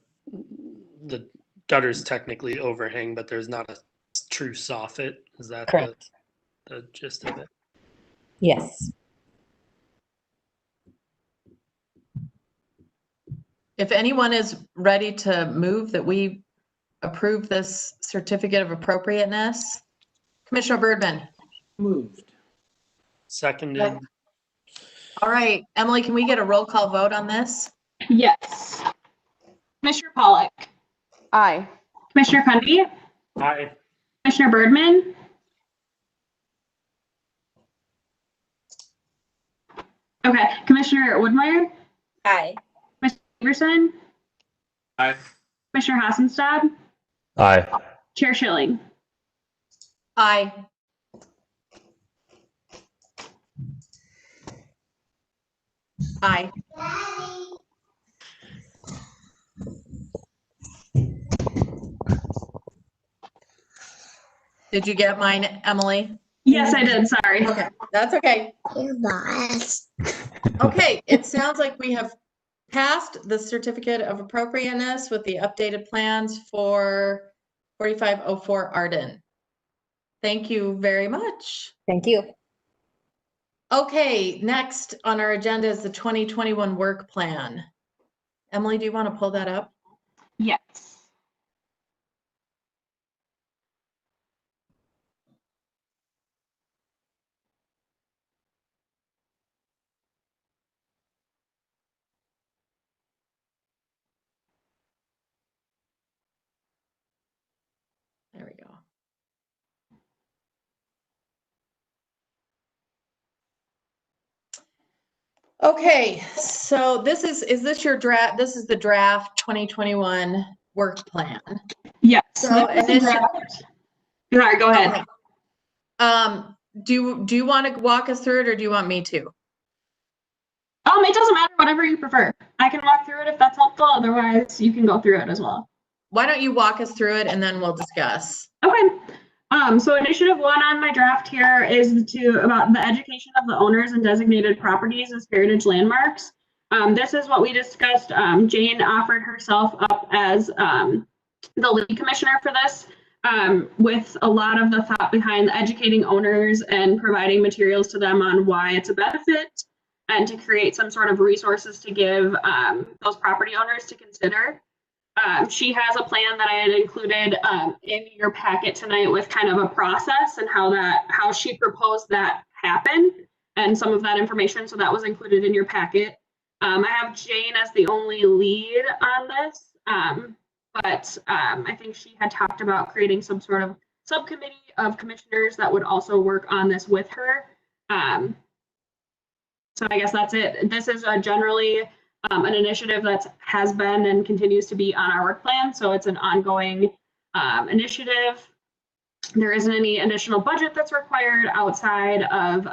gutters technically overhang, but there's not a true soffit. Is that correct? The gist of it? Yes. If anyone is ready to move that we approve this certificate of appropriateness, Commissioner Birdman. Moved. Seconded. All right, Emily, can we get a roll call vote on this? Yes. Commissioner Pollak. Aye. Commissioner Cundy. Aye. Commissioner Birdman. Okay, Commissioner Woodmeyer. Aye. Commissioner Everson. Aye. Commissioner Hassenstad. Aye. Chair Schilling. Aye. Aye. Did you get mine, Emily? Yes, I did. Sorry. Okay, that's okay. Okay, it sounds like we have passed the certificate of appropriateness with the updated plans for 4504 Arden. Thank you very much. Thank you. Okay, next on our agenda is the 2021 work plan. Emily, do you want to pull that up? Yes. There we go. Okay, so this is this your draft? This is the draft 2021 work plan. Yes. So, and this, sorry, go ahead. Okay. Do you want to walk us through it, or do you want me to? It doesn't matter, whatever you prefer. I can walk through it if that's helpful. Otherwise, you can go through it as well. Why don't you walk us through it and then we'll discuss. Okay. So initiative 1 on my draft here is about the education of the owners and designated properties as heritage landmarks. This is what we discussed. Jane offered herself up as the lead commissioner for this, with a lot of the thought behind educating owners and providing materials to them on why it's a benefit, and to create some sort of resources to give those property owners to consider. She has a plan that I had included in your packet tonight with kind of a process and how she proposed that happen, and some of that information. So that was included in your packet. I have Jane as the only lead on this, but I think she had talked about creating some sort of subcommittee of commissioners that would also work on this with her. So I guess that's it. This is generally an initiative that has been and continues to be on our work plan. So it's an ongoing initiative. there isn't any additional budget that's required outside of,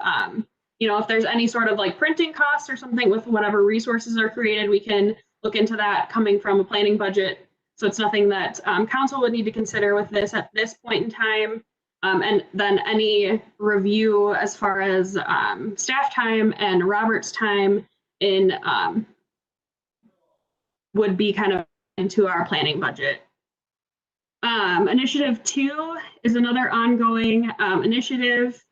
if there's any sort of like printing costs or something with whatever resources are created, we can look into that coming from a planning budget. So it's nothing that council would need to consider with this at this point in time. And then any review as far as staff time and Robert's time in would be kind of into our planning budget. Initiative 2 is another ongoing initiative.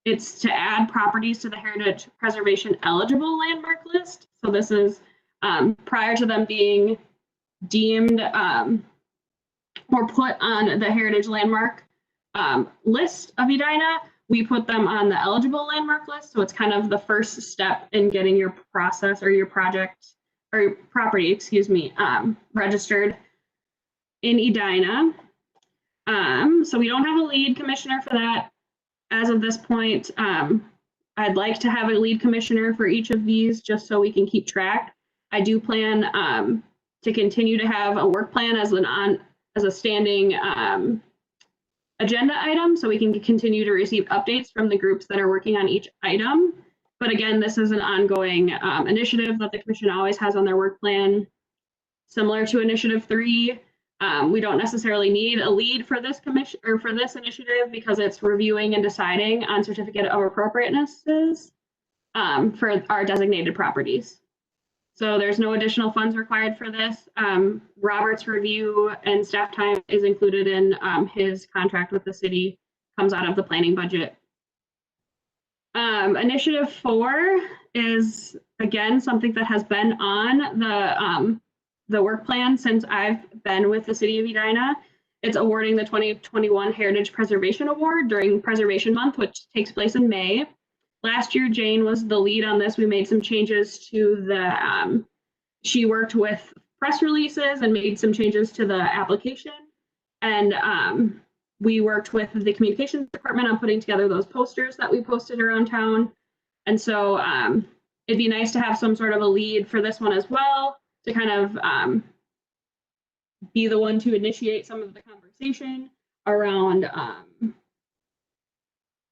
It's to add properties to the Heritage Preservation eligible landmark list. So this is prior to them being deemed or put on the Heritage Landmark list of Edina, we put them on the eligible landmark list. So it's kind of the first step in getting your process or your project or your property, registered in Edina. So we don't have a lead commissioner for that as of this point. I'd like to have a lead commissioner for each of these just so we can keep track. I do plan to continue to have a work plan as a standing agenda item so we can continue to receive updates from the groups that are working on each item. But again, this is an ongoing initiative that the commission always has on their work plan. Similar to Initiative 3, we don't necessarily need a lead for this commission or for this initiative because it's reviewing and deciding on certificate of appropriatenesses for our designated properties. So there's no additional funds required for this. Robert's review and staff time is included in his contract with the city, comes out of the planning budget. Initiative 4 is, again, something that has been on the work plan since I've been with the city of Edina. It's awarding the 2021 Heritage Preservation Award during Preservation Month, which takes place in May. Last year, Jane was the lead on this. We made some changes to the, she worked with press releases and made some changes to the application. And we worked with the communications department on putting together those posters that we posted around town. And so it'd be nice to have some sort of a lead for this one as well, to kind of be the one to initiate some of the conversation around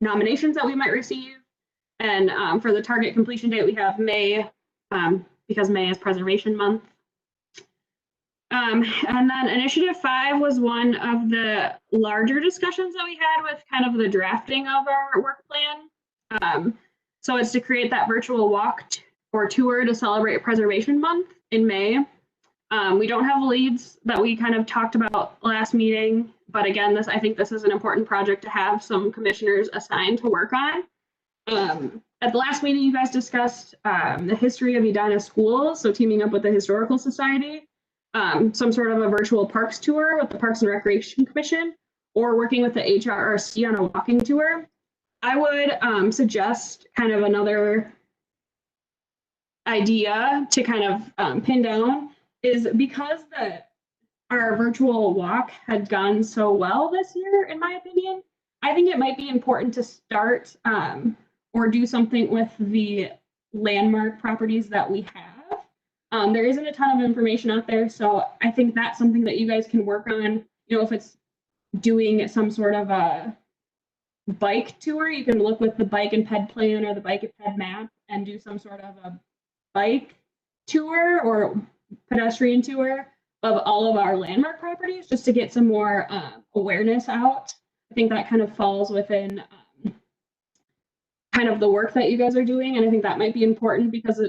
nominations that we might receive. And for the target completion date, we have May, because May is Preservation Month. And then Initiative 5 was one of the larger discussions that we had with kind of the drafting of our work plan. So it's to create that virtual walk or tour to celebrate Preservation Month in May. We don't have leads that we kind of talked about last meeting, but again, I think this is an important project to have some commissioners assigned to work on. At the last meeting, you guys discussed the history of Edina schools, so teaming up with the Historical Society, some sort of a virtual parks tour with the Parks and Recreation Commission, or working with the HRRC on a walking tour. I would suggest kind of another idea to kind of pin down is because our virtual walk had gone so well this year, in my opinion, I think it might be important to start or do something with the landmark properties that we have. There isn't a ton of information out there, so I think that's something that you guys can work on. If it's doing some sort of a bike tour, you can look with the bike and ped plan or the bike and ped map and do some sort of a bike tour or pedestrian tour of all of our landmark properties just to get some more awareness out. I think that kind of falls within kind of the work that you guys are doing, and I think that might be important because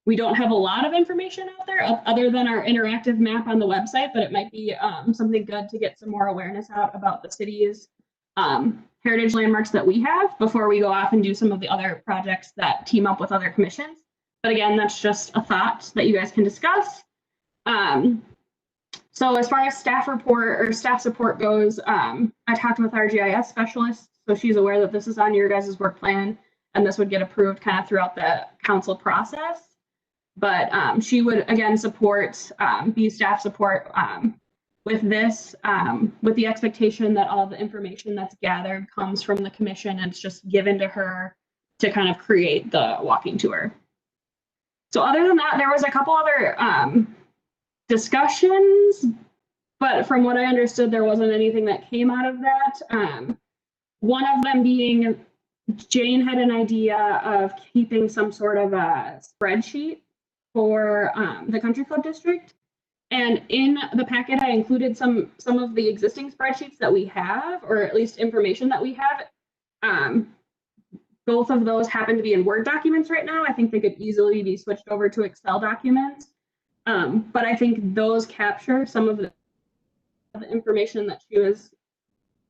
we don't have a lot of information out there other than our interactive map on the website, but it might be something good to get some more awareness out about the city's heritage landmarks that we have before we go off and do some of the other projects that team up with other commissions. But again, that's just a thought that you guys can discuss. So as far as staff report or staff support goes, I talked with our GIS specialist, so she's aware that this is on your guys' work plan and this would get approved kind of throughout the council process. But she would, again, support, be staff support with this, with the expectation that all the information that's gathered comes from the commission and it's just given to her to kind of create the walking tour. So other than that, there was a couple other discussions but from what I understood, there wasn't anything that came out of that. One of them being Jane had an idea of keeping some sort of a spreadsheet for the Country Club District. And in the packet, I included some of the existing spreadsheets that we have, or at least information that we have. Both of those happen to be in Word documents right now. I think they could easily be switched over to Excel documents. But I think those capture some of the information that she was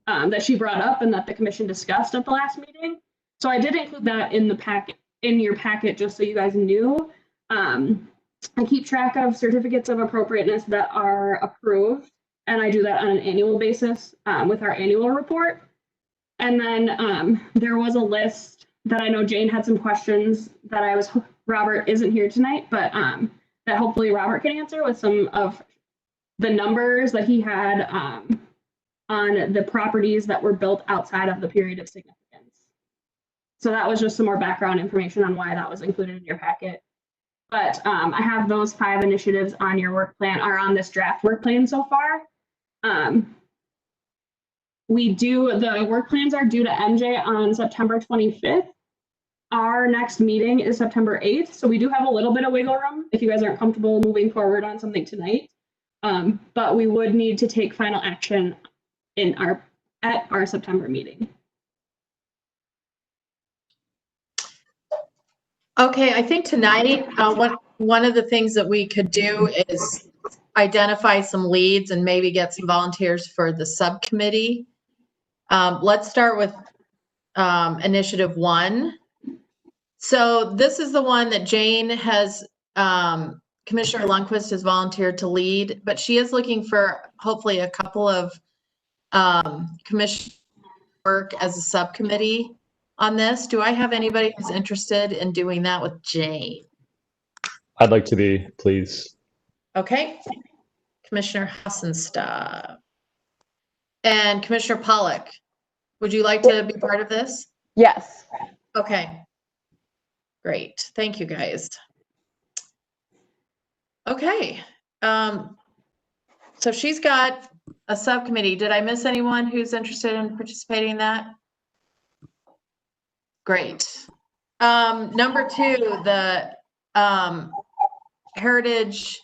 that she brought up and that the commission discussed at the last meeting. So I did include that in the packet, in your packet, just so you guys knew. I keep track of certificates of appropriateness that are approved, and I do that on an annual basis with our annual report. And then there was a list that I know Jane had some questions that Robert isn't here tonight, but that hopefully Robert can answer with some of the numbers that he had on the properties that were built outside of the period of significance. So that was just some more background information on why that was included in your packet. But I have those 5 initiatives on your work plan, or on this draft work plan so far. The work plans are due to MJ on September 25th. Our next meeting is September 8th. So we do have a little bit of wiggle room if you guys aren't comfortable moving forward on something tonight. But we would need to take final action at our September meeting. Okay, I think tonight, one of the things that we could do is identify some leads and maybe get some volunteers for the subcommittee. Let's start with initiative 1. So this is the one that Jane has, Commissioner Lundquist has volunteered to lead, but she is looking for hopefully a couple of commission work as a subcommittee on this. Do I have anybody who's interested in doing that with Jane? I'd like to be, please. Okay. Commissioner Hassenstab. And Commissioner Pollock, would you like to be part of this? Yes. Okay. Great. Thank you, guys. Okay. So she's got a subcommittee. Did I miss anyone who's interested in participating in that? Great. Number 2, the heritage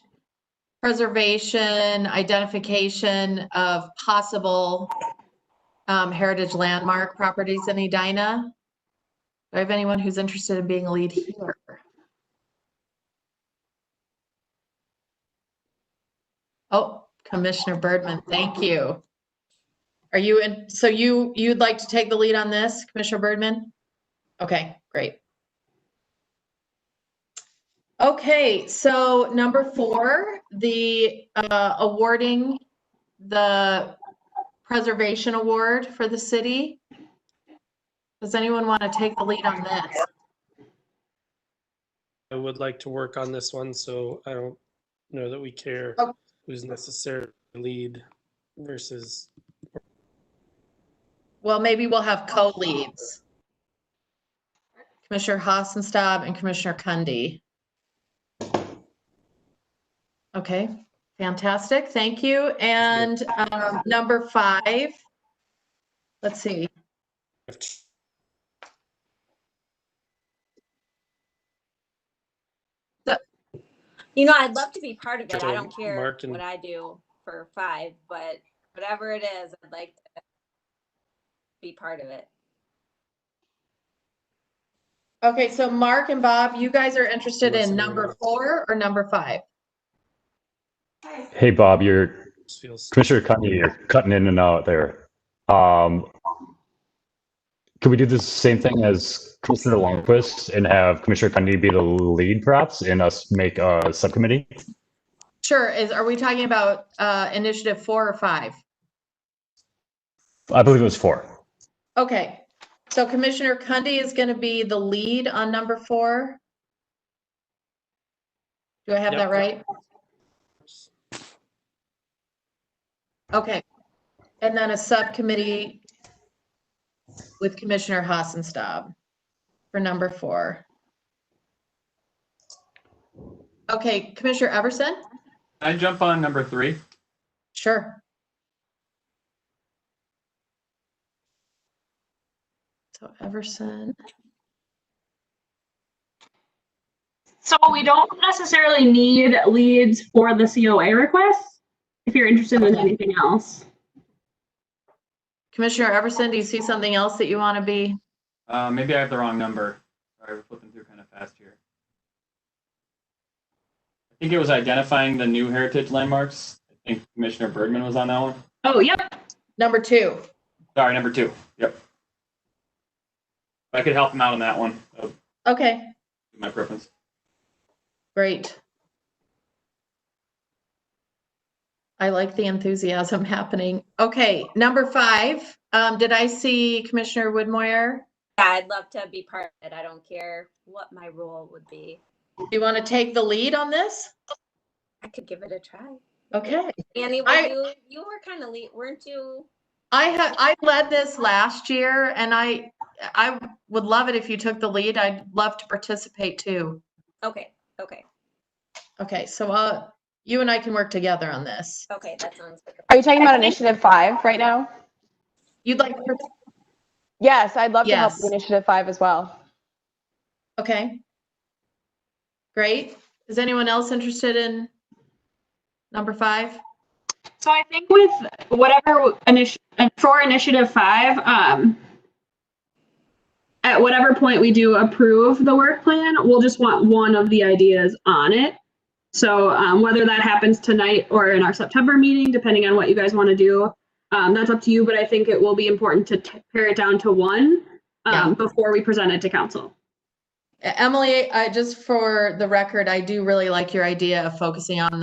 preservation, identification of possible heritage landmark properties in Edina. Do I have anyone who's interested in being a lead here? Oh, Commissioner Birdman, thank you. Are you in? So you'd like to take the lead on this, Commissioner Birdman? Okay, great. Okay, so number 4, the awarding the preservation award for the city. Does anyone want to take the lead on this? I would like to work on this one, so I don't know that we care who's necessarily lead versus. Well, maybe we'll have co-leads. Commissioner Hassenstab and Commissioner Kunde. Okay, fantastic. Thank you. And number 5, let's see. You know, I'd love to be part of it. So I don't care Mark and- what I do for 5, but whatever it is, I'd like to be part of it. Okay, so Mark and Bob, you guys are interested in number 4 or number 5? Hey, Bob, Commissioner Cundy, you're cutting in and out there. Could we do the same thing as Commissioner Lundquist and have Commissioner Cundy be the lead, perhaps, and us make a subcommittee? Sure. Are we talking about initiative 4 or 5? I believe it was 4. Okay. So Commissioner Cundy is going to be the lead on number 4. Do I have that right? Okay. And then a subcommittee with Commissioner Hassenstab for number 4. Okay, Commissioner Everson? Can I jump on number 3? Sure. So Everson. So we don't necessarily need leads for the COA request, if you're interested in anything else. Commissioner Everson, do you see something else that you want to be? Maybe I have the wrong number. Sorry, we're flipping through kind of fast here. I think it was identifying the new heritage landmarks. I think Commissioner Bergman was on that one. Oh, yep. Number 2. Sorry, number 2. Yep. I could help him out on that one. That would Okay, be my preference. great. I like the enthusiasm happening. Okay, number 5. Did I see Commissioner Woodmoyer? Yeah, I'd love to be part of it. I don't care what my role would be. Do you want to take the lead on this? I could give it a try. Okay. Annie, you were kind of lead, weren't you? I led this last year, and I would love it if you took the lead. I'd love to participate too. Okay. Okay, so you and I can work together on this. Okay, that sounds good. Are you talking about Initiative 5 right now? You'd like to? Yes, I'd love to help Yes. with Initiative 5 as well. Okay. Great. Is anyone else interested in number 5? So I think with whatever for Initiative 5, at whatever point we do approve the work plan, we'll just want one of the ideas on it. So whether that happens tonight or in our September meeting, depending on what you guys want to do, that's up to you. But I think it will be important to pare it down to one before we present it to council. Emily, just for the record, I do really like your idea of focusing on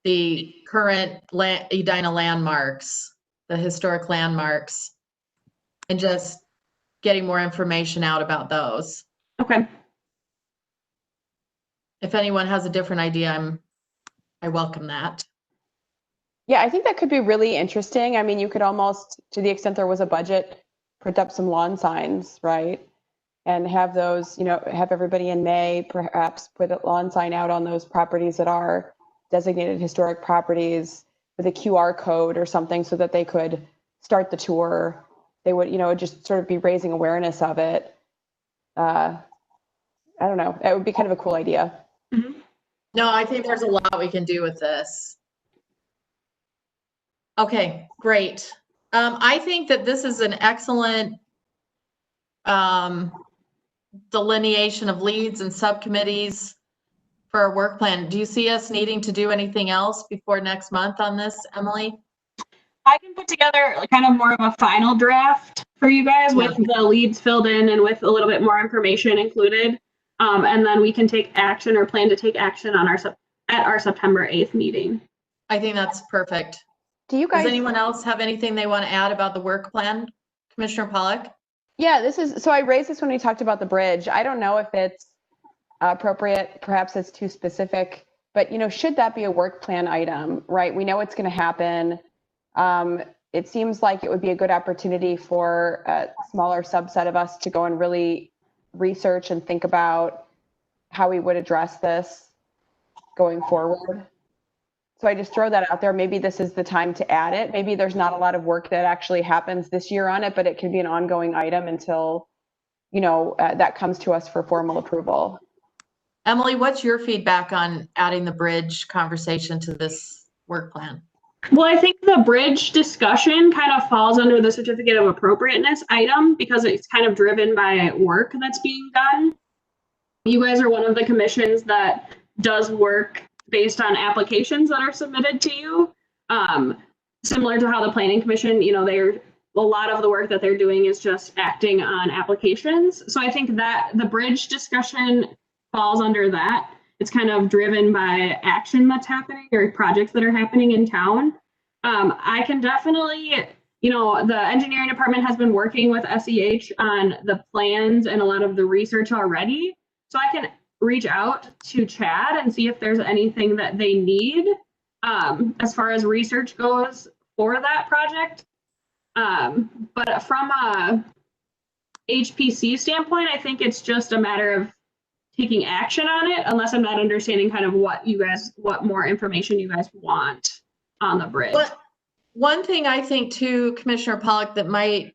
the current Edina landmarks, the historic landmarks, and just getting more information out about those. Okay. If anyone has a different idea, I welcome that. Yeah, I think that could be really interesting. I mean, you could almost, to the extent there was a budget, print up some lawn signs, right? And have those, have everybody in May perhaps put a lawn sign out on those properties that are designated historic properties with a QR code or something so that they could start the tour. They would, just sort of be raising awareness of it. I don't know. It would be kind of a cool idea. Mm-hmm. No, I think there's a lot we can do with this. Okay, great. I think that this is an excellent delineation of leads and subcommittees for our work plan. Do you see us needing to do anything else before next month on this, Emily? I can put together kind of more of a final draft for you guys with the leads filled in and with a little bit more information included. And then we can take action or plan to take action on our September 8th meeting. I think that's perfect. Do you guys? Does anyone else have anything they want to add about the work plan? Commissioner Pollack? Yeah, so I raised this when we talked about the bridge. I don't know if it's appropriate, perhaps it's too specific, but should that be a work plan item, right? We know it's going to happen. It seems like it would be a good opportunity for a smaller subset of us to go and really research and think about how we would address this going forward. So I just throw that out there. Maybe this is the time to add it. Maybe there's not a lot of work that actually happens this year on it, but it can be an ongoing item until, that comes to us for formal approval. Emily, what's your feedback on adding the bridge conversation to this work plan? Well, I think the bridge discussion kind of falls under the certificate of appropriateness item because it's kind of driven by work that's being done. You guys are one of the commissions that does work based on applications that are submitted to you. Similar to how the planning commission, a lot of the work that they're doing is just acting on applications. So I think that the bridge discussion falls under that. It's kind of driven by action that's happening or projects that are happening in town. I can definitely, the engineering department has been working with SEH on the plans and a lot of the research already. So I can reach out to Chad and see if there's anything that they need as far as research goes for that project. But from a HPC standpoint, I think it's just a matter of taking action on it, unless I'm not understanding kind of what more information you guys want. on the bridge. But one thing I think too, Commissioner Pollock, that might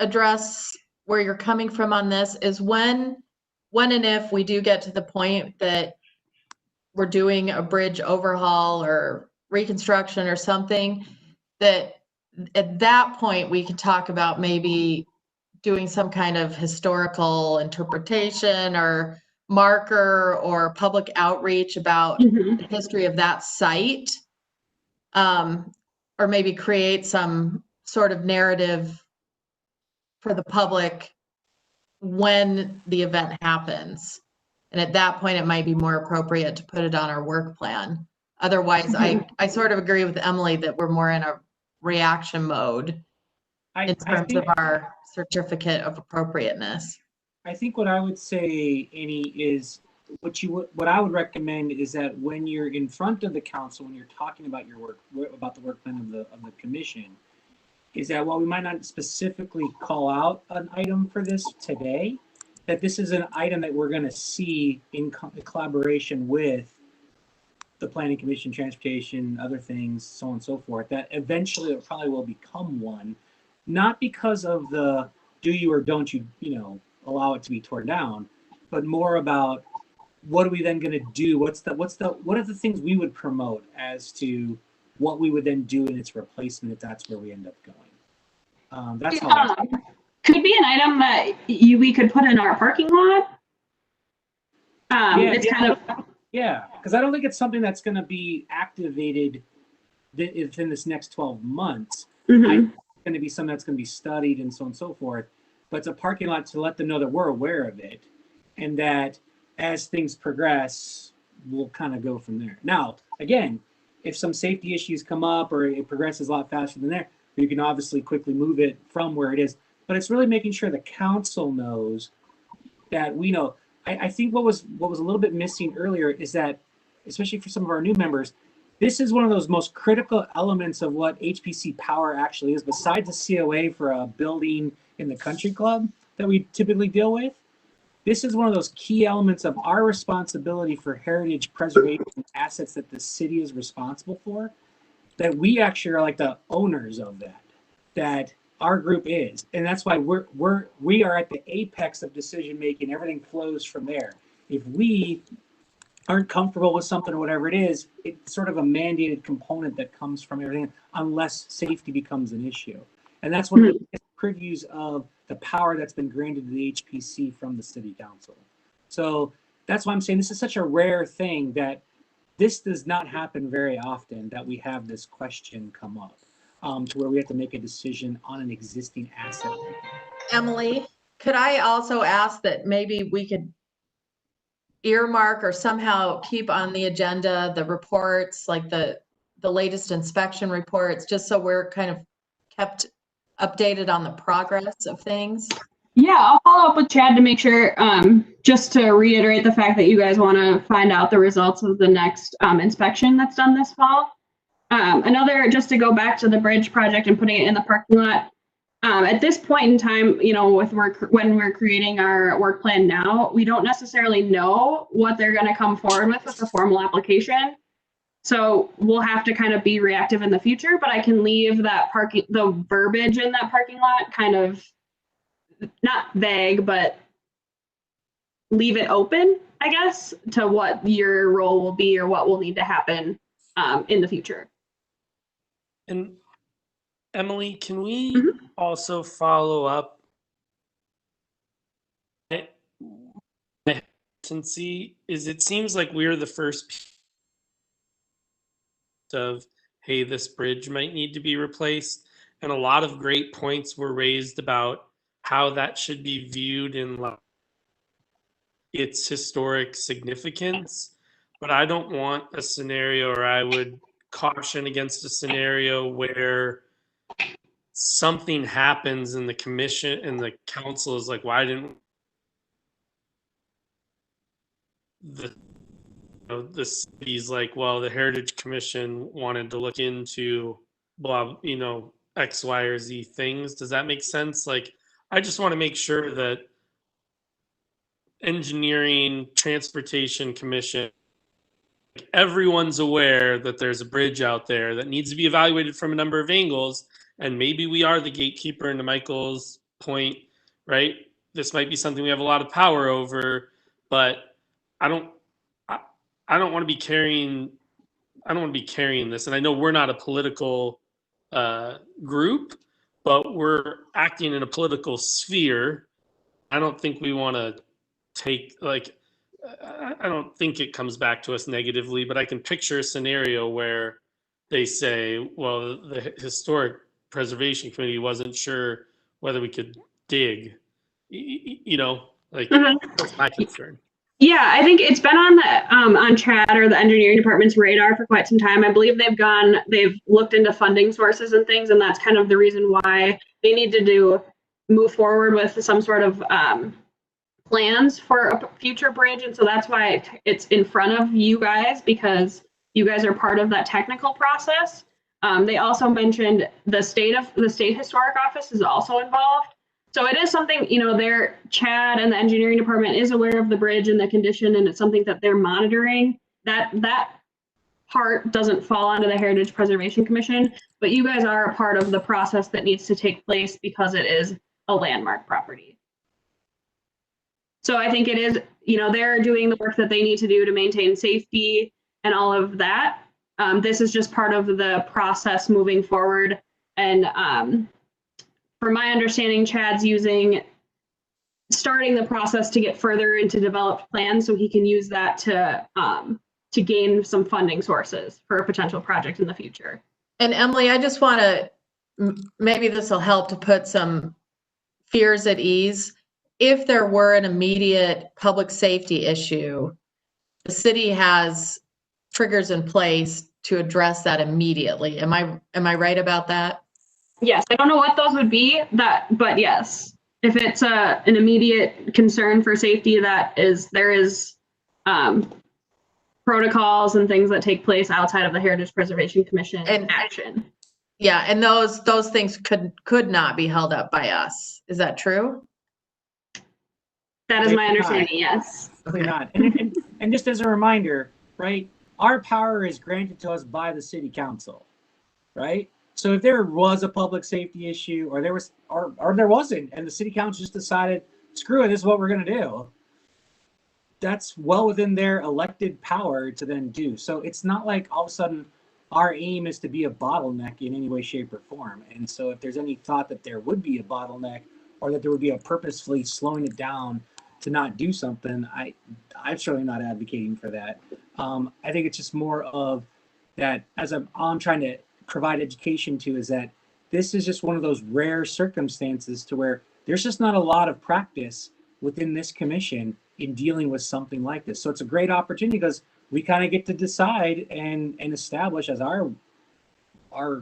address where you're coming from on this is when and if we do get to the point that we're doing a bridge overhaul or reconstruction or something, that at that point we can talk about maybe doing some kind of historical interpretation or marker or public outreach about the history of that site. Or maybe create some sort of narrative for the public when the event happens. And at that point, it might be more appropriate to put it on our work plan. Otherwise, I sort of agree with Emily that we're more in a reaction mode in terms of our certificate of appropriateness. I think what I would say, Annie, is what I would recommend is that when you're in front of the council, when you're talking about your work, about the work plan of the commission, is that while we might not specifically call out an item for this today, that this is an item that we're going to see in collaboration with the planning commission, transportation, other things, so on and so forth, that eventually it probably will become one, not because of the do you or don't you, allow it to be torn down, but more about what are we then going to do? What are the things we would promote as to what we would then do in its replacement if that's where we end up going? That's how could be an item that we could put in our parking lot. Because I don't think it's something that's going to be activated within this next 12 months. It's going to be something that's going to be studied and so on and so forth. But it's a parking lot to let them know that we're aware of it, and that as things progress, we'll kind of go from there. Now, again, if some safety issues come up or it progresses a lot faster than there, you can obviously quickly move it from where it is. But it's really making sure the council knows that we know. I think what was a little bit missing earlier is that, especially for some of our new members, this is one of those most critical elements of what HPC Power actually is, besides the COA for a building in the country club that we typically deal with. This is one of those key elements of our responsibility for heritage preservation assets that the city is responsible for, that we actually are like the owners of that our group is. And that's why we are at the apex of decision making. Everything flows from there. If we aren't comfortable with something or whatever it is, it's sort of a mandated component that comes from everything unless safety becomes an issue. And that's one of the previews of the power that's been granted to the HPC from the city council. So that's why I'm saying this is such a rare thing, that this does not happen very often, that we have this question come up to where we have to make a decision on an existing asset. Emily, could I also ask that maybe we could earmark or somehow keep on the agenda the reports, like the latest inspection reports, just so we're kind of kept updated on the progress of things? Yeah, I'll follow up with Chad to make sure, just to reiterate the fact that you guys want to find out the results of the next inspection that's done this fall. Just to go back to the bridge project and putting it in the parking lot. At this point in time, when we're creating our work plan now, we don't necessarily know what they're going to come forward with the formal application. So we'll have to kind of be reactive in the future, but I can leave the verbiage in that parking lot kind of not vague, but leave it open, I guess, to what your role will be or what will need to happen in the future. And Emily, can we also follow up? It seems like we're the first of, hey, this bridge might need to be replaced, and a lot of great points were raised about how that should be viewed in its historic significance. But I don't want a scenario, or I would caution against a scenario where something happens and the commission and the council is like, why didn't the city's like, well, the Heritage Commission wanted to look into blah, X, Y, or Z things. Does that make sense? Like, I just want to make sure that Engineering, Transportation Commission everyone's aware that there's a bridge out there that needs to be evaluated from a number of angles, and maybe we are the gatekeeper. And to Michael's point, right, this might be something we have a lot of power over, but I don't want to be carrying this. And I know we're not a political group, but we're acting in a political sphere. I don't think we want to take, like, I don't think it comes back to us negatively, but I can picture a scenario where they say, well, the Historic Preservation Committee wasn't sure whether we could dig. You know, like, that's my concern. Yeah, I think it's been on the on Chad or the engineering department's radar for quite some time. I believe they've looked into funding sources and things, and that's kind of the reason why they need to move forward with some sort of plans for a future bridge. And so that's why it's in front of you guys, because you guys are part of that technical process. They also mentioned the state historic office is also involved. So it is something, you know, Chad and the engineering department is aware of the bridge and the condition, and it's something that they're monitoring. That part doesn't fall under the Heritage Preservation Commission, but you guys are a part of the process that needs to take place because it is a landmark property. So I think it is, you know, they're doing the work that they need to do to maintain safety and all of that. This is just part of the process moving forward. And from my understanding, Chad's starting the process to get further into developed plans so he can use that to gain some funding sources for a potential project in the future. And Emily, I just want to, maybe this will help to put some fears at ease. If there were an immediate public safety issue, the city has triggers in place to address that immediately. Am I right about that? Yes, I don't know what those would be, but yes, if it's an immediate concern for safety, there is protocols and things that take place outside of the Heritage Preservation Commission and action. Yeah, and those things could not be held up by us. Is that true? That is my understanding, yes. Definitely not. And just as a reminder, right, our power is granted to us by the city council, right? So if there was a public safety issue, or there wasn't, and the city council just decided, screw it, this is what we're going to do, that's well within their elected power to then do. So it's not like all of a sudden our aim is to be a bottleneck in any way, shape, or form. And so if there's any thought that there would be a bottleneck, or that there would be a purposefully slowing it down to not do something, I'm certainly not advocating for that. I think it's just more of that, as I'm trying to provide education to, is that this is just one of those rare circumstances to where there's just not a lot of practice within this commission in dealing with something like this. So it's a great opportunity because we kind of get to decide and establish as our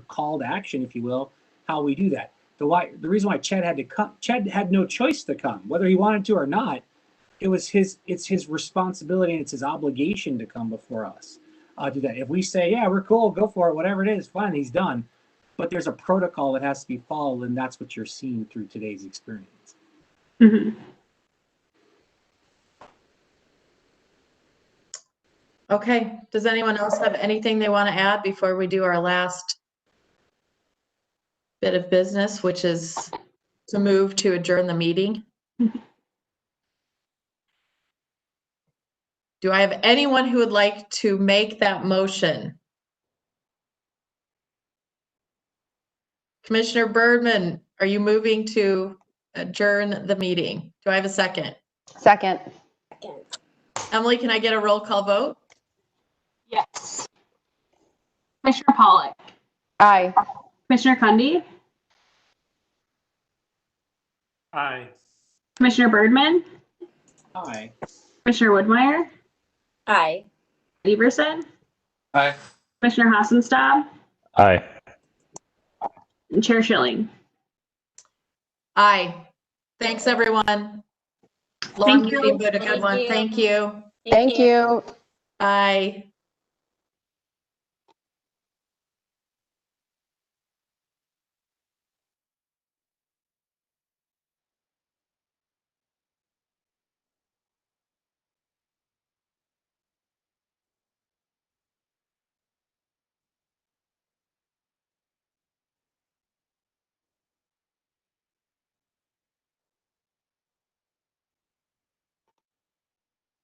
call to action, if you will, how we do that. The reason why Chad had to come, Chad had no choice to come, whether he wanted to or not. It's his responsibility and it's his obligation to come before us. Do that. If we say, yeah, we're cool, go for it, whatever it is, fine, he's done. But there's a protocol that has to be followed, and that's what you're seeing through today's experience. Mm-hmm. Okay. Does anyone else have anything they want to add before we do our last bit of business, which is to move to adjourn the meeting? Do I have anyone who would like to make that motion? Commissioner Birdman, are you moving to adjourn the meeting? Do I have a second? Second. Emily, can I get a roll call vote? Yes. Commissioner Pollock. Aye. Commissioner Cundy. Aye. Commissioner Birdman. Aye. Commissioner Woodmeyer. Aye. Everson. Aye. Commissioner Hassenstab. Aye. And Chair Schilling. Aye. Thanks, everyone. Long Thank you. meeting, but a good Thank one. you. Thank you. Thank you. Bye.